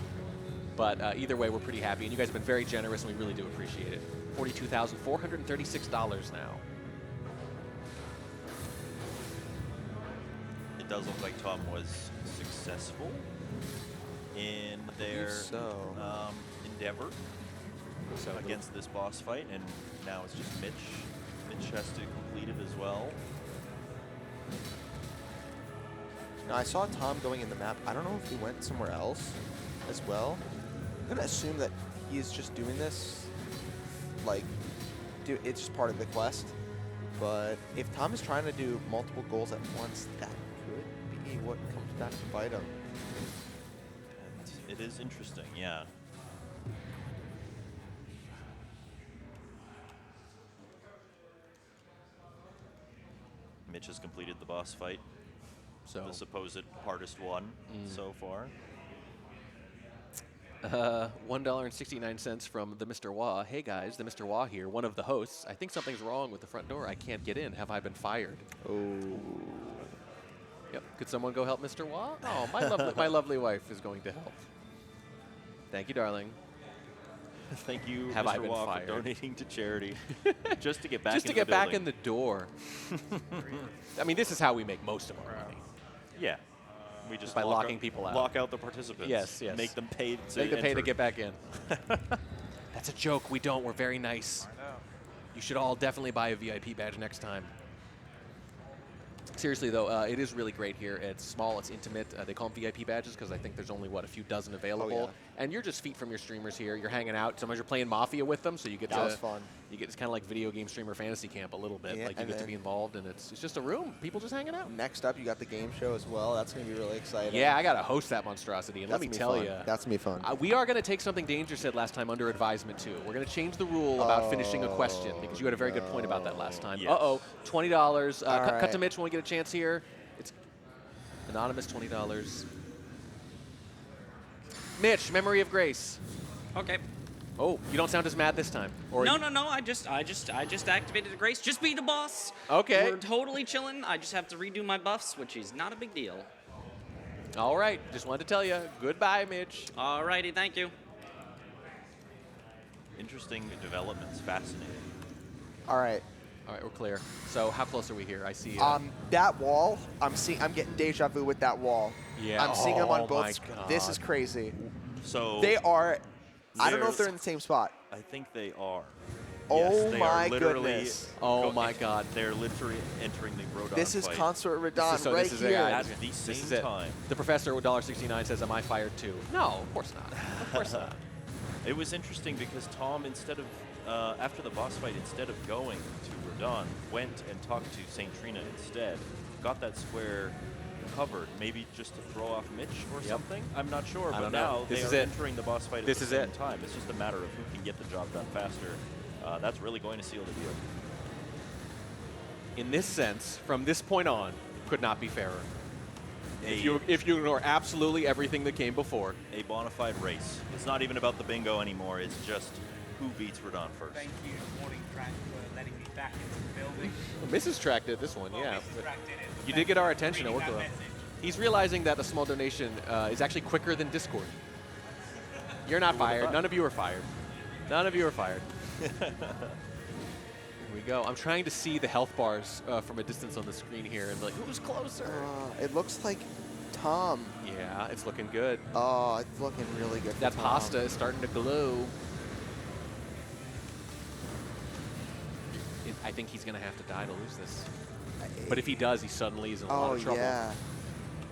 But either way, we're pretty happy. And you guys have been very generous, and we really do appreciate it. $42,436 now. It does look like Tom was successful in their so. endeavor against this boss fight, and now it's just Mitch. Mitch has to complete it as well. Now, I saw Tom going in the map. I don't know if he went somewhere else as well. I'm going to assume that he's just doing this, like, it's just part of the quest. But if Tom is trying to do multiple goals at once, that could be what comes back to bite him. And it is interesting, yeah. Mitch has completed the boss fight, So the supposed hardest one so far. $1.69 from the Mr. Wah. Hey guys, the Mr. Wah here, one of the hosts. I think something's wrong with the front door. I can't get in. Have I been fired? Oh. Yep. Could someone go help Mr. Wah? Oh, my lovely wife is going to help. Thank you, darling. Thank you, Have I Mr. been Waugh, fired? for donating to charity just to get back. Just to into get the back in building. the door. I mean, this is how we make most of our money. Yeah. We just by lock locking people out. Lock out the participants. Yes, yes. Make them pay to Make them pay to enter. get back in. That's a joke. We don't. We're very nice. I know. You should all definitely buy a VIP badge next time. Seriously, though, it is really great here. It's small, it's intimate. They call them VIP badges because I think there's only, what, a few dozen available. And you're just feet from your streamers here. You're hanging out. Sometimes you're playing Mafia with them, so you get That to... was fun. You get, it's kind of like video game streamer fantasy camp a little bit. Yeah, Like, you and get to then- be involved, and it's just a room. People just hanging out. Next up, you got the game show as well. That's going to be really exciting. Yeah, I got to host that monstrosity, and That's let me gonna be tell fun. you... That's going to be fun. we are going to take something Danger said last time under advisement, too. We're going to change the rule about finishing a question, because you had a very good point about that last time. Yes. Uh-oh, $20. Cut right. to Mitch when we get a chance here. It's anonymous $20. Mitch, memory of grace. Okay. Oh, you don't sound as mad this time. Or No. I just activated the grace. Just beat the boss. Okay. We're totally chilling. I just have to redo my buffs, which is not a big deal. All right, just wanted to tell you. Goodbye, Mitch. Alrighty, thank you. Interesting developments. Fascinating. All right. All right, we're clear. So how close are we here? I see. That wall, I'm getting deja vu with that wall. Yeah. I'm seeing them on Oh both. my This is God. crazy. So They are. I don't know if There's- they're in the same spot. I think they are. Oh Yes, they my are literally goodness. Oh my God. They're literally entering the Rodon This is fight Consort Radon So right this is it, here. guys. at the This same is it. time. The professor with $1.69 says, "Am I fired too?" No, of course not. Of course not. It was interesting because Tom, instead of after the boss fight, instead of going to Rodon, went and talked to Saint Trina instead. Got that square covered, maybe just to throw off Mitch or Yep. something. I'm not sure, I but don't know. now This they is are it. entering the boss fight at This the is same it. time. It's just a matter of who can get the job done faster. That's really going to seal the deal. In this sense, from this point on, could not be fairer. A, If you ignore absolutely everything that came before. a bona fide race. It's not even about the bingo anymore. It's just who beats Rodon first. Thank you, Morning Track, for letting me back into the building. Mrs. Track did this one, Well, yeah. Mrs. Track did it. You Thank did get our for attention. reading It worked that well. message. He's realizing that a small donation is actually quicker than Discord. You're not fired. None of you are fired. None of you are fired. Here we go. I'm trying to see the health bars from a distance on the screen here and be like, who's closer? It looks like Tom. Yeah, it's looking good. Oh, it's looking really good. For That Tom. pasta is starting to glow. I think he's going to have to die to lose this. But if he does, he suddenly is in a lot Oh of trouble. yeah.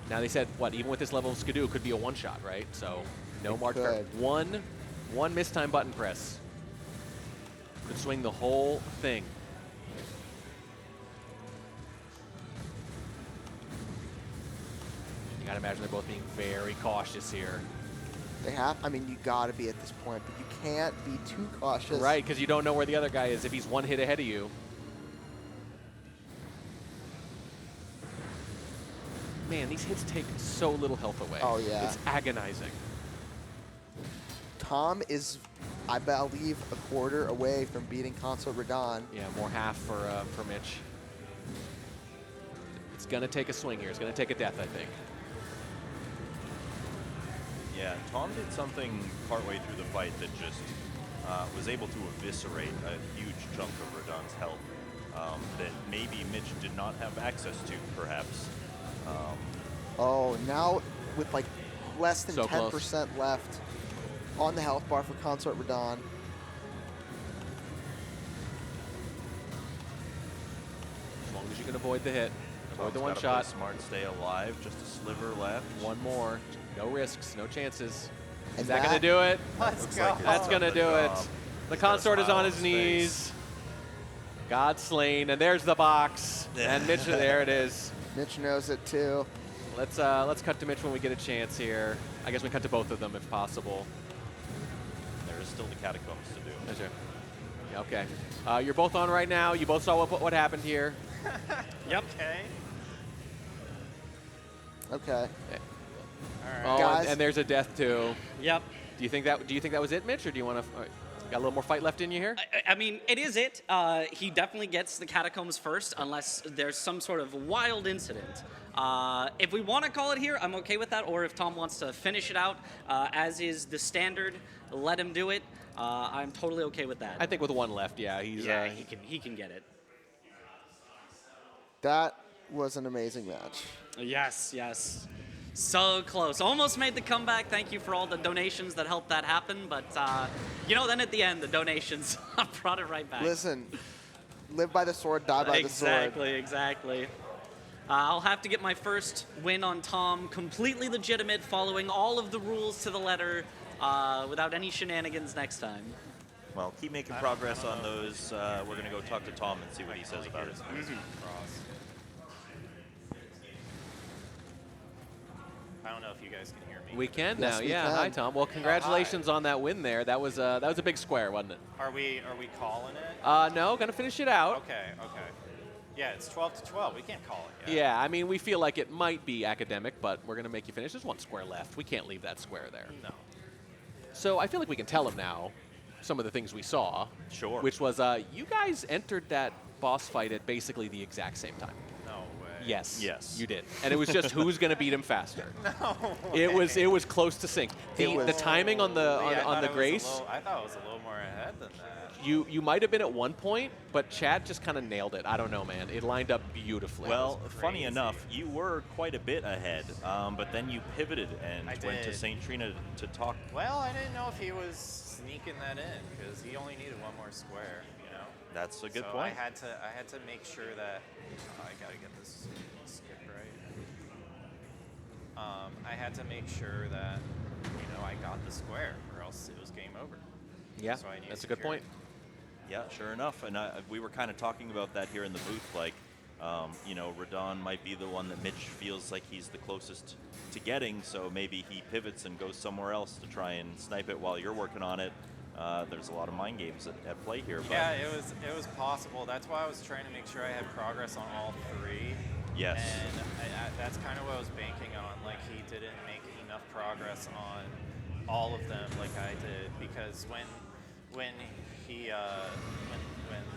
Now they said, what, even with this level of Skidoo, it could be a one-shot, right? So no It mark. could. One mistime button press could swing the whole thing. You gotta imagine they're both being very cautious here. They have. I mean, you got to be at this point, but you can't be too cautious. Right, because you don't know where the other guy is if he's one hit ahead of you. Man, these hits take so little health away. Oh, yeah. It's agonizing. Tom is, I believe, a quarter away from beating Consort Radon. Yeah, more half for Mitch. It's gonna take a swing here. It's gonna take a death, I think. Yeah, Tom did something partway through the fight that just was able to eviscerate a huge chunk of Rodon's health that maybe Mitch did not have access to, perhaps. Oh, now with like less than So 10% left on the health bar for Consort Radon. As long as you can avoid the hit, avoid Tom's the one gotta shot. play smart, stay alive, just a sliver left. One more. No risks, no chances. And Is that gonna do it? Let's Looks go. like it's That's done gonna the do it. job. The He's got a consort is smile on on his his knees. God slain, and there's the box. And Mitch, there it is. Mitch knows it too. Let's cut to Mitch when we get a chance here. I guess we cut to both of them if possible. There is still the catacombs to do. Is there? Yeah, okay. You're both on right now. You both saw what happened here. Yep. Okay. Okay. All right. Oh, Guys. and there's a death too. Yep. Do you think that was it, Mitch, or do you want to? Got a little more fight left in you here? I mean, it is it. He definitely gets the catacombs first, unless there's some sort of wild incident. If we want to call it here, I'm okay with that. Or if Tom wants to finish it out, as is the standard, let him do it. I'm totally okay with that. I think with one left, yeah. He's he can get it. That was an amazing match. Yes, yes. So close. Almost made the comeback. Thank you for all the donations that helped that happen. But, then at the end, the donations brought it right back. Listen, live by the sword, die by the sword. Exactly. I'll have to get my first win on Tom completely legitimate, following all of the rules to the letter, without any shenanigans next time. Well, keep making progress on those. We're going to go talk to Tom and see what he says about it. I don't know if you guys can hear me. We can Yes, now, we yeah. can. Hi, Tom. Well, congratulations on that win there. That was a big square, wasn't it? Are we calling it? No, gonna finish it out. Okay. Yeah, it's 12-12. We can't call it yet. Yeah, I mean, we feel like it might be academic, but we're gonna make you finish. There's one square left. We can't leave that square there. No. So I feel like we can tell him now some of the things we saw. Sure. Which was, you guys entered that boss fight at basically the exact same time. No way. Yes. Yes. You did. And it was just who's going to beat him faster. No It was way. it was close to sync. The timing on the Yeah, I on thought the it was grace, I thought it was a little more ahead than that. you might have been at one point, but Chad just kind of nailed it. I don't know, man. It lined up beautifully. Well, funny crazy. enough, you were quite a bit ahead, but then you pivoted and I went to did. St. Trina to talk. Well, I didn't know if he was sneaking that in because he only needed one more square, you know. That's a good so point. I had to make sure that I gotta get this skip right. I had to make sure that I got the square, or else it was game over. yeah, So I need that's a good security. point. Yeah, sure enough. And we were kind of talking about that here in the booth, like, Radon might be the one that Mitch feels like he's the closest to getting, so maybe he pivots and goes somewhere else to try and snipe it while you're working on it. There's a lot of mind games at play here. But Yeah, it was possible. That's why I was trying to make sure I had progress on all three. Yes. And that's kind of what I was banking on. Like, he didn't make enough progress on all of them like I did, because when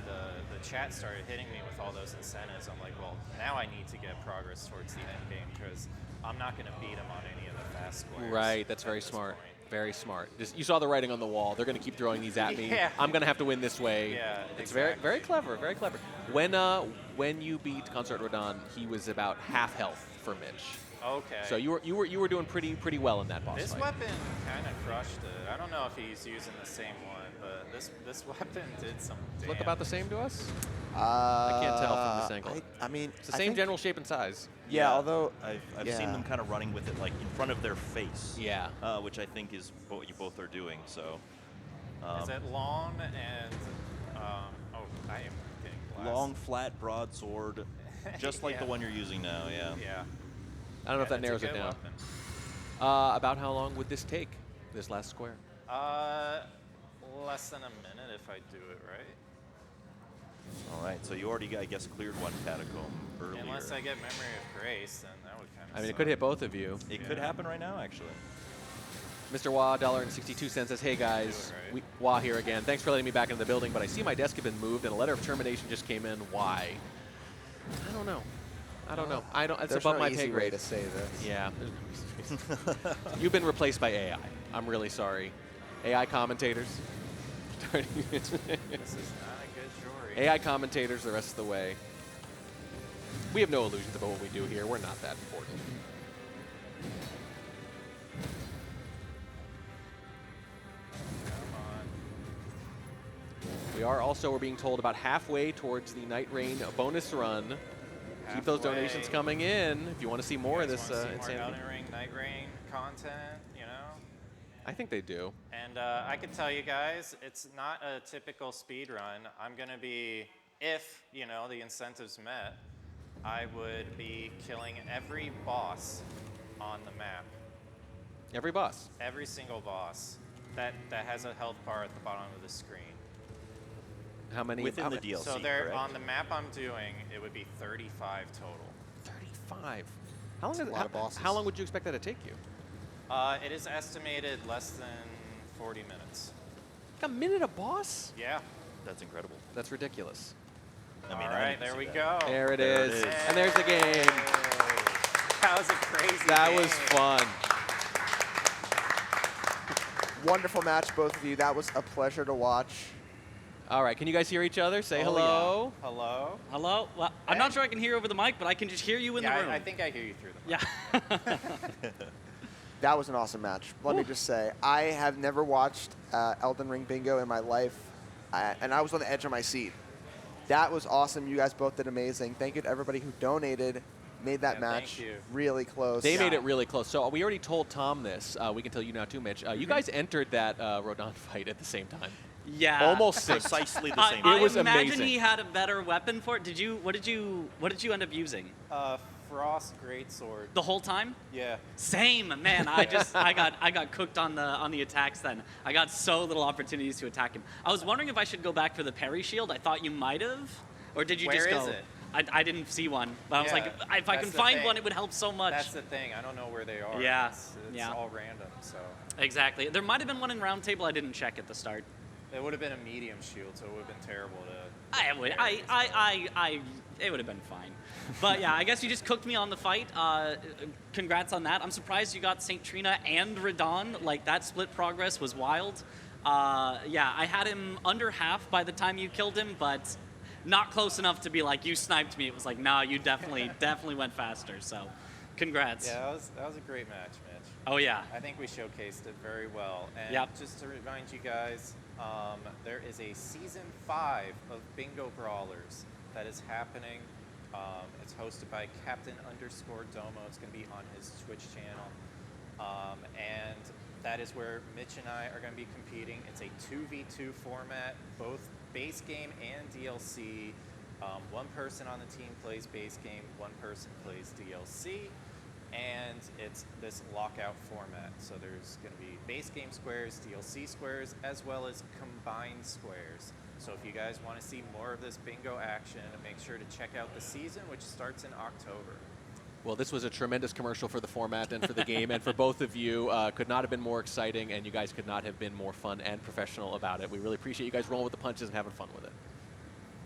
the chat started hitting me with all those incentives, I'm like, well, now I need to get progress towards the end game because I'm not going to beat him on any of the fast squares. Right, that's at very this smart. point. Very smart. Just, you saw the writing on the wall. They're going to keep throwing these at me. Yeah. I'm going to have to win this way. Yeah, It's exactly. very clever. Very clever. When you beat Consort Rodon, he was about half health for Mitch. Okay. So you were doing pretty well in that boss This fight. weapon kind of crushed it. I don't know if he's using the same one, but this weapon did some damage. Look about the same to us. I can't tell from this angle. I mean, It's the same general shape and size. Yeah, although I've seen them kind of running with it like in front of their face. Yeah. Which I think is what you both are doing. So. Is it long and I am getting blasted. Long, flat broadsword, just like the Yeah. one you're using now. Yeah. Yeah. I don't know if that it's a narrows it good down. weapon. About how long would this take? This last square? Less than a minute if I do it right. All right. So you already, I guess, cleared one catacomb earlier. Unless I get Memory of Grace, then that would kind of I mean, it could hit both of you. It could happen right now, actually. Mr. Wah, $1.62 says, hey guys, Do it right. Wah here again. Thanks for letting me back into the building, but I see my desk had been moved and a letter of termination just came in. Why? I don't know. It's there's above no my easy pay way grade. to say this. Yeah. You've been replaced by AI. I'm really sorry. AI commentators. This is not a good jury. AI commentators the rest of the way. We have no illusions about what we do here. We're not that important. Come on. We're being told, about halfway towards the Night Rain bonus run. Keep those donations Halfway. coming in if you want to see more of You this guys wanna see insanity. more Elden Ring, Night Rain content, I think they do. And I can tell you guys, it's not a typical speed run. I'm going to be, if, the incentives met, I would be killing every boss on the map. Every boss. Every single boss that has a health bar at the bottom of the screen. How many? Within how the many- DLC, So there, correct? on the map I'm doing, it would be 35 total. 35. How long? That's a lot of bosses. How long would you expect that to take you? It is estimated less than 40 minutes. Like a minute a boss? Yeah. That's incredible. That's ridiculous. I mean, All I right, need to there see we that. go. There it There it is. is. And there's the game. That was a crazy That game. was fun. Wonderful match, both of you. That was a pleasure to watch. All right, can you guys hear each other? Say Oh, hello. yeah. Hello? Hello? Well, I'm not sure I can hear over the mic, but I can just hear you in the room. I think I hear you through the mic. Yeah. That was an awesome match. Let me just say, I have never watched Elden Ring Bingo in my life, and I was on the edge of my seat. That was awesome. You guys both did amazing. Thank you to everybody who donated, made that Yeah, thank match you. really close. They made it really close. So we already told Tom this. We can tell you now too, Mitch. You guys entered that Rodon fight at the same time. Yeah. Almost synced. Precisely the same. It was I imagine amazing. he had a better weapon for it. What did you end up using? Frost Greatsword. The whole time? Yeah. Same, man. I got cooked on the attacks then. I got so little opportunities to attack him. I was wondering if I should go back for the parry shield. I thought you might have. Or did you Where just go? is it? I didn't see one. But I was Yeah, like, if I that's can the find thing. one, it would help so much. That's the thing. I don't know where they are. Yeah, It's yeah. all random, so. Exactly. There might have been one in round table I didn't check at the start. It would have been a medium shield, so it would have been terrible to. It would have been fine. But yeah, I guess you just cooked me on the fight. Congrats on that. I'm surprised you got St. Trina and Radon. Like, that split progress was wild. Yeah, I had him under half by the time you killed him, but not close enough to be like, you sniped me. It was like, nah, you definitely went faster. So, congrats. Yeah, that was a great match, Mitch. Oh yeah. I think we showcased it very well. And Yep. just to remind you guys, there is a season 5 of Bingo Brawlers that is happening. It's hosted by Captain_Domo. It's going to be on his Twitch channel. And that is where Mitch and I are going to be competing. It's a 2v2 format, both base game and DLC. One person on the team plays base game, one person plays DLC. And it's this lockout format. So there's going to be base game squares, DLC squares, as well as combined squares. So if you guys want to see more of this bingo action, make sure to check out the season, which starts in October. Well, this was a tremendous commercial for the format and for the game, and for both of you. Could not have been more exciting, and you guys could not have been more fun and professional about it. We really appreciate you guys rolling with the punches and having fun with it.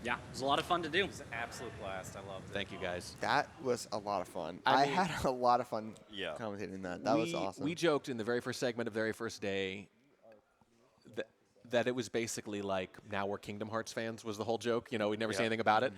Yeah, it was a lot of fun to do. It was an absolute blast. I loved it. Thank you, guys. That was a lot of fun. I I mean- had a lot of fun Yeah. commentating that. That was awesome. We joked in the very first segment of the very first day that it was basically like, now we're Kingdom Hearts fans was the whole joke. You know, we'd never say anything about it.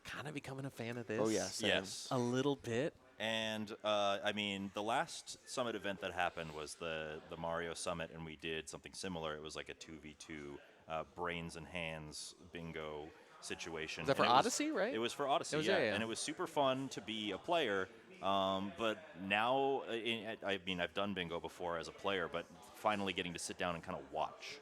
Kind of becoming a fan of this. Oh, yes. Same. Yes. A little bit. And I mean, the last Summit event that happened was the Mario Summit, and we did something similar. It was like a 2v2 brains and hands bingo situation. Was that for And it Odyssey, right? It was for Odyssey, It was, yeah. yeah. And it was super fun to be a player. But now, I mean, I've done bingo before as a player, but finally getting to sit down and kind of watch.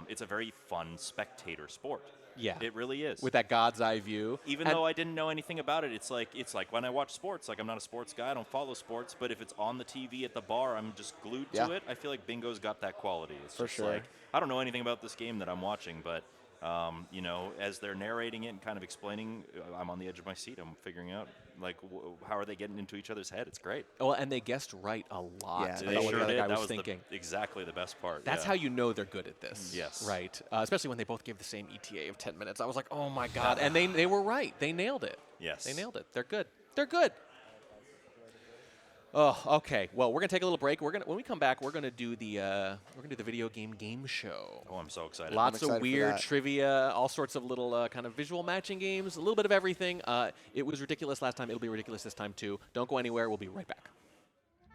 It's a very fun spectator sport. Yeah. It really is. With that God's eye view. Even though I didn't know anything about it, it's like when I watch sports. Like, I'm not a sports guy, I don't follow sports, but if it's on the TV at the bar, I'm just glued Yeah. to it. I feel like bingo's got that quality. It's For just sure. like, I don't know anything about this game that I'm watching, but you know, as they're narrating it and kind of explaining, I'm on the edge of my seat. I'm figuring out, like, how are they getting into each other's head? It's great. Oh, and they guessed right a lot Yeah, about They what sure the other did. guy That was was thinking. exactly the best part. That's yeah. how you know they're good at this. Yes. Right. Especially when they both gave the same ETA of 10 minutes. I was like, oh my God. And they were right. They nailed it. Yes. They nailed it. They're good. They're good. Oh, okay. Well, we're gonna take a little break. When we come back, we're gonna do the video game show. Oh, I'm so excited. Lots excited of for weird that. trivia, all sorts of little kind of visual matching games, a little bit of everything. It was ridiculous last time. It'll be ridiculous this time too. Don't go anywhere. We'll be right back.